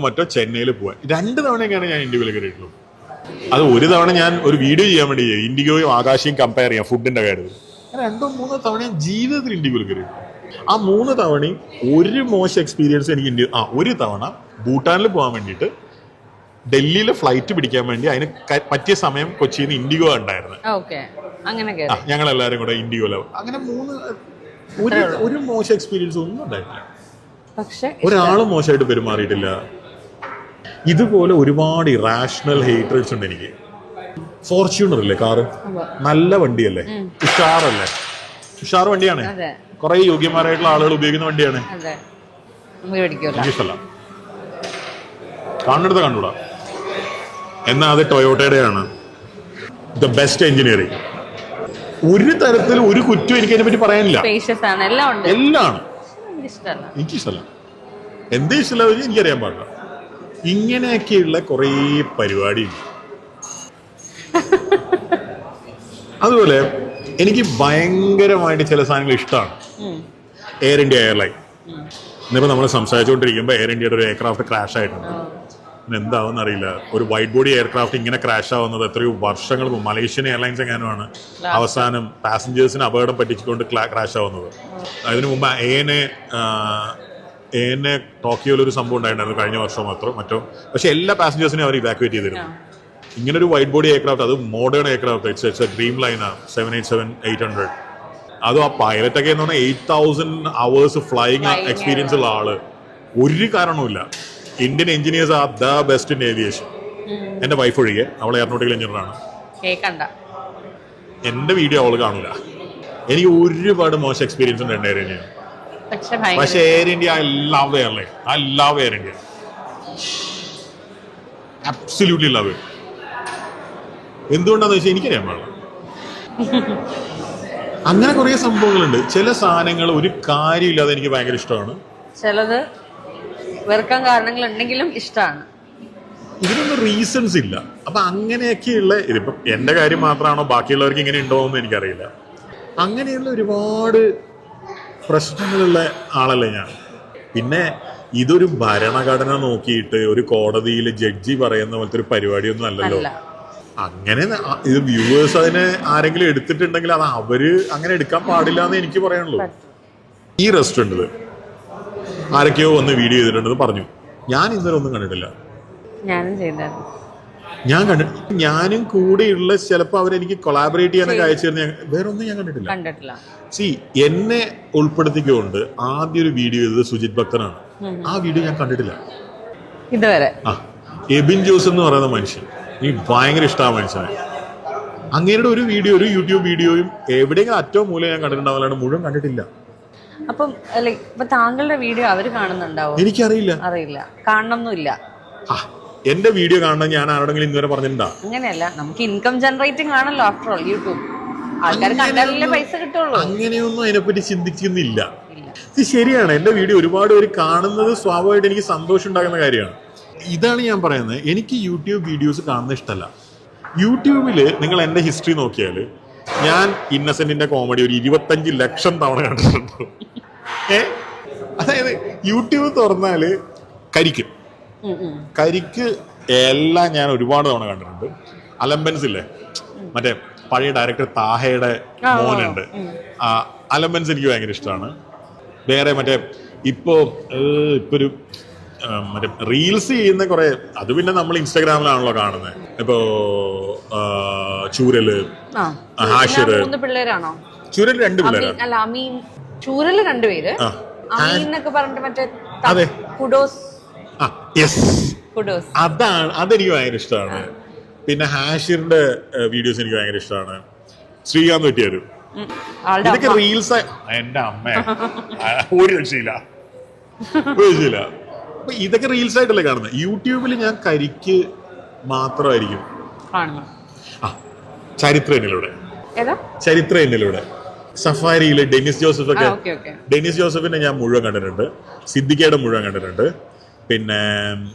മറ്റോ ചെന്നൈയിൽ പോവാൻ. 2 തവണയൊക്കെയാണ് ഞാൻ ഇന്ത്യയിൽ കയറിയിട്ടുള്ളൂ. അത് ഒരു തവണ ഞാൻ ഒരു വീഡിയോ ചെയ്യാൻ വേണ്ടി ഇൻഡിഗോയും ആകാശയും കമ്പയർ ചെയ്യാം ഫുഡിന്റെ കാര്യത്തിൽ. 2-3 തവണ ഞാൻ ജീവിതത്തിൽ ഇന്ത്യയിൽ കയറിയിട്ടുള്ളൂ. ആ 3 തവണയും ഒരു മോശം എക്സ്പീരിയൻസ് എനിക്ക് ഒരു തവണ ഭൂട്ടാനിൽ പോകാൻ വേണ്ടിയിട്ട് ഡൽഹിയിലെ ഫ്ലൈറ്റ് പിടിക്കാൻ വേണ്ടി അതിന് പറ്റിയ സമയം കൊച്ചിയിൽ നിന്ന് ഇൻഡിഗോ ഉണ്ടായിരുന്നു. ഞങ്ങൾ എല്ലാവരും കൂടെ ഇൻഡിഗോയിലാവും. അങ്ങനെ 3 ഒരു മോശം എക്സ്പീരിയൻസ് ഒന്നും ഉണ്ടായിട്ടില്ല. ഒരാളും മോശമായിട്ട് പെരുമാറിയിട്ടില്ല. ഇതുപോലെ ഒരുപാട് ഇറാഷണൽ ഹേറ്റേഴ്സ് ഉണ്ട് എനിക്ക്. ഫോർച്യൂണർ അല്ലേ കാറ്, നല്ല വണ്ടിയല്ലേ, ഉഷാറല്ലേ, ഉഷാർ വണ്ടിയാണ്, കുറെ യോഗ്യന്മാരായിട്ടുള്ള ആളുകൾ ഉപയോഗിക്കുന്ന വണ്ടിയാണ്. എനിക്കിഷ്ടല്ല, കാണുന്നിടത്ത് കണ്ടുകൂടാ. എന്നാ അത് ടൊയോട്ടയുടെയാണ് ദ ബെസ്റ്റ് എഞ്ചിനീയറിംഗ്. ഒരു തരത്തിലും ഒരു കുറ്റം എനിക്ക് അതിനെ പറ്റി പറയാനില്ല. എല്ലാം എനിക്കിഷ്ടമല്ല. എന്തേ ഇഷ്ടമല്ല എനിക്കറിയാൻ പാടില്ല. ഇങ്ങനെയൊക്കെയുള്ള കുറേ പരിപാടിയുണ്ട്. അതുപോലെ എനിക്ക് ഭയങ്കരമായിട്ട് ചില സാധനങ്ങൾ ഇഷ്ടമാണ്. Air India airline. ഇന്നിപ്പോൾ നമ്മൾ സംസാരിച്ചുകൊണ്ടിരിക്കുമ്പോൾ എയർ ഇന്ത്യയുടെ ഒരു എയർക്രാഫ്റ്റ് ക്രാഷ് ആയിട്ടുണ്ട്. എന്താവും അറിയില്ല. ഒരു വൈറ്റ് ബോഡി എയർക്രാഫ്റ്റ് ഇങ്ങനെ ക്രാഷ് ആവുന്നത് എത്രയോ വർഷങ്ങൾ മുമ്പ്. മലേഷ്യൻ എയർലൈൻസ് എങ്ങനെയാണ് അവസാനം പാസഞ്ചേഴ്സിന് അപകടം പറ്റിച്ചുകൊണ്ട് ക്രാഷ് ആവുന്നത്. അതിനു മുമ്പ് എന്നെ ടോക്കിയോയിലൊരു സംഭവം ഉണ്ടായിട്ടുണ്ടായിരുന്നു കഴിഞ്ഞ വർഷം മറ്റോ. പക്ഷെ എല്ലാ പാസഞ്ചേഴ്സിനെയും അവർ ഇവാക്യുവേറ്റ് ചെയ്തിരുന്നു. ഇങ്ങനൊരു വൈറ്റ് ബോഡി എയർക്രാഫ്റ്റ്, അത് modern aircraft, it's A dream liner 787-800. അതും ആ പൈലറ്റൊക്കെ എന്ന് പറഞ്ഞാൽ 8,000 hours ഫ്ലൈയിങ് എക്സ്പീരിയൻസ് ഉള്ള ആള്. ഒരു കാരണവുമില്ല. Indian engineers are the best in aviation. എന്റെ വൈഫ് ഒഴികെ, അവൾ എയറോനോട്ടിക്കൽ എഞ്ചിനീയറാണ്. എന്റെ വീഡിയോ അവള് കാണൂല. എനിക്ക് ഒരുപാട് മോശം എക്സ്പീരിയൻസ് ഉണ്ട് എയർ ഇന്ത്യ. പക്ഷെ Air India I love airline. I love Air India. Absolutely love it. എന്തുകൊണ്ടാന്ന് വെച്ചാൽ എനിക്കറിയാൻ പാടില്ല. അങ്ങനെ കുറെ സംഭവങ്ങളുണ്ട്. ചില സാധനങ്ങൾ ഒരു കാര്യമില്ലാതെ എനിക്ക് ഭയങ്കര ഇഷ്ടമാണ്. ചിലത് വെറുക്കാൻ കാരണങ്ങൾ ഉണ്ടെങ്കിലും ഇഷ്ടമാണ്. ഇതിനൊന്നും റീസൺസ് ഇല്ല. അപ്പൊ അങ്ങനെയൊക്കെയുള്ള, ഇതിപ്പം എന്റെ കാര്യം മാത്രമാണോ ബാക്കിയുള്ളവർക്ക് ഇങ്ങനെ ഉണ്ടോ എന്ന് എനിക്കറിയില്ല. അങ്ങനെയുള്ള ഒരുപാട് പ്രശ്നങ്ങളുള്ള ആളല്ലേ ഞാൻ. പിന്നെ ഇതൊരു ഭരണഘടന നോക്കിയിട്ട് ഒരു കോടതിയിൽ ജഡ്ജി പറയുന്ന പോലത്തെ ഒരു പരിപാടിയൊന്നും അല്ലല്ലോ. അങ്ങനെ ഇത് വ്യൂവേഴ്സ് അതിനെ ആരെങ്കിലും എടുത്തിട്ടുണ്ടെങ്കിൽ അത് അവര് അങ്ങനെ എടുക്കാൻ പാടില്ല എന്ന് എനിക്ക് പറയാനുള്ളൂ. ഈ റെസ്റ്റോറൻറ്റിൽ ആരൊക്കെയോ വന്ന് വീഡിയോ ചെയ്തിട്ടുണ്ടെന്ന് പറഞ്ഞു. ഞാൻ ഇന്നലെ ഒന്നും കണ്ടിട്ടില്ല. ഞാനും കൂടെയുള്ള ചിലപ്പോൾ അവരെനിക്ക് കൊളാബറേറ്റ് ചെയ്യാനൊക്കെ അയച്ചു തരുന്ന വേറെ ഒന്നും ഞാൻ കണ്ടിട്ടില്ല. എന്നെ ഉൾപ്പെടുത്തിക്കൊണ്ട് ആദ്യം ഒരു വീഡിയോ ചെയ്തത് സുജിത് ഭക്തനാണ്. ആ വീഡിയോ ഞാൻ കണ്ടിട്ടില്ല ഇതുവരെ. എബിൻ ജോസ് എന്ന് പറയുന്ന മനുഷ്യൻ എനിക്ക് ഭയങ്കര ഇഷ്ടമാണ് മനുഷ്യനെ. അങ്ങേരുടെ ഒരു വീഡിയോ, ഒരു യൂട്യൂബ് വീഡിയോയും എവിടെയെങ്കിലും അറ്റവും മൂലം ഞാൻ കണ്ടിട്ടുണ്ടാവില്ലാണ്, മുഴുവൻ കണ്ടിട്ടില്ല. അപ്പം താങ്കളുടെ വീഡിയോ അവര് കാണുന്നുണ്ടാവും? എനിക്കറിയില്ല. അറിയില്ല, കാണണമെന്നില്ല. എന്റെ വീഡിയോ കാണണം ഞാൻ ആരോടെങ്കിലും ഇന്നുവരെ പറഞ്ഞിട്ടുണ്ടാ? അങ്ങനെയല്ല, നമുക്ക് ഇൻകം ജനറേറ്റിംഗ് ആണല്ലോ ആഫ്റ്റർ ഓൾ യൂട്യൂബ്. ആൾക്കാർ കണ്ടാലല്ലേ പൈസ കിട്ടുള്ളൂ. അങ്ങനെയൊന്നും അതിനെപ്പറ്റി ചിന്തിക്കുന്നില്ല. ഇത് ശരിയാണ്. എന്റെ വീഡിയോ ഒരുപാട് പേര് കാണുന്നത് സ്വാഭാവികമായിട്ട് എനിക്ക് സന്തോഷം ഉണ്ടാകുന്ന കാര്യമാണ്. ഇതാണ് ഞാൻ പറയുന്നത്. എനിക്ക് യൂട്യൂബ് വീഡിയോസ് കാണുന്നത് ഇഷ്ടമല്ല. യൂട്യൂബില് നിങ്ങൾ എന്റെ ഹിസ്റ്ററി നോക്കിയാൽ ഞാൻ ഇന്നസെന്റിന്റെ കോമഡി ഒരു 25 ലക്ഷം തവണ കണ്ടിട്ടുണ്ട്. അതായത് യൂട്യൂബ് തുറന്നാല് കരിക്ക് എല്ലാം ഞാൻ ഒരുപാട് തവണ കണ്ടിട്ടുണ്ട്. അലംബൻസ് ഇല്ലേ, മറ്റേ പഴയ ഡയറക്ടർ താഹയുടെ മോനുണ്ട്, അലംബൻസ് എനിക്ക് ഭയങ്കര ഇഷ്ടമാണ്. വേറെ മറ്റേ ഇപ്പൊ ഒരു മറ്റേ റീൽസ് ചെയ്യുന്ന കുറെ, അത് പിന്നെ നമ്മൾ ഇൻസ്റ്റാഗ്രാമിലാണല്ലോ കാണുന്നത്. ഇപ്പോ ചൂരല്, ഹാഷിർ. പിള്ളേരാണോ? ചൂരൽ 2 പിള്ളേരാണ്. ചൂരല് 2 പേര്. അതെ, കുഡോസ്. അതെനിക്ക് ഭയങ്കര ഇഷ്ടമാണ്. പിന്നെ ഹാഷിറിന്റെ വീഡിയോസ് എനിക്ക് ഭയങ്കര ഇഷ്ടമാണ്. ശ്രീകാന്ത് വെട്ടിയാരും. ഇതൊക്കെ റീൽസ്. എന്റെ അമ്മ ഒരു രക്ഷയില്ല. അപ്പൊ ഇതൊക്കെ റീൽസ് ആയിട്ടല്ലേ കാണുന്നത്. യൂട്യൂബിൽ ഞാൻ കരിക്ക് മാത്രമായിരിക്കും. ചരിത്ര എന്നിലൂടെ സഫാരിയിലെ ഡെന്നിസ് ജോസഫ് ഒക്കെ. ഡെന്നിസ് ജോസഫിനെ ഞാൻ മുഴുവൻ കണ്ടിട്ടുണ്ട്. സിദ്ദിഖയുടെ മുഴുവൻ കണ്ടിട്ടുണ്ട്. പിന്നെ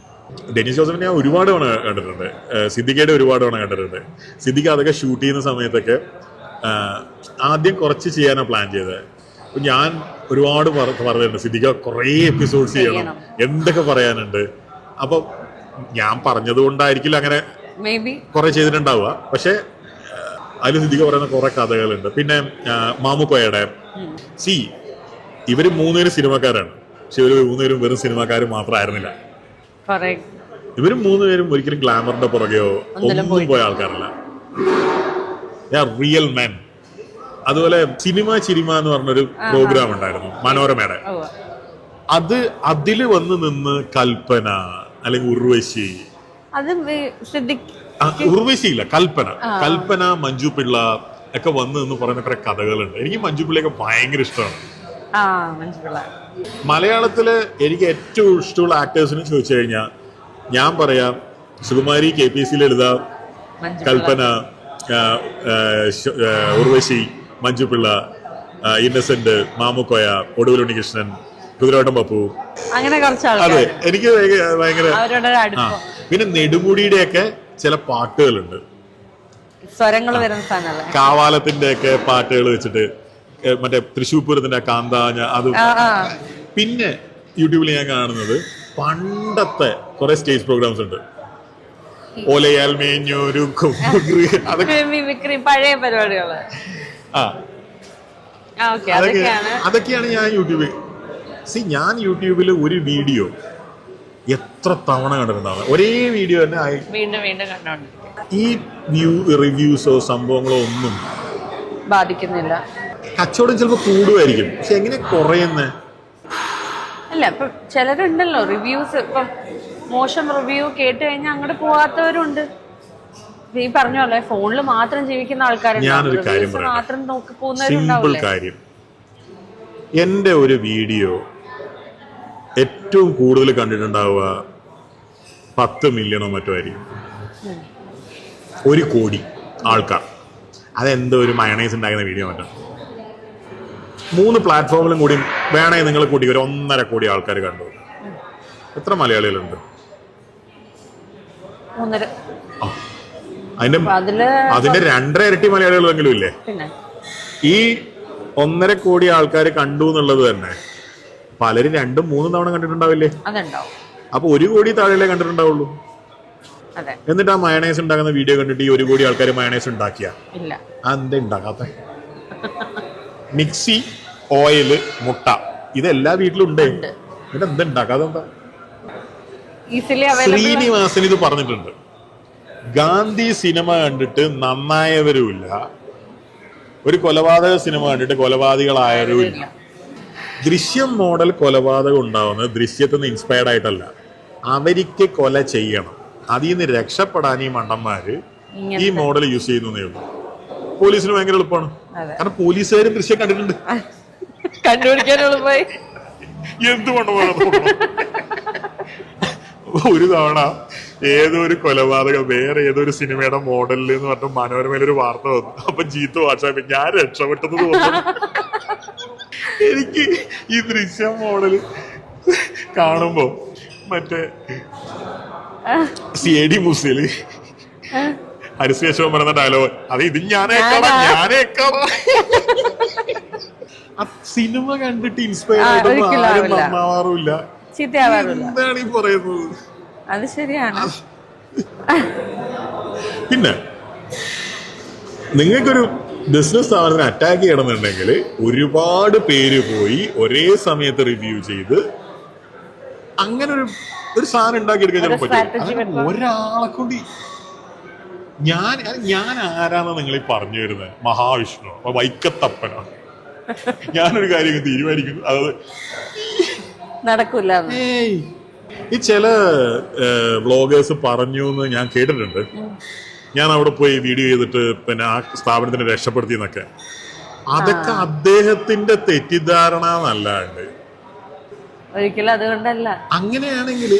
ഡെന്നിസ് ജോസഫിനെ ഞാൻ ഒരുപാട് തവണ കണ്ടിട്ടുണ്ട്. സിദ്ദിഖയുടെ ഒരുപാട് തവണ കണ്ടിട്ടുണ്ട്. സിദ്ദിഖ അതൊക്കെ ഷൂട്ട് ചെയ്യുന്ന സമയത്തൊക്കെ ആദ്യം കുറച്ച് ചെയ്യാനാണ് പ്ലാൻ ചെയ്തത്. ഞാൻ ഒരുപാട് പറഞ്ഞിട്ടുണ്ട് സിദ്ദിഖ കുറേ എപ്പിസോഡ്സ് ചെയ്യണം, എന്തൊക്കെ പറയാനുണ്ട്. അപ്പൊ ഞാൻ പറഞ്ഞത് കൊണ്ടായിരിക്കില്ല അങ്ങനെ കുറെ ചെയ്തിട്ടുണ്ടാവുക. പക്ഷെ അതിൽ സിദ്ദിഖ പറയുന്ന കുറെ കഥകളുണ്ട്. പിന്നെ മാമുക്കോയുടെ ഇവര് 3 പേരും സിനിമക്കാരാണ്. പക്ഷെ ഇവര് 3 പേരും വെറും സിനിമക്കാർ മാത്രമായിരുന്നില്ല. ഇവര് 3 പേരും ഒരിക്കലും ഗ്ലാമറിന്റെ പുറകെയോ ഒന്നും പോയ ആൾക്കാരല്ല. Real men. അതുപോലെ ചിരിമ എന്ന് പറഞ്ഞൊരു പ്രോഗ്രാം ഉണ്ടായിരുന്നു മനോരമയുടെ. അതില് വന്ന് നിന്ന് കൽപ്പന അല്ലെങ്കിൽ ഉർവശി, ഉർവശിയില്ല കൽപ്പന മഞ്ജു പിള്ള ഒക്കെ വന്ന് നിന്ന് പറയുന്ന കുറെ കഥകളുണ്ട്. എനിക്ക് മഞ്ജു പിള്ളയൊക്കെ ഭയങ്കര ഇഷ്ടമാണ്. മലയാളത്തില് എനിക്ക് ഏറ്റവും ഇഷ്ടമുള്ള ആക്ടേഴ്സിനെ ചോദിച്ചു കഴിഞ്ഞാൽ ഞാൻ പറയാം സുകുമാരി, KPC ലളിത, കൽപ്പന, ഉർവശി, മഞ്ജു പിള്ള, ഇന്നസെന്റ്, മാമുക്കോയ, ഒടുവിൽ ഉണ്ണികൃഷ്ണൻ, കുതിരവട്ടം പപ്പു. അങ്ങനെ കുറച്ച് ആൾക്കാർ അതെ, എനിക്ക് ഭയങ്കര അവരുടെ ഒരു അടുപ്പം പിന്നെ നെടുമുടിയുടെ ഒക്കെ ചില പാട്ടുകളുണ്ട്, സ്വരങ്ങൾ വരുന്ന സാധനല്ലേ. കാവാലത്തിന്റെ ഒക്കെ പാട്ടുകൾ വെച്ചിട്ട് മറ്റേ തൃശ്ശൂർ പൂരത്തിന്റെ കാന്താഞ്ഞ അത്. പിന്നെ യൂട്യൂബിൽ ഞാൻ കാണുന്നത് പണ്ടത്തെ കുറെ സ്റ്റേജ് പ്രോഗ്രാംസ് ഉണ്ട്. ഓലയാൽ മേഞ്ഞൊരു അതൊക്കെ പഴയ പരിപാടികള്. അതൊക്കെയാണ് ഞാൻ യൂട്യൂബിൽ. ഞാൻ യൂട്യൂബിൽ ഒരു വീഡിയോ എത്ര തവണ കണ്ടിട്ടുണ്ടാവും, ഒരേ വീഡിയോ തന്നെ വീണ്ടും വീണ്ടും കണ്ടോണ്ടിരിക്കും. ഈ റിവ്യൂസോ സംഭവങ്ങളോ ഒന്നും ബാധിക്കുന്നില്ല. കച്ചവടം ചിലപ്പോൾ കൂടുമായിരിക്കും, പക്ഷെ എങ്ങനെ കുറയുന്നേ? അല്ല, ഇപ്പൊ ചിലരുണ്ടല്ലോ റിവ്യൂസ്, ഇപ്പം മോശം റിവ്യൂ കേട്ട് കഴിഞ്ഞാൽ അങ്ങോട്ട് പോകാത്തവരുണ്ട്. ഈ പറഞ്ഞോല്ലേ ഫോണിൽ മാത്രം ജീവിക്കുന്ന ഞാനൊരു കാര്യം ആൾക്കാരുണ്ട്, മാത്രം നോക്കി സിമ്പിൾ പോകുന്നവരുണ്ടാവില്ലേ. കാര്യം, എൻ്റെ ഒരു വീഡിയോ ഏറ്റവും കൂടുതൽ കണ്ടിട്ടുണ്ടാവുക 10 മില്യണോ മറ്റോ ആയിരിക്കും, 1 കോടി ആൾക്കാർ. അതെന്തോ ഒരു മയണൈസ് ഉണ്ടാക്കുന്ന വീഡിയോ മറ്റോ. 3 പ്ലാറ്റ്ഫോമിലും കൂടി വേണേ നിങ്ങൾ കൂട്ടി ഒരു 1.5 കോടി ആൾക്കാർ കണ്ടു. എത്ര മലയാളികളുണ്ട്? 3.5. അതിന്റെ 2.5 ഇരട്ടി മലയാളികളെങ്കിലും ഇല്ലേ? ഈ 1.5 കോടി ആൾക്കാർ കണ്ടു എന്നുള്ളത് തന്നെ പലരും 2-3 തവണ കണ്ടിട്ടുണ്ടാവില്ലേ? അപ്പൊ 1 കോടി താഴെ കണ്ടിട്ടുണ്ടാവുള്ളൂ. എന്നിട്ട് ആ മയണൈസ് ഉണ്ടാക്കുന്ന വീഡിയോ കണ്ടിട്ട് ഈ 1 കോടി ആൾക്കാർ മയണൈസ് ഉണ്ടാക്കിയ എന്താ ഉണ്ടാക്കാത്ത? മിക്സി, ഓയില്, മുട്ട ഇതെല്ലാ വീട്ടിലും ഉണ്ട്. എന്നിട്ട് എന്താ ഉണ്ടാക്കാതെ? എന്താ? ശ്രീനിവാസൻ ഇത് പറഞ്ഞിട്ടുണ്ട്. ഗാന്ധി സിനിമ കണ്ടിട്ട് നന്നായവരുമില്ല, ഒരു കൊലപാതക സിനിമ കണ്ടിട്ട് കൊലപാതകളായവരുമില്ല. ദൃശ്യം മോഡൽ കൊലപാതകം ഉണ്ടാവുന്നത് ദൃശ്യത്തിൽ നിന്ന് ഇൻസ്പയർഡ് ആയിട്ടല്ല, അവർക്ക് കൊല ചെയ്യണം, അതിൽ നിന്ന് രക്ഷപ്പെടാൻ ഈ മണ്ടന്മാര് ഈ മോഡൽ യൂസ് ചെയ്യുന്നേ ഉള്ളൂ. പോലീസിന് ഭയങ്കര എളുപ്പമാണ്, കാരണം പോലീസുകാരും ദൃശ്യം കണ്ടിട്ടുണ്ട്. എന്തുകൊണ്ട് ഒരു തവണ ഏതോ ഒരു കൊലപാതകം വേറെ ഏതോ ഒരു സിനിമയുടെ മോഡലിൽ എന്ന് പറഞ്ഞ മനോരമയിലൊരു വാർത്ത വന്നു. അപ്പൊ ജീത്ത് വാട്സാപ്പിൽ ഞാൻ രക്ഷപ്പെട്ടത് തോന്നുന്നു. എനിക്ക് ഈ ദൃശ്യം മോഡല് കാണുമ്പോ മറ്റേ CID മൂസില് ഹരിശേഷം പറയുന്ന ഡയലോഗ്, അത് ഇത് ഞാനേക്കാടാ. ആ സിനിമ കണ്ടിട്ട് ഇൻസ്പയർ ആയിട്ട് ആരും നന്നാവാറുമില്ല. എന്താണ് ഈ പറയുന്നത്? അത് ശരിയാണ്. പിന്നെ നിങ്ങൾക്കൊരു ബിസിനസ് സ്ഥാപനത്തിന് അറ്റാക്ക് ചെയ്യണമെന്നുണ്ടെങ്കിൽ ഒരുപാട് പേര് പോയി ഒരേ സമയത്ത് റിവ്യൂ ചെയ്ത് അങ്ങനെ ഒരു സാധനം ഉണ്ടാക്കിയെടുക്കാൻ പറ്റും. ഒരാളെ കൊണ്ട് ഞാൻ ആരാന്നാ നിങ്ങൾ പറഞ്ഞു വരുന്നത്? മഹാവിഷ്ണു, വൈക്കത്തപ്പനാണ്. ഞാനൊരു കാര്യം തീരുമാനിക്കുന്നു, അത് നടക്കൂല. ഈ ചില വ്ളോഗേഴ്സ് പറഞ്ഞു എന്ന് ഞാൻ കേട്ടിട്ടുണ്ട്. ഞാൻ അവിടെ പോയി വീഡിയോ ചെയ്തിട്ട് പിന്നെ ആ സ്ഥാപനത്തിനെ രക്ഷപ്പെടുത്തിയെന്നൊക്കെ. അതൊക്കെ അദ്ദേഹത്തിന്റെ തെറ്റിദ്ധാരണ എന്നല്ലാണ്ട് ഒരിക്കലും അതുകൊണ്ടല്ല. അങ്ങനെയാണെങ്കിൽ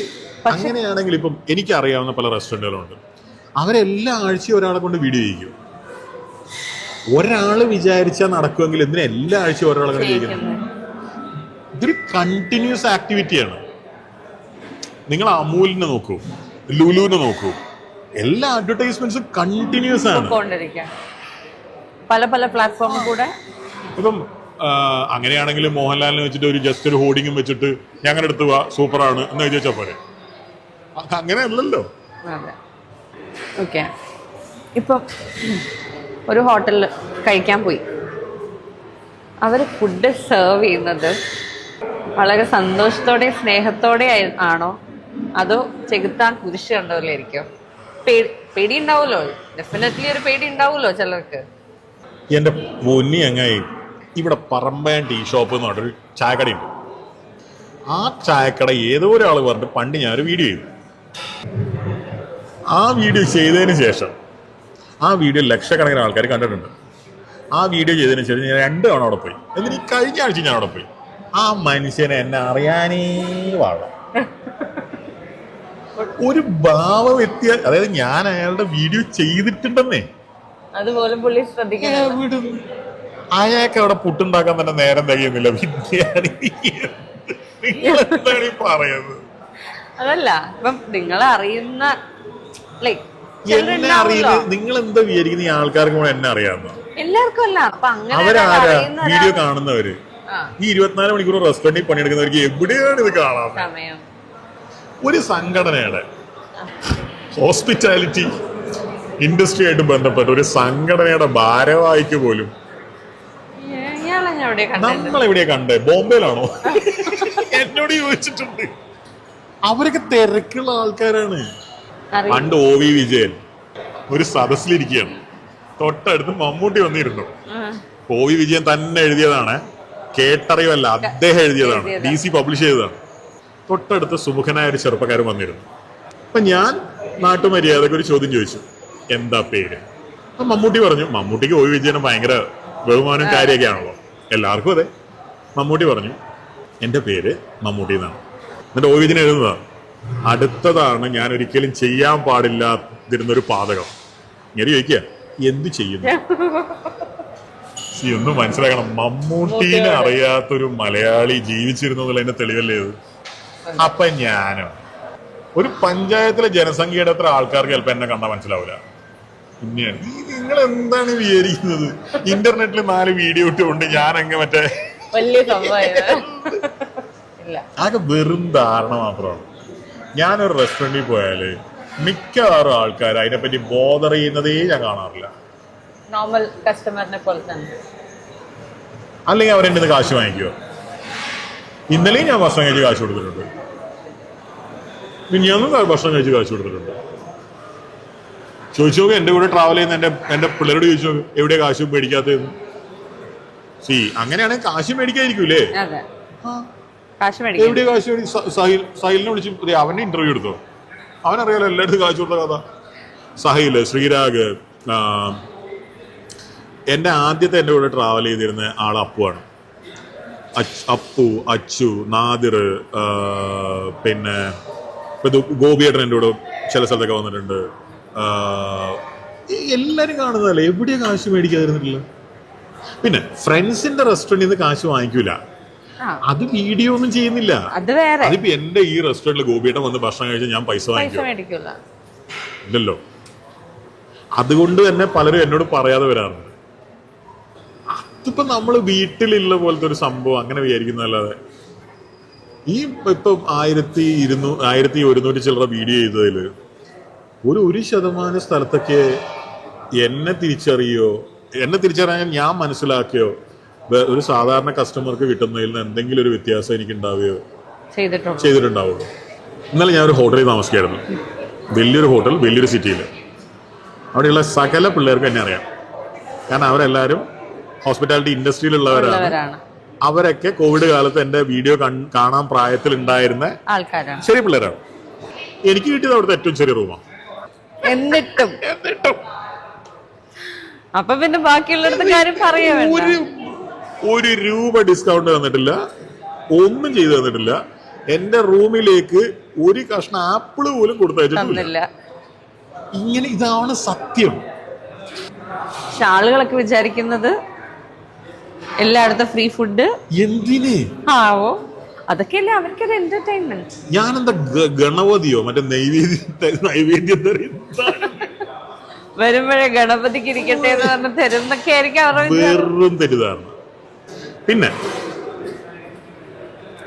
ഇപ്പം എനിക്കറിയാവുന്ന പല റെസ്റ്റോറൻറ്റുകളുണ്ട്, അവരെല്ലാ ആഴ്ചയും ഒരാളെ കൊണ്ട് വീഡിയോ ചെയ്യും. ഒരാള് വിചാരിച്ചാൽ നടക്കുമെങ്കിൽ എന്തിനാ എല്ലാ ആഴ്ചയും ഒരാളെ കൊണ്ട് ചെയ്യിക്കുന്നത്? ഇതൊരു കണ്ടിന്യൂസ് ആക്ടിവിറ്റിയാണ്. നിങ്ങൾ അമൂലിനെ നോക്കൂ, ലുലുവിനെ നോക്കൂ, എല്ലാ അഡ്വർടൈസ്മെന്റ്സും കണ്ടിന്യൂസ് ആണ്, പല പല പ്ലാറ്റ്ഫോമിൽ കൂടെ. ഇപ്പം അങ്ങനെയാണെങ്കിൽ മോഹൻലാലിനെ വെച്ചിട്ട് ജസ്റ്റ് ഒരു ഹോർഡിങ്ങും വെച്ചിട്ട് ഞങ്ങളുടെ അടുത്ത് പോവാ സൂപ്പറാണ് എന്ന് ചോദിച്ചാൽ പോരെ? അങ്ങനെയല്ലല്ലോ. ഓക്കെ, ഇപ്പം ഒരു ഹോട്ടലിൽ കഴിക്കാൻ പോയി, അവർ ഫുഡ് സെർവ് ചെയ്യുന്നത് വളരെ സന്തോഷത്തോടെ സ്നേഹത്തോടെ ആണോ, അതോ ചെകുത്താൻ കുരിശ് കണ്ടവരിലായിരിക്കും? പേടി ഉണ്ടാവുമല്ലോ, ഡെഫിനറ്റ്ലി ഒരു പേടി ഉണ്ടാവുമല്ലോ ചിലർക്ക്. എന്റെ പൊന്നി അങ്ങായി, ഇവിടെ പറമ്പൻ ടീ ഷോപ്പ് എന്ന് പറഞ്ഞൊരു ചായക്കടയുണ്ട്. ആ ചായക്കട ഏതോ ഒരാൾ പറഞ്ഞിട്ട് പണ്ട് ഞാനൊരു വീഡിയോ ചെയ്തു. ആ വീഡിയോ ചെയ്തതിന് ശേഷം ആ വീഡിയോ ലക്ഷക്കണക്കിന് ആൾക്കാർ കണ്ടിട്ടുണ്ട്. ആ വീഡിയോ ചെയ്തതിന് ശേഷം ഞാൻ 2 തവണ അവിടെ പോയി. എന്നിട്ട് ഈ കഴിഞ്ഞ ആഴ്ച ഞാൻ അവിടെ പോയി. ആ മനുഷ്യനെ എന്നെ അറിയാനേ പാടില്ല. ഒരു ഭാവം എത്തിയ, അതായത് ഞാൻ അയാളുടെ വീഡിയോ ചെയ്തിട്ടുണ്ടെന്നേ, അതുപോലും പുള്ളി ശ്രദ്ധിക്കണം. അയാൾക്ക് അവിടെ പുട്ടുണ്ടാക്കാൻ തന്നെ നേരം തികയുന്നില്ല. എന്താണ് ഈ പറയുന്നത്? അതല്ല ഇപ്പം നിങ്ങളെ അറിയുന്ന ലൈക് എന്നെ അറിയുന്നത് നിങ്ങൾ എന്താ വിചാരിക്കുന്ന? ഈ ആൾക്കാർക്ക് കൂടെ എന്നെ അറിയാമോ? എല്ലാവർക്കും അല്ല. അപ്പൊ അങ്ങനെ അവരാരാ വീഡിയോ കാണുന്നവര്? ഈ 24 മണിക്കൂർ റെസ്റ്റോറന്റിൽ പണിയെടുക്കുന്നവർക്ക് എവിടെയാണ് ഇത് കാണാൻ? സമയം ഒരു സംഘടനയുടെ ഹോസ്പിറ്റാലിറ്റി ഇൻഡസ്ട്രി ആയിട്ട് ബന്ധപ്പെട്ട ഒരു സംഘടനയുടെ ഭാരവാഹിക്ക് പോലും ഇയാളെ ഞാൻ എവിടെയാ കണ്ടത്? നമ്മളെവിടെയാ കണ്ടേ? ബോംബെയിലാണോ? എന്നോട് ചോദിച്ചിട്ടുണ്ട്. അവരൊക്കെ തിരക്കുള്ള ആൾക്കാരാണ്. പണ്ട് OV വിജയൻ ഒരു സദസ്സിലിരിക്കുകയാണ്, തൊട്ടടുത്ത് മമ്മൂട്ടി വന്നിരുന്നു. OV വിജയൻ തന്നെ എഴുതിയതാണ്, കേട്ടറിവല്ല, അദ്ദേഹം എഴുതിയതാണ്, DC പബ്ലിഷ് ചെയ്തതാണ്. തൊട്ടടുത്ത് സുമുഖനായ ഒരു ചെറുപ്പക്കാരൻ വന്നിരുന്നു. അപ്പൊ ഞാൻ നാട്ടുമര്യാദക്ക് ഒരു ചോദ്യം ചോദിച്ചു, എന്താ പേര്? അപ്പൊ മമ്മൂട്ടി പറഞ്ഞു. മമ്മൂട്ടിക്ക് OV വിജയനും ഭയങ്കര ബഹുമാനം കാര്യമൊക്കെ ആണല്ലോ, എല്ലാവർക്കും അതെ. മമ്മൂട്ടി പറഞ്ഞു, എന്റെ പേര് മമ്മൂട്ടി എന്നാണ്. എന്നിട്ട് OV വിജയൻ എഴുതുന്നതാണ്, അടുത്തതാണ് ഞാൻ ഒരിക്കലും ചെയ്യാൻ പാടില്ലാതിരുന്നൊരു പാതകം. ഇങ്ങനെ ചോദിക്കുക, എന്ത് ചെയ്യുന്നു? ഒന്നും മനസ്സിലാക്കണം, മമ്മൂട്ടീനെ അറിയാത്തൊരു മലയാളി ജീവിച്ചിരുന്നതിൽ തെളിവല്ലേ ഇത്? അപ്പൊ ഞാനോ ഒരു പഞ്ചായത്തിലെ ജനസംഖ്യയുടെ അത്ര ആൾക്കാർക്ക് ചിലപ്പോ എന്നെ കണ്ടാൽ മനസ്സിലാവില്ല. പിന്നെയാണ് നിങ്ങൾ എന്താണ് വിചാരിക്കുന്നത്? ഇന്റർനെറ്റിൽ 4 വീഡിയോ ഇട്ടുകൊണ്ട് ഞാൻ അങ്ങ് മറ്റേ വലിയ ആകെ വെറും ധാരണ മാത്രമാണ്. ഞാനൊരു റെസ്റ്റോറന്റിൽ പോയാല് മിക്കവാറും ആൾക്കാർ അതിനെപ്പറ്റി ബോധർ ചെയ്യുന്നതേ ഞാൻ കാണാറില്ല. നോർമൽ കസ്റ്റമറിനെ പോലെ തന്നെ. അല്ലെങ്കിൽ അവരെന്റെ നിന്ന് കാശ് വാങ്ങിക്കുമോ? ഇന്നലെയും ഞാൻ ഭക്ഷണം കഴിച്ച് കാശ് കൊടുത്തിട്ടുണ്ട്, മിനിഞ്ഞാന്നും ഭക്ഷണം കഴിച്ച് കാശ് കൊടുത്തിട്ടുണ്ട്. ചോദിച്ചു നോക്ക്, എന്റെ കൂടെ ട്രാവൽ ചെയ്യുന്ന എന്റെ പിള്ളേരോട് ചോദിച്ചു നോക്ക്, എവിടെയാ കാശ് മേടിക്കാത്തതെന്ന്. അങ്ങനെയാണെങ്കിൽ കാശ് മേടിക്കാതിരിക്കൂലേ? എവിടെയാ കാശ് മേടി? സഹിലിനെ വിളിച്ച് അവന്റെ ഇന്റർവ്യൂ എടുത്തോ? അവനറിയാലോ എല്ലായിടത്തും കാശ് കൊടുത്ത കഥ. സഹില്, ശ്രീരാഗ്, എന്റെ ആദ്യത്തെ എന്റെ കൂടെ ട്രാവൽ ചെയ്തിരുന്ന ആൾ അപ്പുവാണ്. അപ്പു, അച്ചു, നാദിർ, പിന്നെ ഗോപിയേട്ടൻ എൻ്റെ കൂടെ ചില സ്ഥലത്തൊക്കെ വന്നിട്ടുണ്ട്. എല്ലാരും കാണുന്നതല്ലേ, എവിടെയാ കാശ് മേടിക്കാതിരുന്നിട്ടില്ല. പിന്നെ ഫ്രണ്ട്സിന്റെ റെസ്റ്റോറന്റിൽ നിന്ന് കാശ് വാങ്ങിക്കൂല, അത് വീഡിയോ ഒന്നും ചെയ്യുന്നില്ല. അതിപ്പോ എന്റെ ഈ റെസ്റ്റോറന്റിൽ ഗോപിയേട്ടൻ വന്ന് ഭക്ഷണം കഴിച്ചാൽ ഞാൻ പൈസ വാങ്ങിക്കില്ല, ഇല്ലല്ലോ. അതുകൊണ്ട് തന്നെ പലരും എന്നോട് പറയാതെ വരാറുണ്ട്. അതിപ്പോ നമ്മള് വീട്ടിലുള്ള പോലത്തെ ഒരു സംഭവം അങ്ങനെ വിചാരിക്കുന്നതല്ലാതെ ഈ ഇപ്പൊ 1100 ചില്ലറ വീഡിയോ ചെയ്തതില് 1% സ്ഥലത്തൊക്കെ എന്നെ തിരിച്ചറിയാൻ ഞാൻ മനസ്സിലാക്കിയോ ഒരു സാധാരണ കസ്റ്റമർക്ക് കിട്ടുന്നതിൽ നിന്ന് എന്തെങ്കിലും ഒരു വ്യത്യാസം എനിക്ക് ഉണ്ടാവുകയോ ചെയ്തിട്ടുണ്ടാവുള്ളൂ. ഇന്നലെ ഞാൻ ഒരു ഹോട്ടലിൽ താമസിക്കായിരുന്നു, വലിയൊരു ഹോട്ടൽ, വലിയൊരു സിറ്റിയിൽ. അവിടെയുള്ള സകല പിള്ളേർക്കും എന്നെ അറിയാം, കാരണം അവരെല്ലാവരും ഹോസ്പിറ്റാലിറ്റി ഇൻഡസ്ട്രിയിലുള്ളവരാണ്. അവരൊക്കെ കോവിഡ് കാലത്ത് എന്റെ വീഡിയോ കാണാൻ പ്രായത്തിൽ ഉണ്ടായിരുന്ന ആൾക്കാരാണ്, ചെറിയ പിള്ളേരാണ്. എനിക്ക് കിട്ടിയത് അവിടുത്തെ ഏറ്റവും ചെറിയ റൂമാണ്. എന്നിട്ടും അപ്പൊ പിന്നെ ബാക്കിയുള്ളടത്തെ കാര്യം പറയാൻ ഒരു രൂപ ഡിസ്കൗണ്ട് തന്നിട്ടില്ല, ഒന്നും ചെയ്തു തന്നിട്ടില്ല. എന്റെ റൂമിലേക്ക് ഒരു കഷ്ണം ആപ്പിള് പോലും കൊടുത്തയച്ചിട്ടില്ല. ഇങ്ങനെ ഇതാണ് സത്യം. ആളുകളൊക്കെ വിചാരിക്കുന്നത് എല്ലായിടത്തും ഫ്രീ ഫുഡ് എന്തിന് ആവോ, അതൊക്കെയല്ലേ അവർക്കൊരു എന്റർടൈൻമെന്റ്. ഞാനെന്താ ഗണപതിയോ മറ്റേ നൈവേദ്യം വരുമ്പോഴേ ഗണപതിക്ക് ഇരിക്കട്ടെ എന്ന് പറഞ്ഞ് തരുന്നൊക്കെ ആയിരിക്കും അവരുടെ വെറും തെറ്റിദ്ധാരണ. പിന്നെ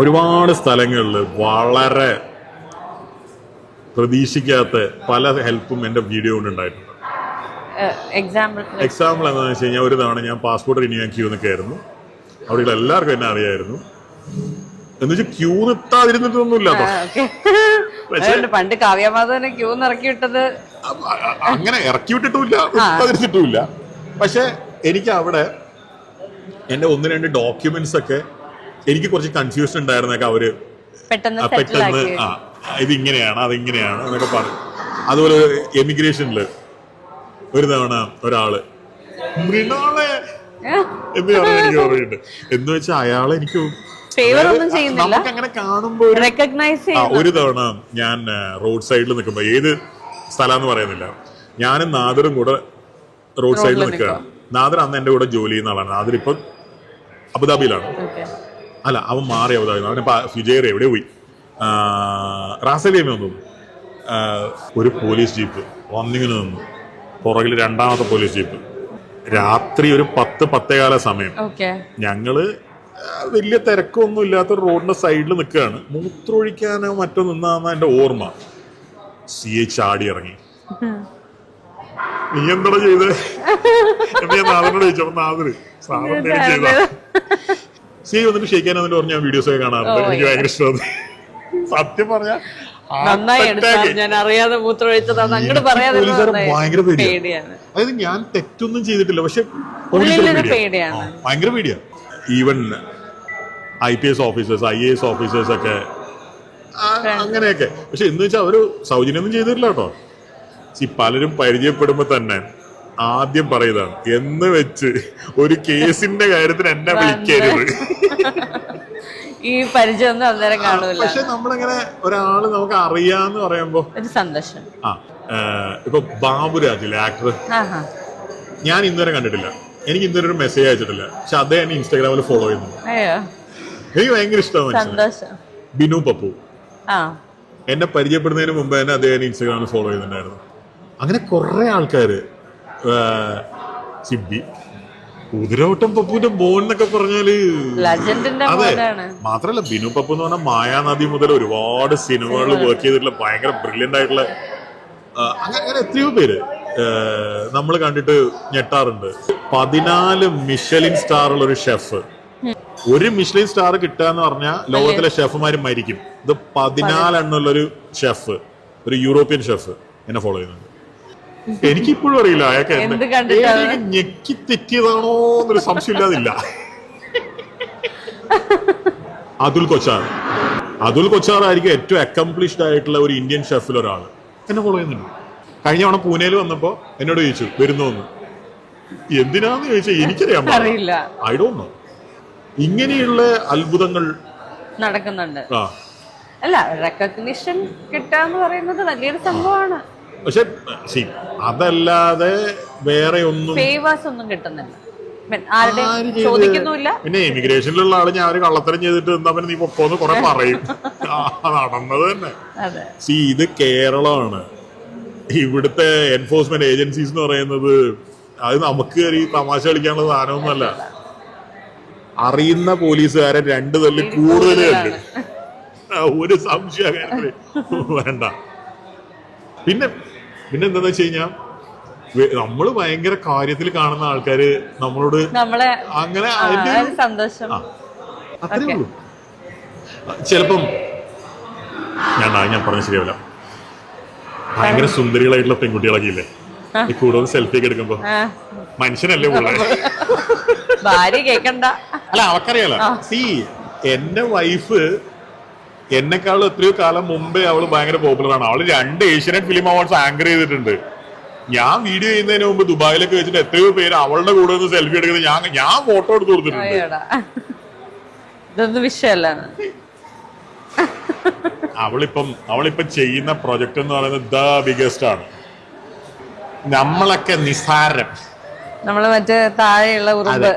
ഒരുപാട് സ്ഥലങ്ങളിൽ വളരെ പ്രതീക്ഷിക്കാത്ത പല ഹെൽപ്പും എന്റെ വീഡിയോ കൊണ്ട് ഉണ്ടായിട്ടുണ്ട്. എക്സാമ്പിൾ എന്താണെന്ന് വെച്ച് കഴിഞ്ഞാൽ, ഒരു തവണ ഞാൻ പാസ്പോർട്ട് റിന്യൂ ക്യൂ നിൽക്കായിരുന്നു. അവിടെ എല്ലാവർക്കും എന്നെ അറിയായിരുന്നു. എന്ന് വെച്ചാൽ ക്യൂ നിർത്താതിരുന്നിട്ടൊന്നുമില്ല. പണ്ട് കാവ്യമാധവനെ ക്യൂ ഇറക്കി വിട്ടത് അങ്ങനെ ഇറക്കി വിട്ടിട്ടുമില്ല, നിർത്താതിരുന്നിട്ടുമില്ല. പക്ഷെ എനിക്ക് അവിടെ എന്റെ 1-2 ഡോക്യുമെന്റ്സ് ഒക്കെ എനിക്ക് കുറച്ച് കൺഫ്യൂഷൻ ഉണ്ടായിരുന്നൊക്കെ അവര് പെട്ടെന്ന് ഇതിങ്ങനെയാണ് അതിങ്ങനെയാണ് എന്നൊക്കെ പറഞ്ഞു. അതുപോലെ എമിഗ്രേഷനില് ഒരു തവണ ഒരാള് മൃണാളെ എന്ന് പറഞ്ഞ എനിക്ക് ഓർമ്മയുണ്ട്. എന്ന് വെച്ചാൽ അയാളെ എനിക്ക് നമുക്ക് അങ്ങനെ കാണുമ്പോ ഒരു തവണ ഞാൻ റോഡ് സൈഡിൽ നിൽക്കുമ്പോ, ഏത് സ്ഥലം പറയുന്നില്ല, ഞാനും നാദറും കൂടെ റോഡ് സൈഡിൽ നിൽക്കുകയാണ്. നാദർ അന്ന് എന്റെ കൂടെ ജോലി ചെയ്യുന്ന ആളാണ്. നാദർ ഇപ്പൊ അബുദാബിയിലാണ്. അല്ല അവൻ മാറി അവതായിരുന്നു. അവനെ ഫിജേറി എവിടെ പോയി, റാസലേമ വന്നു. ഒരു പോലീസ് ജീപ്പ് വന്നിങ്ങനെ നിന്നു, പുറകിൽ രണ്ടാമത്തെ പോലീസ് ജീപ്പ്. രാത്രി ഒരു 10-10:15 സമയം. ഞങ്ങള് വലിയ തിരക്കൊന്നും ഇല്ലാത്ത റോഡിന്റെ സൈഡിൽ നിൽക്കുകയാണ്. മൂത്രമൊഴിക്കാനോ മറ്റോ നിന്നാന്ന എന്റെ ഓർമ്മ. CI ചാടി ഇറങ്ങി. നീ എന്താ ചെയ്ത് എന്ന് ഞാൻ നാദനോട് ചോദിച്ചു. അപ്പൊ നാദര് സാധനം ചെയ്താ CI വന്നിട്ട് ക്ഷയിക്കാൻ വന്നിട്ട് പറഞ്ഞു ഞാൻ വീഡിയോസ് ഒക്കെ കാണാറുണ്ട്, എനിക്ക് ഭയങ്കര ഇഷ്ടമാണ്. സത്യം പറഞ്ഞ ഭയങ്കര പേടിയാണ്. അതായത് ഞാൻ തെറ്റൊന്നും ചെയ്തിട്ടില്ല, പക്ഷെ ഭയങ്കര പേടിയാണ്. Even IPS officers, IAS officers ഒക്കെ അങ്ങനെയൊക്കെ. പക്ഷെ എന്ന് വെച്ചാൽ അവര് സൗജന്യമൊന്നും ചെയ്തിട്ടില്ല കേട്ടോ. പലരും പരിചയപ്പെടുമ്പോ തന്നെ ആദ്യം പറയുന്നതാണ്, എന്ന് വെച്ച് ഒരു കേസിന്റെ കാര്യത്തിന് എന്നെ വിളിക്കരുത്. ഈ പരിചയം അന്നേരം കാണൂല. പക്ഷെ നമ്മളിങ്ങനെ ഒരാള് നമുക്ക് അറിയാന്ന് പറയുമ്പോ ഒരു സന്തോഷം. ഇപ്പൊ ബാബുരാജില്ലേ ആക്ടർ, ഞാൻ ഇന്നുവരെ കണ്ടിട്ടില്ല, എനിക്ക് ഇന്നുവരെ ഒരു മെസ്സേജ് അയച്ചിട്ടില്ല. പക്ഷെ അദ്ദേഹം എന്നെ ഇൻസ്റ്റാഗ്രാമിൽ ഫോളോ ചെയ്യുന്നു. എനിക്ക് ഭയങ്കര ഇഷ്ടമാണ്. ബിനു പപ്പു എന്നെ പരിചയപ്പെടുന്നതിന് മുമ്പ് തന്നെ അദ്ദേഹം ഇൻസ്റ്റാഗ്രാമിൽ ഫോളോ ചെയ്യുന്നുണ്ടായിരുന്നു. അങ്ങനെ കുറെ ആൾക്കാര്, സിബി, കുതിരവട്ടം പപ്പുവിന്റെ മോൻ എന്നൊക്കെ പറഞ്ഞാല് അതെ. മാത്രല്ല ബിനു പപ്പു എന്ന് പറഞ്ഞാൽ മായാനദി മുതൽ ഒരുപാട് സിനിമകൾ വർക്ക് ചെയ്തിട്ടുള്ള ഭയങ്കര ബ്രില്യന്റ് ആയിട്ടുള്ള അങ്ങനെ എത്രയോ പേര് നമ്മൾ കണ്ടിട്ട് ഞെട്ടാറുണ്ട്. 14 മിഷലിൻ സ്റ്റാർ ഉള്ള ഒരു ഷെഫ്. ഒരു മിഷലിൻ സ്റ്റാർ കിട്ടാന്ന് പറഞ്ഞാൽ ലോകത്തിലെ ഷെഫുമാര് മരിക്കും. ഇത് 14 എണ്ണുള്ളൊരു ഷെഫ്, ഒരു യൂറോപ്യൻ ഷെഫ് എന്നെ ഫോളോ ചെയ്യുന്നുണ്ട്. എനിക്കിപ്പോഴും അറിയില്ല അയാൾക്ക് ഞെക്കി തെറ്റിയതാണോ എന്നൊരു സംശയം ഇല്ലാതില്ല. അതുൽ കൊച്ചാർ ആയിരിക്കും ഏറ്റവും അക്കംപ്ലിഷ്ഡ് ആയിട്ടുള്ള ഒരു ഇന്ത്യൻ ഷെഫിൽ ഒരാൾ. എന്നെ ഫോളോ ചെയ്യുന്നുണ്ട്. കഴിഞ്ഞ തവണ പൂനെയിൽ വന്നപ്പോ എന്നോട് ചോദിച്ചു വരുന്നോന്ന്. എന്തിനാന്ന് ചോദിച്ചാൽ എനിക്കറിയാൻ പാടില്ല, ഐ ഡോണ്ട് നോ. ഇങ്ങനെയുള്ള അത്ഭുതങ്ങൾ നടക്കുന്നുണ്ട്. അല്ല, റെക്കഗ്നിഷൻ കിട്ടാന്ന് പറയുന്നത് വലിയൊരു സംഭവമാണ്. പക്ഷെ അതല്ലാതെ വേറെ ഒന്നും ഫേവേഴ്സ് ഒന്നും കിട്ടുന്നില്ല, ചോദിക്കുന്നില്ല. പിന്നെ ഇമിഗ്രേഷനിലുള്ള ആള് ഞാൻ ഒരു കള്ളത്തരം ചെയ്തിട്ട് എന്താ നീ പൊക്കോന്ന് കുറെ പറയും. നടന്നത് തന്നെ. ഇത് കേരളമാണ്. ഇവിടുത്തെ എൻഫോഴ്സ്മെന്റ് ഏജൻസീസ് എന്ന് പറയുന്നത് അത് നമുക്ക് ഈ തമാശ കളിക്കാനുള്ള സാധനമൊന്നുമല്ല. അറിയുന്ന പോലീസുകാരെ 2 തല്ല് കൂടുതലുണ്ട്, ഒരു സംശയ കാര്യത്തില് വേണ്ട. പിന്നെ എന്താന്ന് വെച്ച് കഴിഞ്ഞാൽ നമ്മള് ഭയങ്കര കാര്യത്തിൽ കാണുന്ന ആൾക്കാര് നമ്മളോട് അങ്ങനെ സന്തോഷം അത്രേ ഉള്ളൂ. ചിലപ്പം ഞാൻ പറഞ്ഞ ശരിയാവില്ല, ഭയങ്കര സുന്ദരികളായിട്ടുള്ള പെൺകുട്ടികളൊക്കെ ഇല്ലേ ഈ കൂടുതൽ സെൽഫി ഒക്കെ എടുക്കുമ്പോ മനുഷ്യനല്ലേ ഉള്ളേ. ഭാര്യ കേക്കണ്ട. അല്ല അവക്കറിയാലോ. എന്റെ വൈഫ് എന്നെക്കാളും എത്രയോ കാലം മുമ്പേ അവള് ഭയങ്കര പോപ്പുലർ ആണ്. അവള് 2 ഏഷ്യാനെറ്റ് ഫിലിം അവാർഡ്സ് ആങ്കർ ചെയ്തിട്ടുണ്ട്. ഞാൻ വീഡിയോ ചെയ്യുന്നതിന് മുമ്പ് ദുബായിലൊക്കെ വെച്ചിട്ട് എത്രയോ പേര് അവളുടെ കൂടെ ഒന്ന് സെൽഫി എടുക്കുന്നത് ഞാൻ ഫോട്ടോ എടുത്ത് കൊടുത്തിട്ടുണ്ട്. ഇതൊന്നും വിഷയമല്ല. അവളിപ്പം ചെയ്യുന്ന പ്രൊജക്ട് എന്ന് പറയുന്നത് ദ ബിഗസ്റ്റ് ആണ്. നമ്മളൊക്കെ നിസാരം, നമ്മള് മറ്റേ താഴെയുള്ള ഉറുമ്പ്.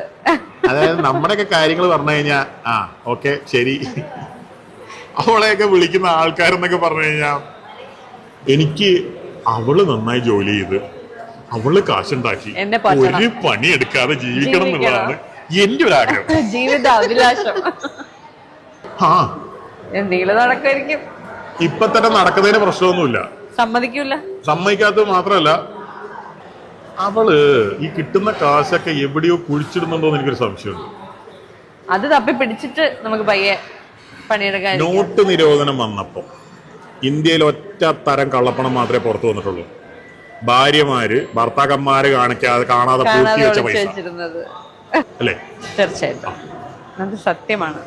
അതായത് നമ്മുടെയൊക്കെ കാര്യങ്ങൾ പറഞ്ഞു കഴിഞ്ഞാ ഓക്കെ ശരി. അവളെയൊക്കെ വിളിക്കുന്ന ആൾക്കാരെന്നൊക്കെ പറഞ്ഞു കഴിഞ്ഞാൽ എനിക്ക് അവള് നന്നായി ജോലി ചെയ്ത് അവള് കാശുണ്ടാക്കി ഒരു പണി എടുക്കാതെ ജീവിക്കണം എന്നുള്ളതാണ് എന്റെ ഒരു ആഗ്രഹം, ജീവിത അഭിലാഷം. എന്തെങ്കിലും നടക്കുമായിരിക്കും. ഇപ്പൊ തന്നെ നടക്കുന്നതിന് പ്രശ്നമൊന്നുമില്ല, സമ്മതിക്കാത്തത് മാത്രമല്ല അവള് ഈ കിട്ടുന്ന കാശൊക്കെ എവിടെയോ കുഴിച്ചിടുന്നുണ്ടോ എന്ന് എനിക്കൊരു സംശയമുണ്ട്. അത് തപ്പി പിടിച്ചിട്ട് നമുക്ക് പയ്യെ പണിയെടുക്കാൻ. നോട്ട് നിരോധനം വന്നപ്പോ ഇന്ത്യയിൽ ഒറ്റ തരം കള്ളപ്പണം മാത്രമേ പുറത്തു വന്നിട്ടുള്ളൂ. ഭാര്യമാര് ഭർത്താക്കന്മാര് കാണാതെ പൂഴ്ത്തി വെച്ച പൈസ അല്ലേ? തീർച്ചയായിട്ടും അത് സത്യമാണ്.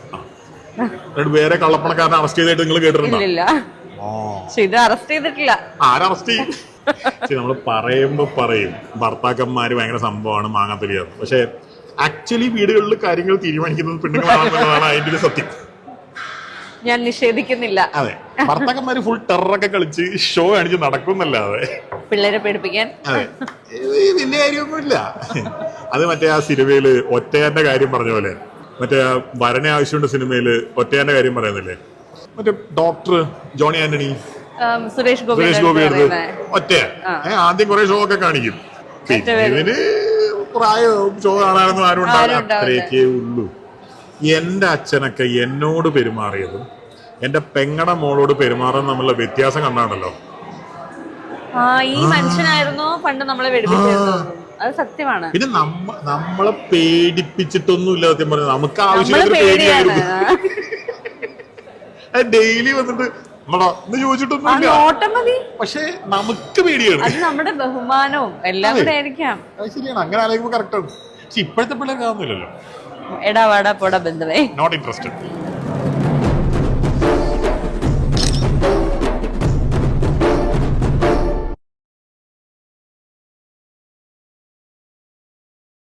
വേറെ കള്ളപ്പണക്കാരനെ അറസ്റ്റ് ചെയ്തിട്ട് നിങ്ങൾ കേട്ടിട്ടുണ്ടോ? ഇത് അറസ്റ്റ് ചെയ്തിട്ടില്ല. ആരറസ്റ്റ് ചെയ്യും? നമ്മള് പറയും ഭർത്താക്കന്മാര് ഭയങ്കര സംഭവമാണ് മാങ്ങാത്തൊലിയാണ്. പക്ഷെ ആക്ച്വലി വീടുകളിൽ കാര്യങ്ങൾ തീരുമാനിക്കുന്നത് പെണ്ണുങ്ങളാണെന്നുള്ളതാണ് അതിന്റെ ഒരു സത്യം. ഞാൻ നിഷേധിക്കുന്നില്ല. അതെ, ഭർത്താക്കന്മാര് ഫുൾ ടെററൊക്കെ കളിച്ച് ഷോ കാണിച്ച് നടക്കുന്നല്ലാതെ പിള്ളേരെ പേടിപ്പിക്കാൻ അതെ വലിയ കാര്യമൊന്നുമില്ല. അത് മറ്റേ ആ സിനിമയില് ഒറ്റയാന്റെ കാര്യം പറഞ്ഞ പോലെ മറ്റേ ഭരണ ആവശ്യമുണ്ട് സിനിമയില് ഒറ്റയാന്റെ കാര്യം പറയുന്നില്ലേ, മറ്റേ ഡോക്ടർ ജോണി ആന്റണി, സുരേഷ് സുരേഷ് ഗോപി എടുത്ത് ഒറ്റ ആദ്യം കുറെ ഷോ ഒക്കെ കാണിക്കും, പിന്നെ ഇതിന് പ്രായവും ഷോ കാണാനൊന്നും ആരും ഉണ്ടാവില്ല, അത്രയൊക്കെ ഉള്ളൂ. എന്റെ അച്ഛനൊക്കെ എന്നോട് പെരുമാറിയതും എന്റെ പെങ്ങടെ മോളോട് പെരുമാറുന്നതും തമ്മിലുള്ള വ്യത്യാസം കണ്ടാണല്ലോ. ഈ മനുഷ്യനായിരുന്നു പണ്ട് നമ്മളെ വെടിപ്പിച്ചിരുന്നത്. അത് സത്യമാണ്. പിന്നെ നമ്മളെ പേടിപ്പിച്ചിട്ടൊന്നുമില്ല സത്യം പറഞ്ഞത്, നമുക്ക് ആവശ്യമില്ലാത്തൊരു പേടിയായിരുന്നു. ഡെയിലി വന്നിട്ട് നമ്മളോ എന്ന് ചോദിച്ചിട്ടൊന്നുമില്ല, പക്ഷെ നമുക്ക് പേടിയാണ്. അത് നമ്മുടെ ബഹുമാനവും എല്ലാം കൂടെ ആയിരിക്കാം. അത് ശരിയാണ്, അങ്ങനെ ആലോചിക്കുമ്പോൾ കറക്റ്റാണ്. പക്ഷെ ഇപ്പോഴത്തെ പിള്ളേർക്ക് ആവുന്നില്ലല്ലോ. എടാ വാടാ പോടാ ബന്ധവേ, നോട്ട് ഇൻട്രസ്റ്റഡ്.